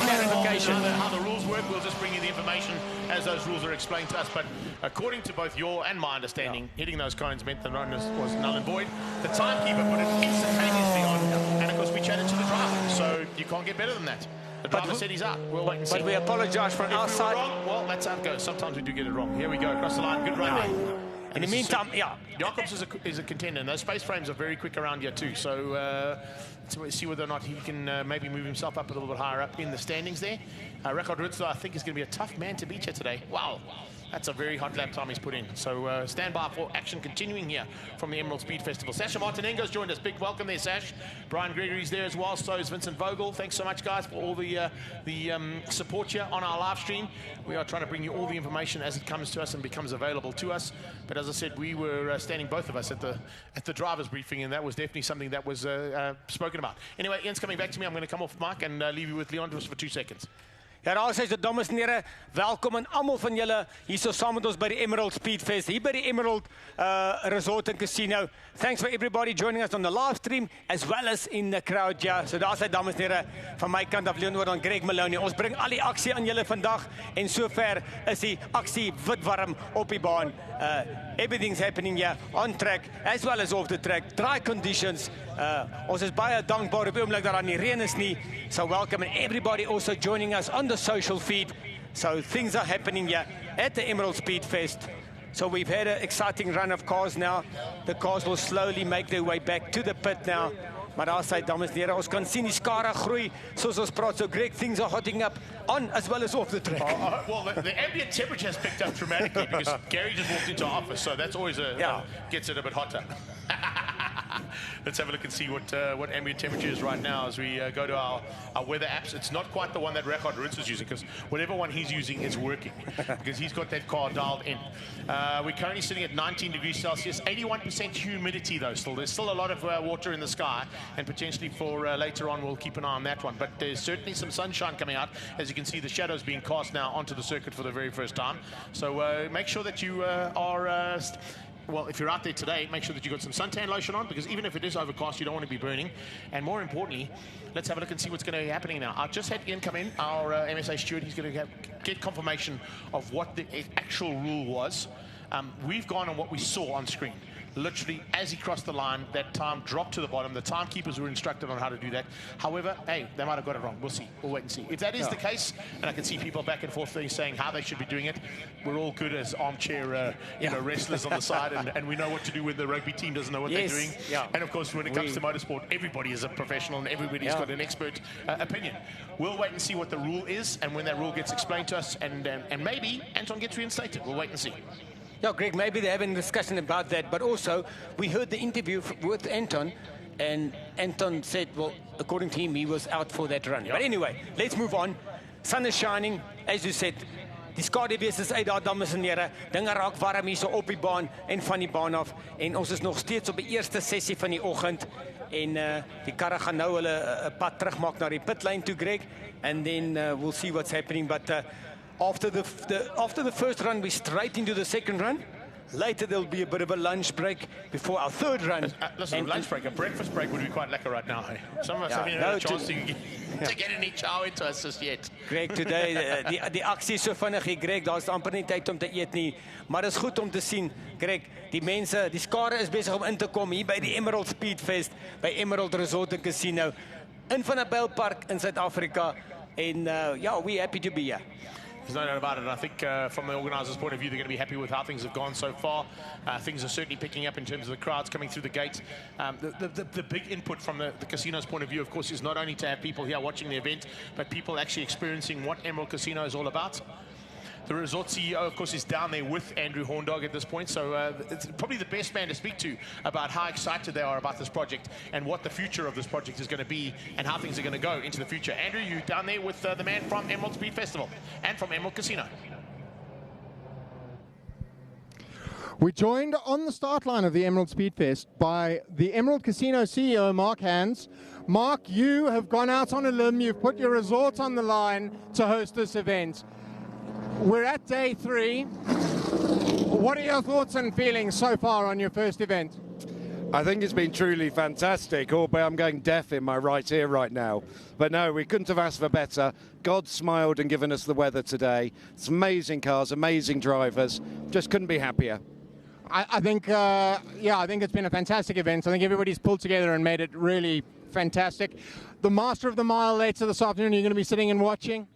clarification. How the rules work work. We'll just bring you the information as those rules are explained to us. But according to both your and my understanding, hitting those cones meant the run was null and void. The timekeeper put it instantaneously on, and of course we chatted to the driver, so you can't get better than that. The driver said he's out. We'll wait and see. But we apologize from our side. Well, that's how it goes. Sometimes we do get it wrong. Here we go, across the line. Good run there. In the meantime, Jacobs is a contender, and those space frames are very quick around here too. So let's see whether or not he can maybe move himself up a little bit higher up in the standings there. Richard Ritzler, I think, is going to be a tough man to beat here today. Wow. That's a very hot lap time he's put in. So stand by for action continuing here from the Emerald Speed Festival. Sasha Martinengo's joined us. Big welcome there, Sash. Brian Gregory's there as well. So is Vincent Vogel. Thanks so much, guys, for all the support here on our live stream. We are trying to bring you all the information as it comes to us and becomes available to us. But as I said, we were standing, both of us, at the driver's briefing, and that was definitely something that was spoken about. Anyway, Ian's coming back to me. I'm going to come off mic and leave you with Leon just for 2 seconds. Ja, daar sê dames en here, welkom aan almal van julle hierso saam met ons by die Emerald Speed Fest, hier by die Emerald Resort and Casino. Thanks for everybody joining us on the live stream as well as in the crowd. Ja, so daar sê dames en here van my kant af Leon en Greg Maloney. Ons bring al die aksie aan julle vandag en sover is die aksie wit warm op die baan. Everything's happening here on track as well as off the track. Dry conditions. Ons is baie dankbaar op die oomblik dat daar nie reën is nie. So welcome and everybody also joining us on the social feed. So things are happening here at the Emerald Speed Fest. So we've had an exciting run of cars now. The cars will slowly make their way back to the pit now. Maar daar sê dames en here, ons kan sien die skare groei soos ons praat. So Greg, things are hotting up on as well as off the track. Well, the ambient temperature has picked up dramatically because Gary just walked into our office, so that's always gets it a bit hotter. Let's have a look and see what ambient temperature is right now as we go to our weather apps. It's not quite the one that Richard Rutz is using, because whatever one he's using is working because he's got that car dialed in. We're currently sitting at 19 degrees Celsius, 81% humidity though still. There's still a lot of water in the sky, and potentially for later on we'll keep an eye on that one. But there's certainly some sunshine coming out. As you can see, the shadows being cast now onto the circuit for the very first time. So make sure that you are... well, if you're out there today, make sure that you've got some suntan lotion on, because even if it is overcast, you don't want to be burning. And more importantly, let's have a look and see what's going to be happening now. I've just had Ian come in, our MSA steward. He's going to get confirmation of what the actual rule was. We've gone on what we saw on screen. Literally, as he crossed the line, that time dropped to the bottom. The timekeepers were instructed on how to do that. However, hey, they might have got it wrong. We'll see. We'll wait and see. If that is the case, and I can see people back and forth saying how they should be doing it, we're all good as armchair wrestlers on the side, and we know what to do when the rugby team doesn't know what they're doing. Yeah. And of course, when it comes to motorsport, everybody is a professional and everybody's got an expert opinion. We'll wait and see what the rule is, and when that rule gets explained to us, and maybe Anton gets reinstated. We'll wait and see. Yeah, Greg, maybe they're having a discussion about that, but also we heard the interview with Anton, and Anton said, well, according to him, he was out for that run. But anyway, let's move on. Sun is shining, as you said. Die skaduwees is uit daar, dames en here. Dinge raak warm hier so op die baan en van die baan af. En ons is nog steeds op die eerste sessie van die oggend. En die karre gaan nou hulle pad terugmaak na die pitlane toe, Greg. And then we'll see what's happening. But after the first run, we're straight into the second run. Later, there'll be a bit of a lunch break before our third run. Listen, lunch break, a breakfast break would be quite lekker right now. Hey? Some of us haven't had a chance to get any chow into us just yet. Greg, today, die aksie is so vinnig hier, Greg, daar's amper nie tyd om te eet nie. Maar dit is goed om te sien, Greg, die mense, die skare is besig om in te kom hier by die Emerald Speed Fest, by Emerald Resort and Casino, in van 'n Park in Suid-Afrika. And we're happy to be here. There's no doubt about it. And I think from the organisers' point of view, they're going to be happy with how things have gone so far. Things are certainly picking up in terms of the crowds coming through the gate. The big input from the casino's point of view, of course, is not only to have people here watching the event, but people actually experiencing what Emerald Casino is all about. The resort CEO, of course, is down there with Andrew Horndog at this point, so it's probably the best man to speak to about how excited they are about this project and what the future of this project is going to be and how things are going to go into the future. Andrew, you down there with the man from Emerald Speed Festival and from Emerald Casino. We're joined on the start line of the Emerald Speed Fest by the Emerald Casino CEO, Mark Hans. Mark, you have gone out on a limb, you've put your resort on the line to host this event. We're at day 3. What are your thoughts and feelings so far on your first event? I think it's been truly fantastic, albeit I'm going deaf in my right ear right now. But no, we couldn't have asked for better. God smiled and given us the weather today. It's amazing cars, amazing drivers. Just couldn't be happier. I think, I think it's been a fantastic event. I think everybody's pulled together and made it really fantastic. The Master of the Mile later this afternoon, you're going to be sitting and watching?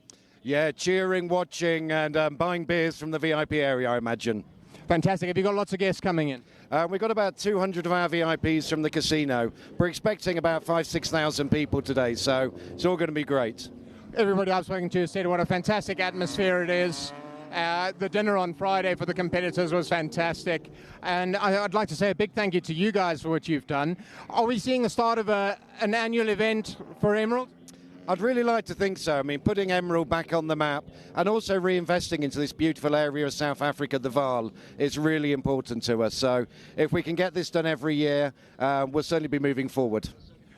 Yeah, cheering, watching, and buying beers from the VIP area, I imagine. Fantastic. Have you got lots of guests coming in? We've got about 200 of our VIPs from the casino. We're expecting about 5,000–6,000 people today, so it's all going to be great. Everybody I've spoken to said what a fantastic atmosphere it is. The dinner on Friday for the competitors was fantastic. And I'd like to say a big thank you to you guys for what you've done. Are we seeing the start of an annual event for Emerald? I'd really like to think so. I mean, putting Emerald back on the map and also reinvesting into this beautiful area of South Africa, the Vaal, is really important to us. So if we can get this done every year, we'll certainly be moving forward.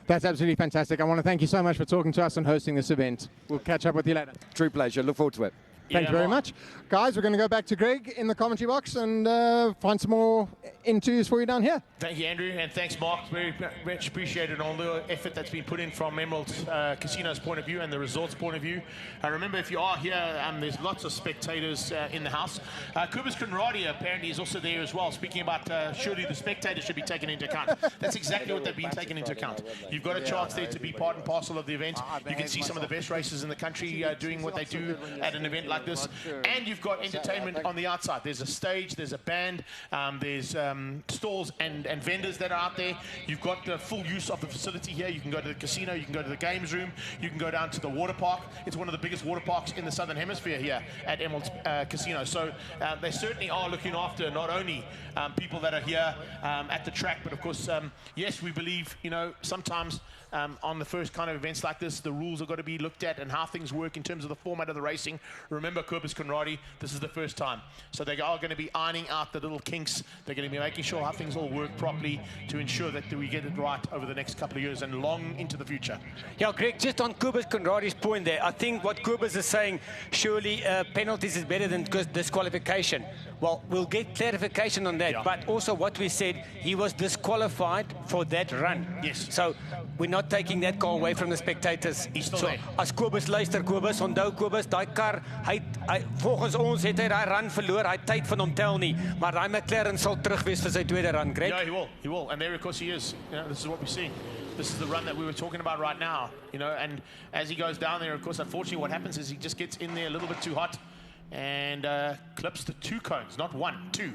That's absolutely fantastic. I want to thank you so much for talking to us and hosting this event. We'll catch up with you later. True pleasure. Look forward to it. Thank you very much. Guys, we're going to go back to Greg in the commentary box and find some more interviews for you down here. Thank you, Andrew, and thanks, Mark. Very much appreciated all the effort that's been put in from Emerald Casino's point of view and the resort's point of view. Remember, if you are here, there's lots of spectators in the house. Kobus Conradi apparently is also there as well, speaking about surely the spectators should be taken into account. That's exactly what they've been taken into account. You've got a chance there to be part and parcel of the event. You can see some of the best racers in the country doing what they do at an event like this, and you've got entertainment on the outside. There's a stage, there's a band, there's stalls and vendors that are out there. You've got the full use of the facility here. You can go to the casino, you can go to the games room, you can go down to the water park. It's one of the biggest water parks in the Southern Hemisphere here at Emerald Casino. So they certainly are looking after not only people that are here at the track, but of course, yes, we believe, you know, sometimes on the first kind of events like this, the rules have got to be looked at and how things work in terms of the format of the racing. Remember, Kobus Conradi, this is the first time. So they are going to be ironing out the little kinks. They're going to be making sure how things all work properly to ensure that we get it right over the next couple of years and long into the future. Yeah, Greg, just on Kobus Conradi's point there, I think what Kobus is saying, surely penalties is better than disqualification. Well, we'll get clarification on that, but also what we said, he was disqualified for that run. Yes. So we're not taking that car away from the spectators. He's still so, there. As Kobus luister, Kobus, onthou Kobus, daai kar, hy volgens ons het hy daai run verloor, hy tyd van hom tel nie, maar daai McLaren sal terug wees vir sy tweede run, Greg. Yeah, he will. And there, of course, he is. You know, this is what we're seeing. This is the run that we were talking about right now, you know, and as he goes down there, of course, unfortunately, what happens is he just gets in there a little bit too hot and clips the 2 cones, not 1, 2.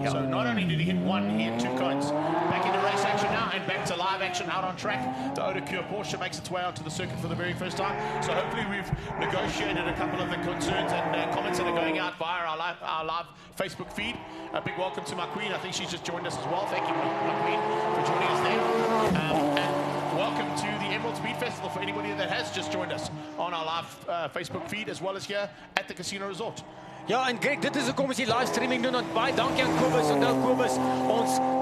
So not only did he hit 1, he hit 2 cones. Back into race action now and back to live action out on track. The Odacure Porsche makes its way onto the circuit for the very first time. So hopefully we've negotiated a couple of the concerns and comments that are going out via our live Facebook feed. A big welcome to my queen. I think she's just joined us as well. Thank you, my queen, for joining us there. And welcome to the Emerald Speed Festival for anybody that has just joined us on our live Facebook feed as well as here at the Casino Resort. Ja, en Greg, dit is hoekom ons die live streaming doen. En baie dankie aan Kobus. En nou Kobus,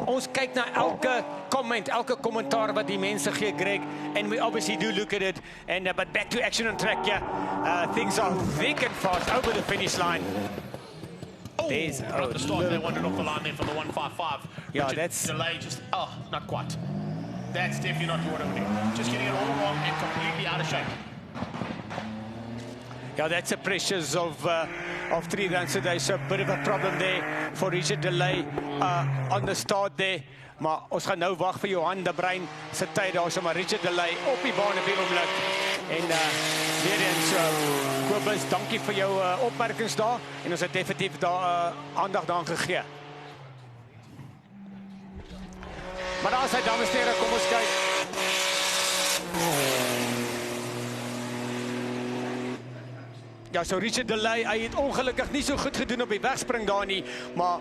ons kyk na elke comment, elke kommentaar wat die mense gee, Greg. And we obviously do look at it. And but back to action on track, yeah. Things are thick and fast over the finish line. Oh, there's the start. They wandered off the line there for the 155. Yeah, Richard that's delay. Just not quite. That's definitely not what I would do. Just getting it all wrong and completely out of shape. Yeah, that's the pressures of 3 runs today. So a bit of a problem there for Richard Delay on the start there. Maar ons gaan nou wag vir Johan de Bruin se tyd daar, so maar Richard Delay op die baan op die oomblik. En weer eens Kobus, dankie vir jou opmerkings daar en ons het definitief daar aandag daaraan gegee. Maar daar is hy, dames en heren, kom ons kyk. Ja, so Richard Delay, hy het ongelukkig nie so goed gedoen op die wegspring daar nie, maar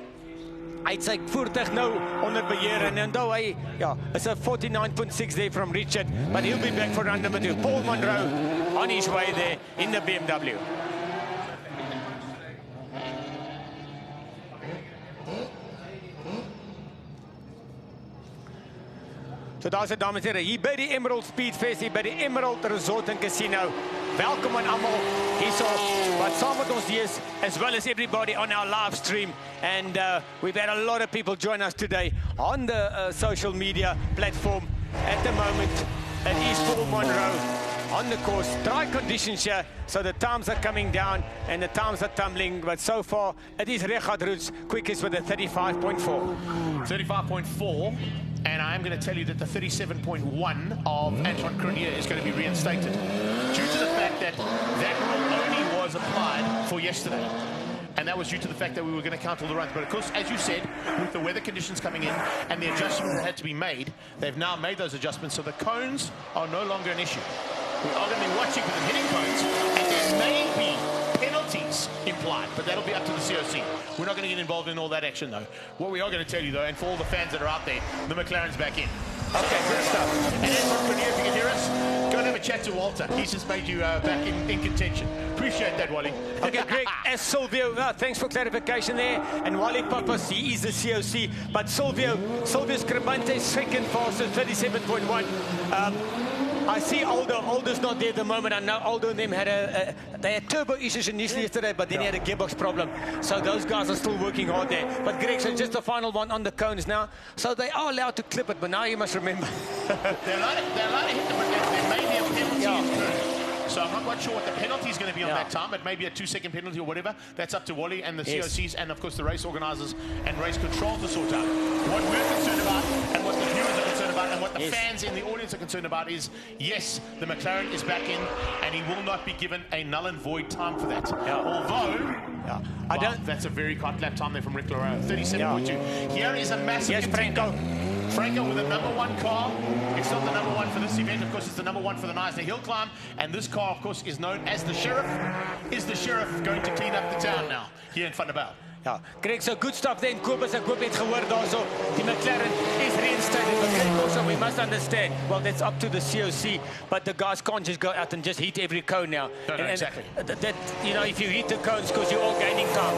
hy het sy voertuig nou onder beheer en onthou hy, ja, is 'n 49.6 there from Richard, but he'll be back for run number 2. Paul Monroe on his way there in the BMW. So daar is dit, dames en heren, hier by die Emerald Speed Fest, hier by die Emerald Resort en Casino. welkom aan almal hierso wat saam met ons is, as well as everybody on our live stream. And we've had a lot of people join us today on the social media platform. At the moment, it is Paul Monroe on the course. Dry conditions here, so the times are coming down and the times are tumbling. But so far, it is Richard Roets quickest with a 35.4. 35.4. And I am going to tell you that the 37.1 of Antoine Cronier is going to be reinstated due to the fact that that rule only was applied for yesterday. And that was due to the fact that we were going to count all the runs. But of course, as you said, with the weather conditions coming in and the adjustments that had to be made, they've now made those adjustments, so the cones are no longer an issue. We are going to be watching for the hitting cones, and there may be penalties implied, but that'll be up to the COC. We're not going to get involved in all that action, though. What we are going to tell you, though, and for all the fans that are out there, the McLaren's back in. Okay, good stuff. And Antoine Cronier, if you can hear us, go and have a chat to Walter. He's just made you back in contention. Appreciate that, Wally. Okay, Greg, as Silvio, thanks for clarification there. And Wally Papas, he is the COC. But Silvio Scribante, second fastest, 37.1. I see Aldo's not there at the moment. I know Aldo and them had they had turbo issues initially yesterday, but then he had a gearbox problem. So those guys are still working hard there. But Greg, so just the final one on the cones now. So they are allowed to clip it, but now you must remember. they're allowed to hit them, but there may be a penalty incurred. So I'm not quite sure what the penalty is going to be on that time. It may be a 2-second penalty or whatever. That's up to Wally and the COCs and, of course, the race organisers and race control to sort out. What we're concerned about and what the viewers are concerned about and what the fans in the audience are concerned about is, yes, the McLaren is back in and he will not be given a null and void time for that. Although, that's a very hot lap time there from Rick Leroux, 37.2. Here is a massive contender. Franco with a #1 car. It's not the #1 for this event. Of course, it's the #1 for the Knysna Hill Climb. And this car, of course, is known as the Sheriff. Is the Sheriff going to clean up the town now here in Van der Bijl? Ja, Greg, so good stuff then. Kobus, ek hoop jy het gehoor daarso. Die McLaren is reinstated. But Greg, also, we must understand, well, that's up to the COC, but the guys can't just go out and just hit every cone now. No, exactly. That, you know, if you hit the cones because you're all gaining time,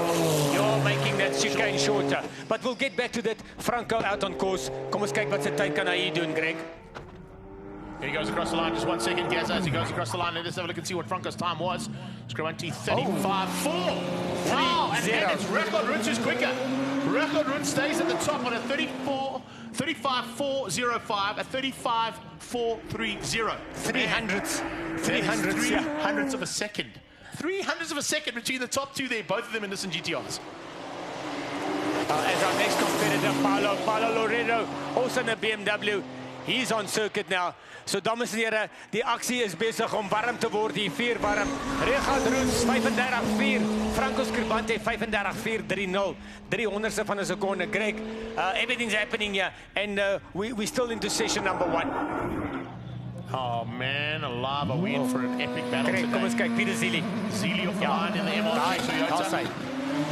you're making that chicane shorter. But we'll get back to that. Franco out on course. Kom ons kyk wat sy tyd kan hy hier doen, Greg. Here he goes across the line, just 1 second, Gaz, as he goes across the line. Let's have a look and see what Franco's time was. Scribante 35.4. Wow, and it's Record Roets who's quicker. Record Roets stays at the top on a 35.405, a 35.430. 300ths of a second. 300ths of a second between the top two there, both of them in Nissan GTRs. As our next competitor, Paulo Loredo, also in the BMW. He's on circuit now. So dames en here, die aksie is besig om warm te word, die vuur warm. Richard Roets 35.4, Franco Scribante 35.430, 300ste van 'n sekonde. Greg, everything's happening here, and we're still into session #1. Oh man, alive, are we in for an epic battle Greg, today? kom ons kyk, Pieter Zili. Zili off the line in the M1 Toyota.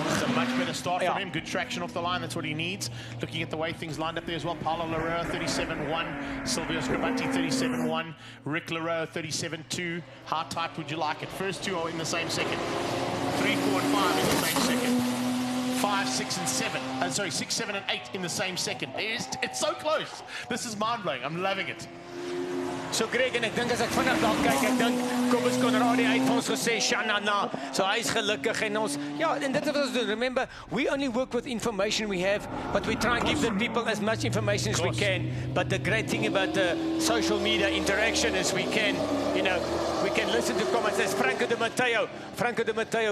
It's a much better start from him. Good traction off the line. That's what he needs. Looking at the way things lined up there as well. Paulo Loredo, 37.1. Silvio Scribante, 37.1. Rick Leroux, 37.2. How tight would you like it? First two are in the same second. 3, 4, and 5 in the same second. 5, 6, and 7. Sorry, 6, 7, and 8 in the same second. It's so close. This is mind-blowing. I'm loving it. So Greg, en ek dink as ek vinnig daar kyk, ek dink Kobus Conradie uit ons gesê Shanana. So hy's gelukkig en ons en dit is wat ons doen. Remember, we only work with information we have, but we try and give the people as much information as we can. But the great thing about the social media interaction is we can, you know, we can listen to comments. There's Franco de Matteo,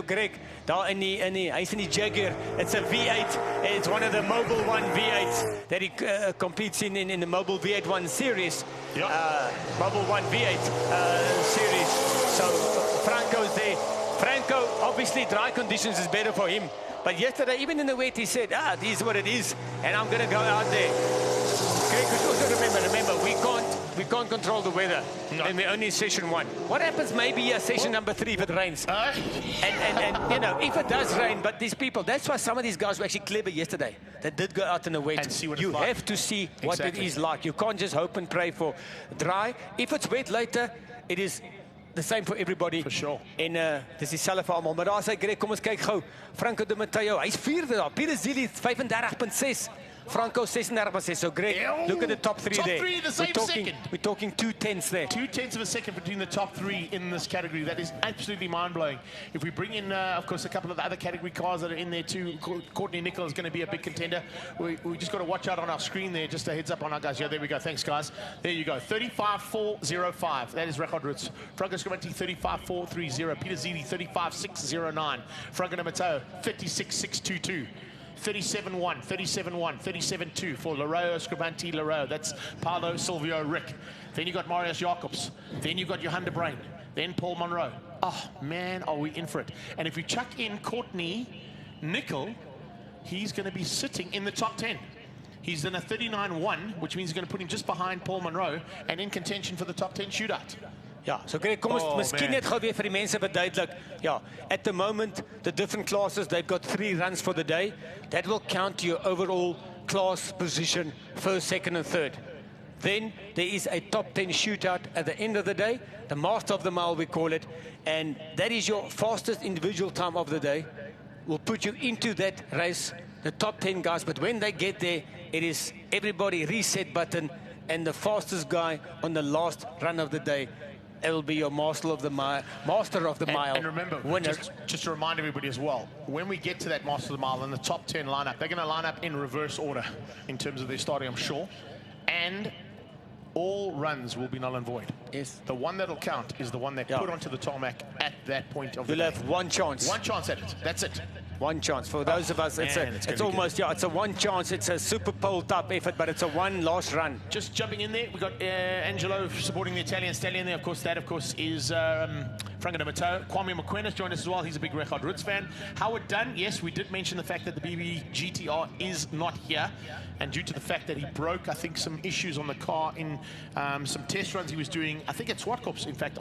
Greg, daar in die hy's in die Jaguar. It's a V8. It's one of the Mobile 1 V8s that he competes in the Mobile V8 1 series. Mobile 1 V8 series. So Franco's there. Franco, obviously dry conditions is better for him. But yesterday, even in the wet, he said, this is what it is, and I'm going to go out there. Greg, also remember, we can't control the weather, and we're only session 1. What happens maybe session number 3 if it rains? And you know, if it does rain, but these people, that's why some of these guys were actually clever yesterday. They did go out in the wet. And see what you it's like. have to see what it is like. You can't just hope and pray for dry. If it's wet later, it is the same for everybody. For sure. En dis dieselfde vir almal. Maar daar sê Greg, kom ons kyk gou. Franco de Matteo, hy's 4de daar. Pieter Zili 35.6. Franco 36.6. So Greg, look at the top three top there. Three in the same second. We're talking 2/10 there. 2/10 of a second between the top three in this category. That is absolutely mind-blowing. If we bring in, of course, a couple of the other category cars that are in there too, Courtney Nickel is going to be a big contender. We just got to watch out on our screen there. Just a heads up on our guys. Yeah, there we go. Thanks, guys. There you go. 35.405. That is record routes. Franco Scribanti 35.430. Peter Zidi 35.609. Franco Mateo 36.622. 37.1, 37.1, 37.2 for Leroy Scribanti Leroy. That's Paolo Silvio Rick. Then you got Marius Jacobs. Then you got Johan de Bruin. Then Paul Monroe. Oh, man, are we in for it. And if we chuck in Courtney Nickel, he's going to be sitting in the top 10. He's in a 39.1, which means he's going to put him just behind Paul Monroe and in contention for the top 10 shootout. Ja, so Greg, kom ons miskien net gou weer vir die mense verduidelik. Ja, at the moment, the different classes, they've got 3 runs for the day. That will count to your overall class position, first, second, and third. Then there is a top 10 shootout at the end of the day, the master of the mile, we call it, and that is your fastest individual time of the day. Will put you into that race, the top 10 guys, but when they get there, it is everybody reset button, and the fastest guy on the last run of the day, it will be your master of the mile, and remember, winner. Just to remind everybody as well, when we get to that master of the mile in the top 10 lineup, they're going to line up in reverse order in terms of their starting, I'm sure, and all runs will be null and void. Yes. The one that'll count is the one that put onto the tarmac at that point of the You'll day. have one chance. One chance at it. That's it. One chance. For those of us, it's almost, it's a one chance. It's a super pole type effort, but it's a one last run. Just jumping in there, we've got Angelo supporting the Italian stallion there. Of course, that, is Franco de Mateo. Kwame McQueen has joined us as well. He's a big Record Roots fan. Howard Dunn, yes, we did mention the fact that the BB GTR is not here. And due to the fact that he broke, I think, some issues on the car in some test runs he was doing, I think at Swartkops, in fact,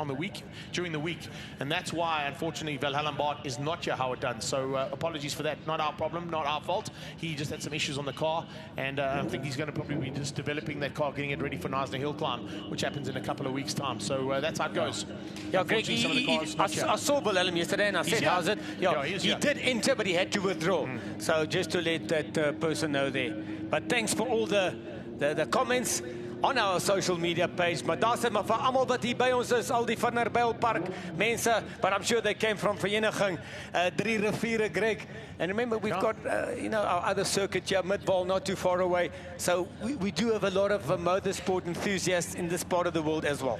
during the week. And that's why, unfortunately, Valhalla Bart is not here, Howard Dunn. So apologies for that. Not our problem, not our fault. He just had some issues on the car. And I think he's going to probably be just developing that car, getting it ready for Knysna Hill Climb, which happens in a couple of weeks' time. So that's how it goes. Yeah, Greg, I saw Willem yesterday and I said, how's it? Yeah, he did enter, but he had to withdraw. So just to let that person know there. But thanks for all the comments on our social media page. Maar daar sê maar vir almal wat hier by ons is, al die van Nerbeilpark mense, but I'm sure they came from Vereniging 3 Riviere, Greg. And remember, we've got our other circuit here, Midvaal, not too far away. So we do have a lot of motorsport enthusiasts in this part of the world as well.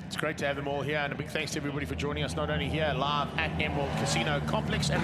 It's great to have them all here, and a big thanks to everybody for joining us, not only here live at Emerald Casino Complex, and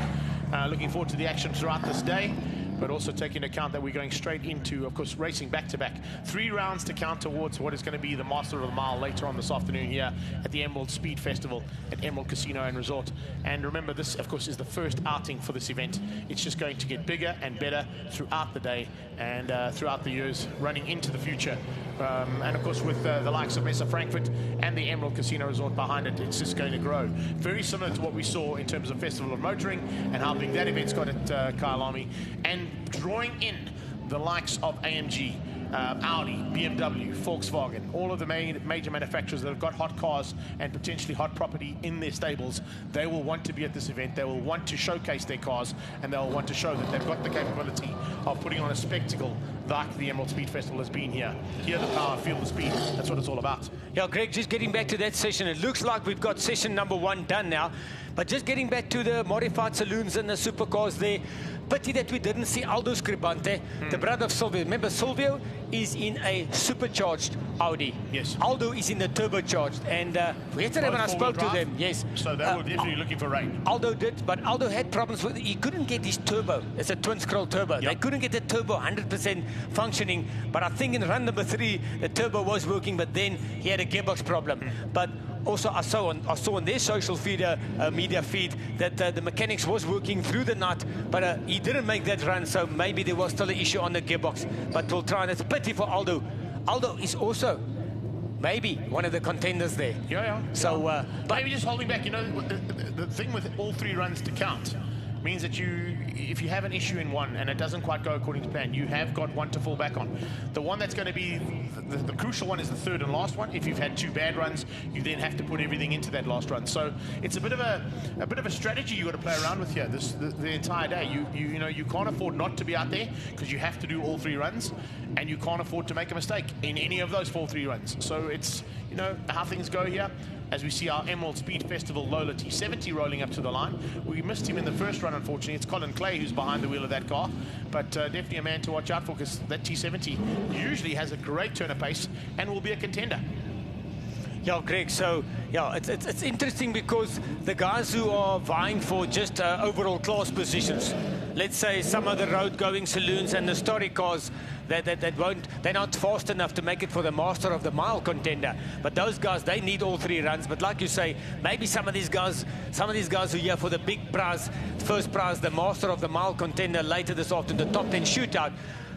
looking forward to the action throughout this day, but also taking into account that we're going straight into, of course, racing back-to-back. 3 rounds to count towards what is going to be the Master of the Mile later on this afternoon here at the Emerald Speed Festival at Emerald Casino and Resort. And remember, this, of course, is the first outing for this event. It's just going to get bigger and better throughout the day and throughout the years running into the future. And, of course, with the likes of Mesa Frankfurt and the Emerald Casino Resort behind it, it's just going to grow. Very similar to what we saw in terms of Festival of Motoring and how big that event's got at Kyalami. And drawing in the likes of AMG, Audi, BMW, Volkswagen, all of the major manufacturers that have got hot cars and potentially hot property in their stables, they will want to be at this event. They will want to showcase their cars, and they'll want to show that they've got the capability of putting on a spectacle like the Emerald Speed Festival has been here. Hear the power, feel the speed. That's what it's all about. Yeah, Greg, just getting back to that session, it looks like we've got session number 1 done now. But just getting back to the modified saloons and the supercars there, pity that we didn't see Aldo Scribante, the brother of Silvio. Remember, Silvio is in a supercharged Audi. Yes. Aldo is in the turbocharged. And yesterday when I spoke to them, yes. So they were definitely looking for rain. Aldo did, but Aldo had problems with it. He couldn't get his turbo. It's a twin-scroll turbo. Yep. They couldn't get the turbo 100% functioning. But I think in run number 3, the turbo was working, but then he had a gearbox problem. But also, I saw on their social media feed that the mechanics was working through the night, but he didn't make that run, so maybe there was still an issue on the gearbox. But we'll try, and it's a pity for Aldo. Aldo is also maybe one of the contenders there. Yeah. So, but maybe just holding back. You know, the thing with all 3 runs to count means that if you have an issue in one and it doesn't quite go according to plan, you have got one to fall back on. The one that's going to be the crucial one is the third and last one. If you've had 2 bad runs, you then have to put everything into that last run. So it's a bit of a strategy you got to play around with here the entire day. You know, you can't afford not to be out there because you have to do all 3 runs, and you can't afford to make a mistake in any of those 3 runs. So it's, you know, how things go here. As we see our Emerald Speed Festival Lola T70 rolling up to the line. We missed him in the first run, unfortunately. It's Colin Clay who's behind the wheel of that car, but definitely a man to watch out for, because that T70 usually has a great turn of pace and will be a contender. Yeah, Greg, so yeah, it's interesting because the guys who are vying for just overall class positions, let's say some of the road-going saloons and the story cars, they're not fast enough to make it for the Master of the Mile contender. But those guys, they need all 3 runs. But like you say, maybe some of these guys who are here for the big prize, first prize, the Master of the Mile contender later this afternoon, the top 10 shootout,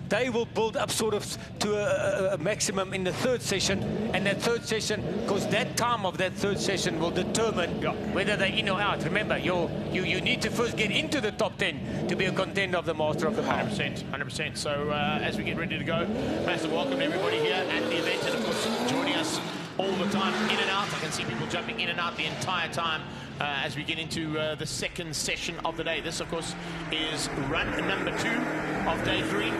they will build up sort of to a maximum in the 3rd session, and that 3rd session, because that time of that 3rd session will determine whether they're in or out. Remember, you need to first get into the top 10 to be a contender of the Master of the Mile. 100%. So as we get ready to go, massive welcome to everybody here at the event, and of course joining us all the time, in and out. I can see people jumping in and out the entire time as we get into the 2nd session of the day. This, of course, is run number 2 of day 3,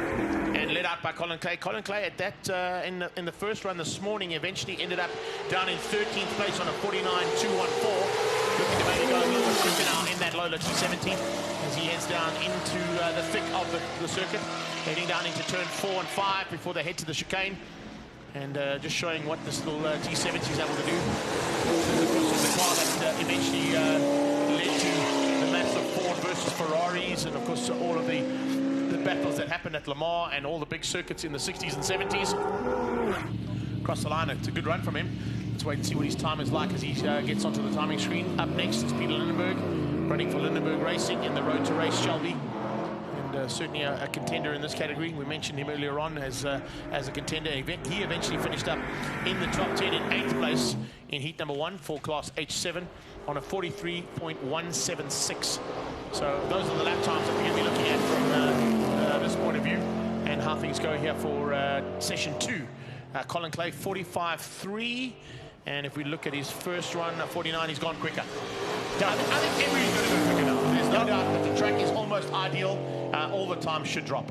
and led out by Colin Clay. Colin Clay at that in the first run this morning eventually ended up down in 13th place on a 49.214. Looking to maybe go a little bit quicker now in that Lola T70 as he heads down into the thick of the circuit, heading down into turn 4 and 5 before they head to the chicane. And just showing what this little T70 is able to do. This is, of course, the car that eventually led to the massive Ford versus Ferraris, and of course all of the battles that happened at Le Mans and all the big circuits in the 60s and 70s. Across the line, it's a good run from him. Let's wait and see what his time is like as he gets onto the timing screen. Up next is Peter Lindenberg, running for Lindenberg Racing in the Road to Race Shelby. Certainly a contender in this category. We mentioned him earlier on as a contender. He eventually finished up in the top 10 in 8th place in heat number 1 for class H7 on a 43.176. So those are the lap times that we're going to be looking at from this point of view, and how things go here for session 2. Colin Clay 45.3, and if we look at his first run, 49, he's gone quicker. I think everybody's going to go quicker now. There's no doubt that the track is almost ideal. All the time should drop.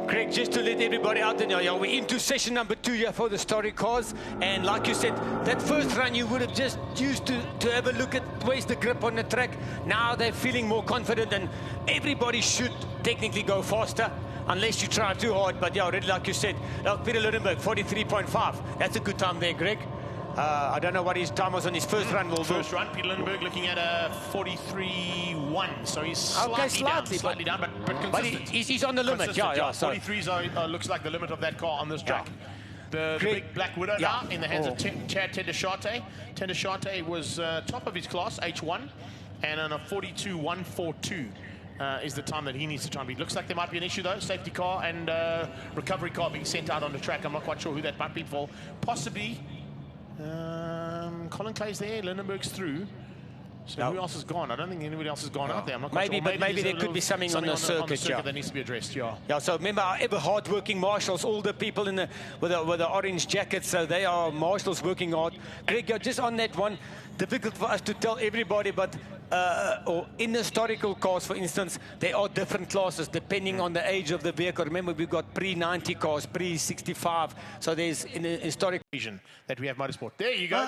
Greg, just to let everybody out there know, we're into session number 2 here for the story cars, and like you said, that first run you would have just used to have a look at where's the grip on the track. Now they're feeling more confident, and everybody should technically go faster unless you try too hard. But yeah, already like you said, like Peter Lindenberg, 43.5. That's a good time there, Greg. I don't know what his time was on his first run. First run, Peter Lindenberg looking at a 43.1. So he's slightly down, but consistent. But he's on the limit. Yeah. So 43 looks like the limit of that car on this track. The big Black Widow now in the hands of Chad Tendashate. Tendashate was top of his class, H1, and on a 42.142. Is the time that he needs to try and beat. Looks like there might be an issue though. Safety car and recovery car being sent out on the track. I'm not quite sure who that might be for. Possibly Colin Clay's there, Lindenberg's through. So who else has gone? I don't think anybody else has gone out there. I'm not quite sure. Maybe there could be something on the circuit that needs to be addressed. Yeah. So remember, our ever hard-working marshals, all the people in with the orange jackets, so they are marshals working hard. Greg, just on that one, difficult for us to tell everybody, but or in historical cars, for instance, there are different classes depending on the age of the vehicle. Remember, we've got pre-90 cars, pre-65, so there's in a historic vision that we have motorsport. There you go.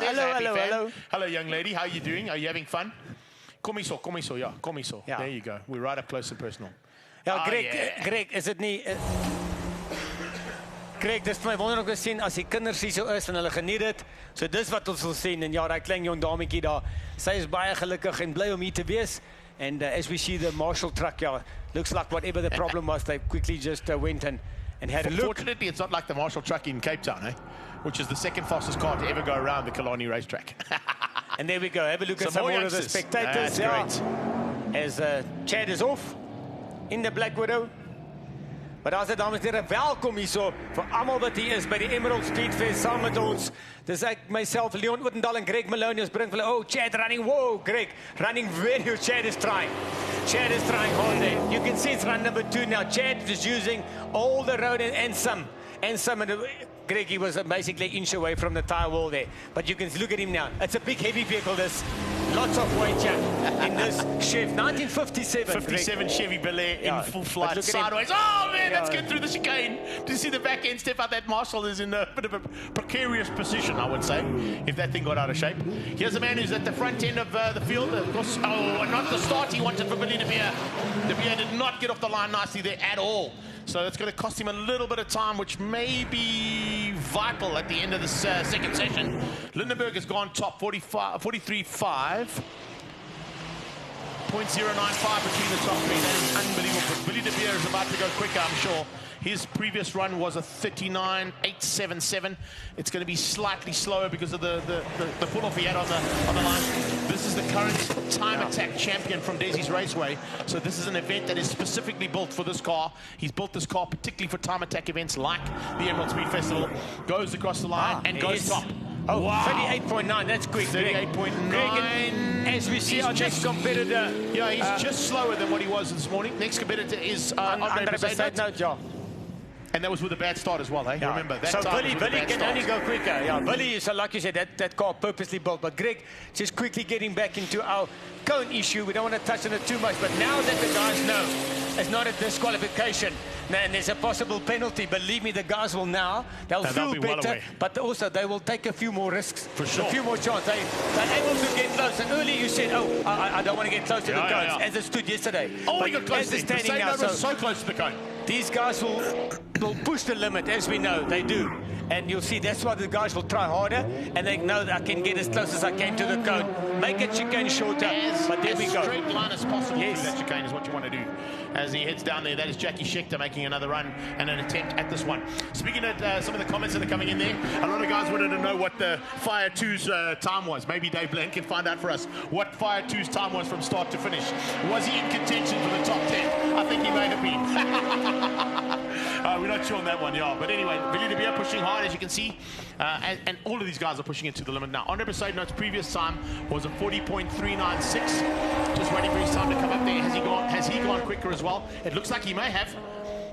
Hello, young lady. How are you doing? Are you having fun? Komiso. There you go. We're right up close and personal. Greg, is it nie... Greg, dis vir my wonderlik om te sien as die kinders hier so is en hulle geniet dit. So dis wat ons wil sien, en ja, daai klein jong dametjie daar, sy is baie gelukkig en bly om hier te wees. And as we see the Marshall truck, looks like whatever the problem was, they quickly just went and had a look. Fortunately, it's not like the Marshall truck in Cape Town, which is the second fastest car to ever go around the Killarney racetrack. And there we go. Have a look at some more of the spectators. That's great. As Chad is off in the Black Widow. Maar daar's dit dames en here, welkom hierso vir almal wat hier is by die Emerald Speed Fest saam met ons. Dis ek myself, Leon Oudendal en Greg Maloney, ons bring hulle, oh, Chad running, whoa, Greg, running very, Chad is trying hard there. You can see it's run number 2 now. Chad is using all the road and some, and Greg, he was basically an inch away from the tire wall there. But you can look at him now. It's a big, heavy vehicle, this. Lots of weight here in this Chev. 1957. 57 Chevy Bel Air in full flight sideways. Oh, man, let's get through the chicane. Did you see the back end step out? That Marshall is in a bit of a precarious position, I would say, if that thing got out of shape. Here's a man who's at the front end of the field. Of course, not the start he wanted for Billy De Beer. De Beer did not get off the line nicely there at all. So it's going to cost him a little bit of time, which may be vital at the end of this second session. Lindenberg has gone top, 43.5. 0.095 between the top three. That is unbelievable. But Billy De Beer is about to go quicker, I'm sure. His previous run was a 39.877. It's going to be slightly slower because of the pull-off he had on the line. This is the current time attack champion from Desi's Raceway. So this is an event that is specifically built for this car. He's built this car particularly for time attack events like the Emerald Speed Festival. Goes across the line and goes top. Oh, wow. 38.9, that's quick. 38.9. As we see our next competitor. Yeah, he's just slower than what he was this morning. Next competitor is Andre Besaidnout. And that was with a bad start as well, hey? Yeah. Remember, that so time Billy can only go quicker. Yeah, Billy is, like you said, that car purposely built. But Greg, just quickly getting back into our cone issue. We don't want to touch on it too much. But now that the guys know it's not a disqualification and there's a possible penalty, believe me, the guys will now, they'll feel better. Well, but also, they will take a few more risks. For sure. A few more chances. They're able to get close. And earlier you said, oh, I don't want to get close to the cones, as it stood yesterday. Oh, we got close to standing now. So close to the cone. These guys will push the limit, as we know, they do. And you'll see that's why the guys will try harder, and they know that I can get as close as I can to the cone. Make it chicane shorter, but there we go. As straight line as possible through that chicane is what you want to do. As he heads down there, that is Jackie Schechter making another run and an attempt at this one. Speaking of some of the comments that are coming in there, a lot of guys wanted to know what the Fire 2's time was. Maybe Dave Blank can find out for us what Fire 2's time was from start to finish. Was he in contention for the top 10? I think he may have been. We're not sure on that one, yeah. But anyway, Billy De Beer pushing hard, as you can see. And all of these guys are pushing it to the limit now. Andre Besaidnout's previous time was a 40.396. Just waiting for his time to come up there. Has he gone quicker as well? It looks like he may have.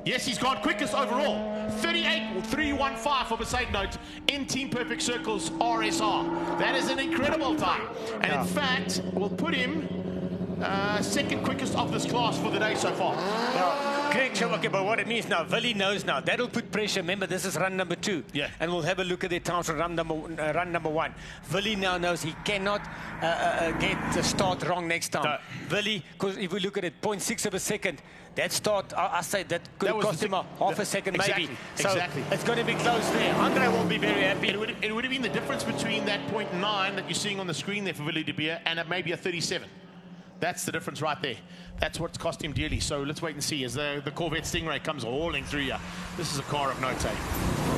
Yes, he's gone quickest overall. 38.315 for Besaidnout in Team Perfect Circles RSR. That is an incredible time. And in fact, will put him second quickest of this class for the day so far. Greg, okay, but what it means now, Willie knows now. That'll put pressure. Remember, this is run number 2. Yeah. And we'll have a look at their times from run number 1. Willie now knows he cannot get the start wrong next time. No. Willie, because if we look at it, 0.6 of a second, that start, I say that could cost him half a second maybe. So it's going to be close there. Andre won't be very happy. It would have been the difference between that 0.9 that you're seeing on the screen there for Willie De Beer and maybe a 37. That's the difference right there. That's what's cost him dearly. So let's wait and see as the Corvette Stingray comes hauling through here. This is a car of note, eh?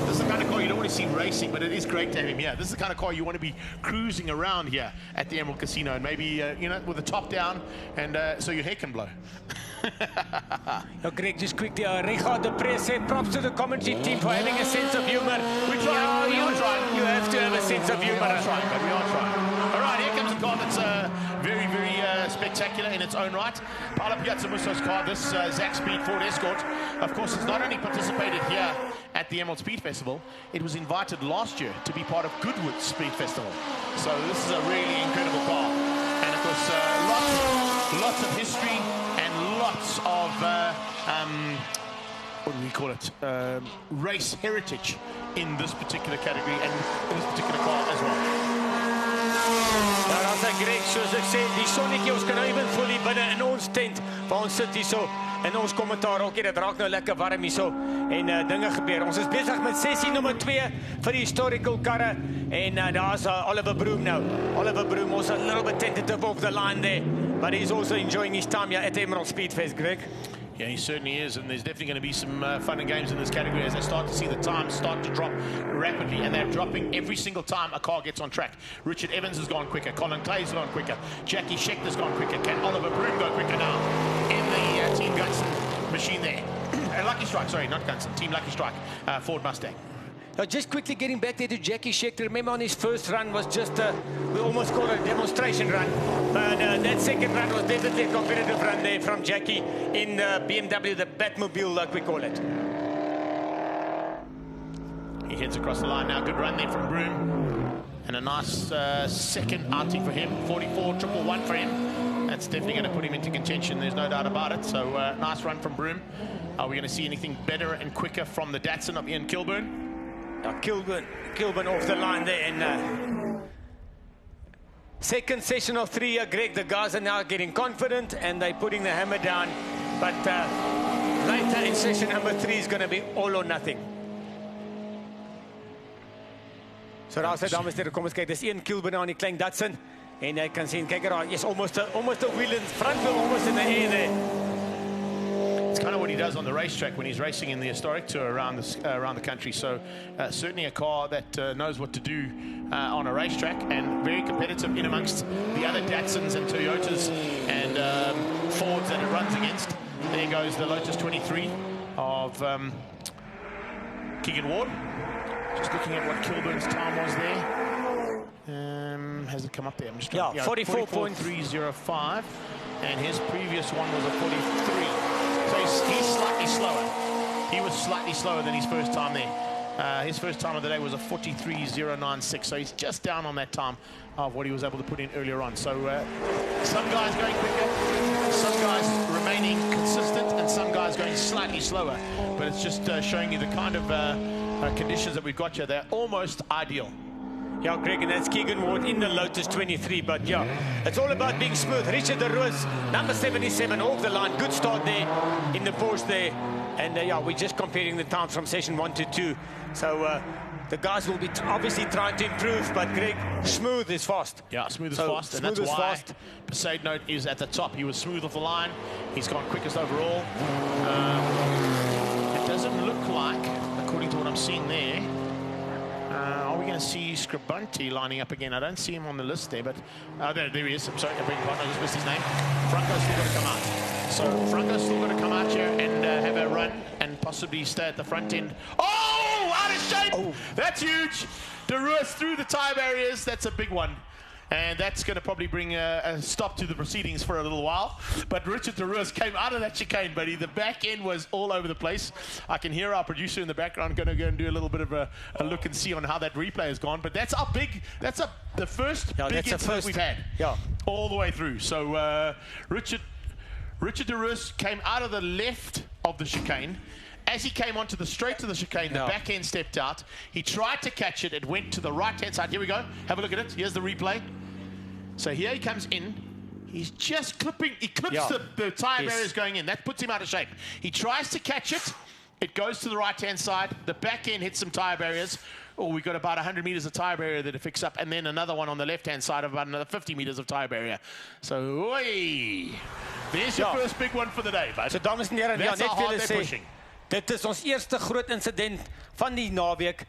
This is the kind of car you don't want to see racing, but it is great to have him here. This is the kind of car you want to be cruising around here at the Emerald Casino, and maybe, you know, with the top down, and so your hair can blow. Greg, just quickly, Richard de Pre said props to the commentary team for having a sense of humor. We try. You have to have a sense of humor. We are trying. All right, here comes a car that's very, very spectacular in its own right. Paolo Piazzamusso's car, this Zach Speed Ford Escort, of course, has not only participated here at the Emerald Speed Festival, it was invited last year to be part of Goodwood's Speed Festival. So this is a really incredible car. And of course, lots of history and lots of, what do we call it, race heritage in this particular category and in this particular car as well. Ja, dan sê Greg, soos ek sê, die sonnetjie, ons kan nou even voel hier binne in ons tent, waar ons sit hier so, en ons kommentaar ook, dit raak nou lekker warm hier so, en dinge gebeur. Ons is bezig met sessie nummer 2 vir die historical karre, en daar's Oliver Broom nou. Oliver Broom was a little bit tentative off the line there, but he's also enjoying his time here at Emerald Speed Fest, Greg. Yeah, he certainly is, and there's definitely going to be some fun and games in this category as they start to see the times start to drop rapidly, and they're dropping every single time a car gets on track. Richard Evans has gone quicker, Colin Clay's gone quicker, Jackie Schechter's gone quicker. Can Oliver Broom go quicker now in the Team Gunson machine there? And like you Strike, sorry, not Gunston, Team Lucky Strike, Ford Mustang. Now, just quickly getting back there to Jackie Schechter. Remember, on his first run was just we almost call it a demonstration run. But that second run was definitely a competitive run there from Jackie in BMW, the Batmobile, like we call it. He heads across the line now. Good run there from Broom. And a nice second outing for him. 44.111 for him. That's definitely going to put him into contention. There's no doubt about it. So nice run from Broom. Are we going to see anything better and quicker from the Datsun of Ian Kilburn? Kilburn off the line there. And second session of 3, Greg, the guys are now getting confident and they're putting the hammer down. But later in session number 3 is going to be all or nothing. So daar sê dames en here, kom ons kyk, dis Ian Kilburn aan die klein Datsun. En jy kan sien, kyk daar, is almost a wheel in front wheel, almost in the air there. It's kind of what he does on the racetrack when he's racing in the historic tour around the country. So certainly a car that knows what to do on a racetrack and very competitive in amongst the other Datsuns and Toyotas and Fords that it runs against. There goes the Lotus 23 of Keegan Ward. Just looking at what Kilburn's time was there. Has it come up there? I'm just trying, yeah, 44.305, and his previous one was a 43. So he's slightly slower. He was slightly slower than his first time there. His first time of the day was a 43.096, so he's just down on that time of what he was able to put in earlier on. So some guys going quicker, some guys remaining consistent, and some guys going slightly slower. But it's just showing you the kind of conditions that we've got here. They're almost ideal. Yeah, Greg, and that's Keegan Ward in the Lotus 23. But yeah, it's all about being smooth. Richard de Roos, number 77, off the line. Good start there in the Porsche there. And yeah, we're just comparing the times from session 1 to 2. So the guys will be obviously trying to improve, but Greg, smooth is fast. Yeah, smooth is fast, and that's why Besaid Note is at the top. He was smooth off the line. He's gone quickest overall. It doesn't look like, according to what I'm seeing there, are we going to see Scribunti lining up again? I don't see him on the list there, but there he is. I'm sorry, I beg your pardon, I just missed his name. Franco's still got to come out. So Franco's still got to come out here and have a run and possibly stay at the front end. Oh, out of shape! Oh. That's huge. De Roos through the tyre barriers. That's a big one. And that's going to probably bring a stop to the proceedings for a little while. But Richard de Roos came out of that chicane, buddy. The back end was all over the place. I can hear our producer in the background going to go and do a little bit of a look and see on how that replay has gone. But that's the first big incident we've had. Yeah. All the way through. So Richard de Roos came out of the left of the chicane. As he came onto the straight to the chicane, the back end stepped out. He tried to catch it. It went to the right-hand side. Here we go. Have a look at it. Here's the replay. So here he comes in. He's just clipping. He clips the tyre barriers going in. That puts him out of shape. He tries to catch it. It goes to the right-hand side. The back end hits some tyre barriers. Oh, we've got about 100 meters of tyre barrier that it fixed up, and then another one on the left-hand side of about another 50 meters of tyre barrier. So, oi, there's your first big one for the day, bud. So, dames en heren, That's how hard they're pushing. Dit is ons eerste groot incident van die naweek.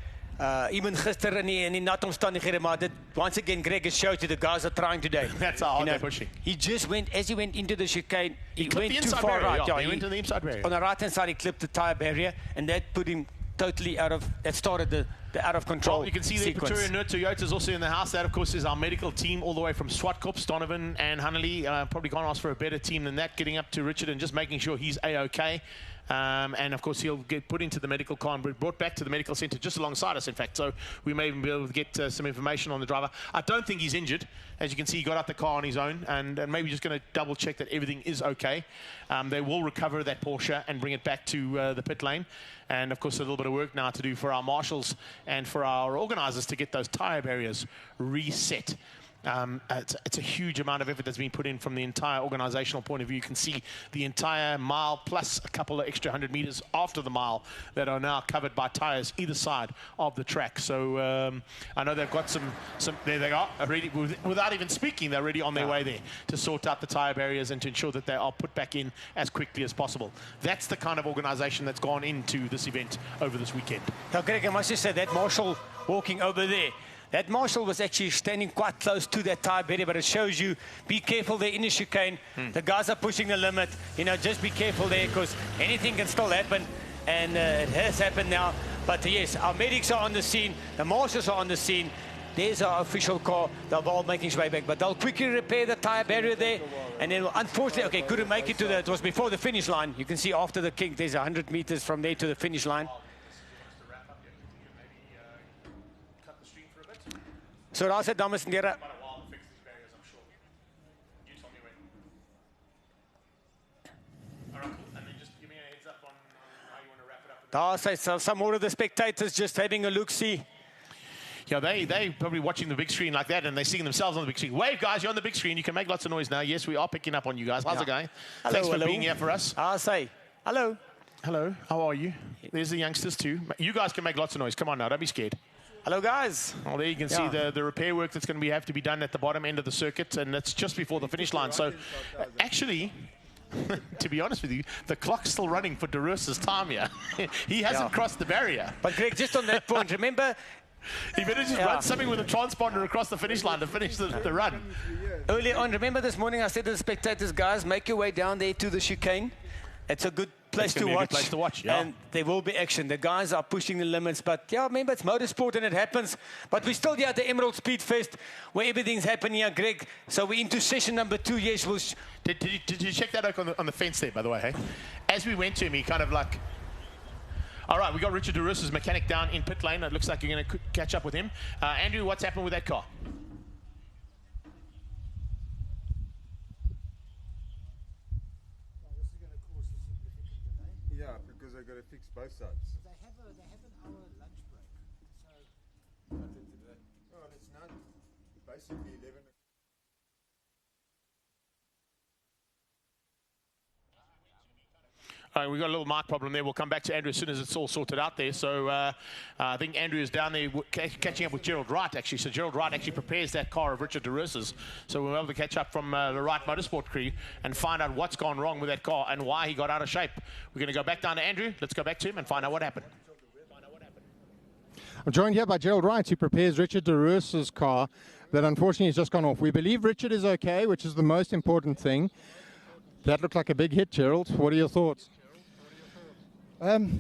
Even gister in die nat omstandighede, maar dit once again Greg has showed you the guys are trying today. That's how hard they're pushing. He just went, as he went into the chicane, he went too far barrier, right. Yeah, he went to the inside barrier. On the right hand side he clipped the tyre barrier, and that put him totally out of, that started the out of control. Well, you can see the Pretoria Nerd Toyota is also in the house. That, of course, is our medical team all the way from Swartkops, Donovan and Hanley. Probably can't ask for a better team than that, getting up to Richard and just making sure he's A-OK. And, of course, he'll get put into the medical car and brought back to the medical center just alongside us, in fact. So we may even be able to get some information on the driver. I don't think he's injured. As you can see, he got out the car on his own, and maybe just going to double-check that everything is okay. They will recover that Porsche and bring it back to the pit lane. And, of course, a little bit of work now to do for our marshals and for our organizers to get those tire barriers reset. It's a huge amount of effort that's been put in from the entire organizational point of view. You can see the entire mile plus a couple of extra 100 meters after the mile that are now covered by tires either side of the track. So I know they've got some there they are already, without even speaking, they're already on their way there to sort out the tire barriers and to ensure that they are put back in as quickly as possible. That's the kind of organization that's gone into this event over this weekend. Now, Greg, I must just say that marshal walking over there, that marshal was actually standing quite close to that tire barrier, but it shows you, be careful there in the chicane. The guys are pushing the limit. You know, just be careful there because anything can still happen. and it has happened now. But yes, our medics are on the scene, the marshals are on the scene. There's our official car. They're all making its way back, but they'll quickly repair the tire barrier there. And then, unfortunately, okay, couldn't make it to the, it was before the finish line. You can see after the kick, there's 100 meters from there to the finish line. So daar sit dames en here. Daar say some more of the spectators just having a look-see. Yeah, they probably watching the big screen like that, and they're seeing themselves on the big screen. Wave, guys, you're on the big screen. You can make lots of noise now. Yes, we are picking up on you guys. How's it going? Hello, Thanks for hello. being here for us. I say, hello. Hello, how are you? There's the youngsters too. You guys can make lots of noise. Come on now, don't be scared. Hello, guys. Well, there you can see the repair work that's going to have to be done at the bottom end of the circuit, and that's just before the finish line. So, actually, to be honest with you, the clock's still running for De Roos's time here. He hasn't crossed the barrier. But Greg, just on that point, remember, he better just run something with a transponder across the finish line to finish the run. Earlier on, remember this morning I said to the spectators, guys, make your way down there to the chicane. It's a good place to watch. Yeah. And there will be action. The guys are pushing the limits. But, yeah, remember, it's motorsport and it happens. But we're still here at the Emerald Speed Fest where everything's happening here, Greg. So we're into session number 2. Yes, we'll... Did you check that out on the fence there, by the way, hey? As we went to him, he kind of like... All right, we got Richard De Roos's mechanic down in pit lane. It looks like you're going to catch up with him. Andrew, what's happened with that car? Yeah, because they've got to fix both sides. They have an hour lunch break. So well, it's not basically 11. All right, we've got a little mic problem there. We'll come back to Andrew as soon as it's all sorted out there. So I think Andrew is down there catching up with Gerald Wright, actually. So Gerald Wright actually prepares that car of Richard De Roos's. So we're able to catch up from the Wright Motorsport crew and find out what's gone wrong with that car and why he got out of shape. We're going to go back down to Andrew. Let's go back to him and find out what happened. I'm joined here by Gerald Wright, who prepares Richard De Roos's car that unfortunately has just gone off. We believe Richard is okay, which is the most important thing. That looked like a big hit, Gerald. What are your thoughts?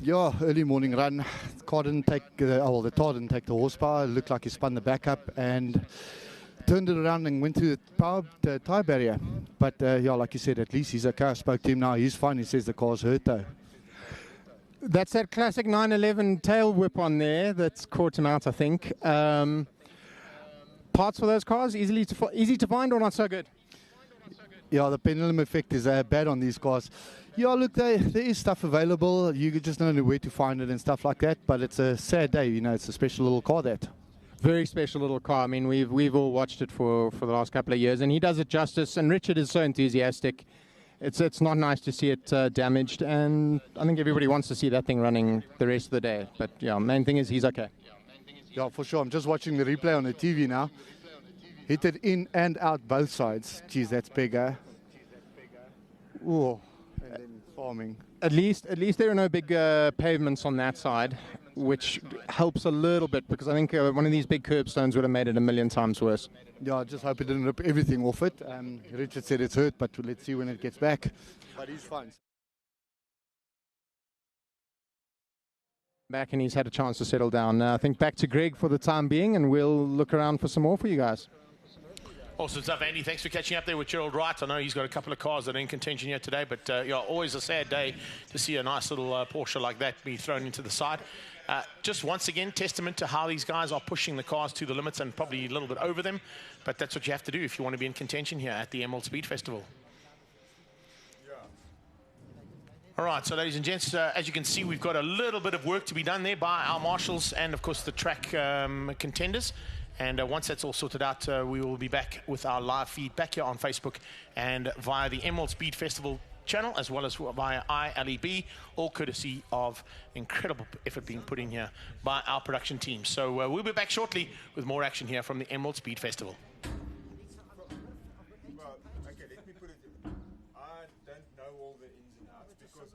Yeah, early morning run. The car didn't take, the tire didn't take the horsepower. It looked like he spun the back up and turned it around and went through the tire barrier. But yeah, like you said, at least he's okay. I spoke to him now. He's fine. He says the car's hurt though. That's that classic 911 tail whip on there that's caught him out, I think. Parts for those cars, easy to find or not so good? Yeah, the pendulum effect is bad on these cars. Yeah, look, there is stuff available. You just don't know where to find it and stuff like that. But it's a sad day, you know. It's a special little car, that. Very special little car. I mean, we've all watched it for the last couple of years, and he does it justice. And Richard is so enthusiastic. It's not nice to see it damaged, and I think everybody wants to see that thing running the rest of the day. But yeah, main thing is he's okay. Yeah, for sure. I'm just watching the replay on the TV now. Hit it in and out both sides. Geez, that's bigger. Ooh. And then farming. At least there are no big pavements on that side, which helps a little bit, because I think one of these big curbstones would have made it a million times worse. Yeah, I just hope it didn't rip everything off it. Richard said it's hurt, but let's see when it gets back. But he's fine. Back, and he's had a chance to settle down. I think back to Greg for the time being, and we'll look around for some more for you guys. Awesome stuff, Andy. Thanks for catching up there with Gerald Wright. I know he's got a couple of cars that are in contention here today, but yeah, always a sad day to see a nice little Porsche like that be thrown into the side. Just once again, testament to how these guys are pushing the cars to the limits and probably a little bit over them, but that's what you have to do if you want to be in contention here at the Emerald Speed Festival. All right, so ladies and gents, as you can see, we've got a little bit of work to be done there by our marshals and, of course, the track contenders. And once that's all sorted out, we will be back with our live feed back here on Facebook and via the Emerald Speed Festival channel, as well as via ILEB, all courtesy of incredible effort being put in here by our production team. So we'll be back shortly with more action here from the Emerald Speed Festival. Well, okay, let me put it. I don't know all the ins and outs because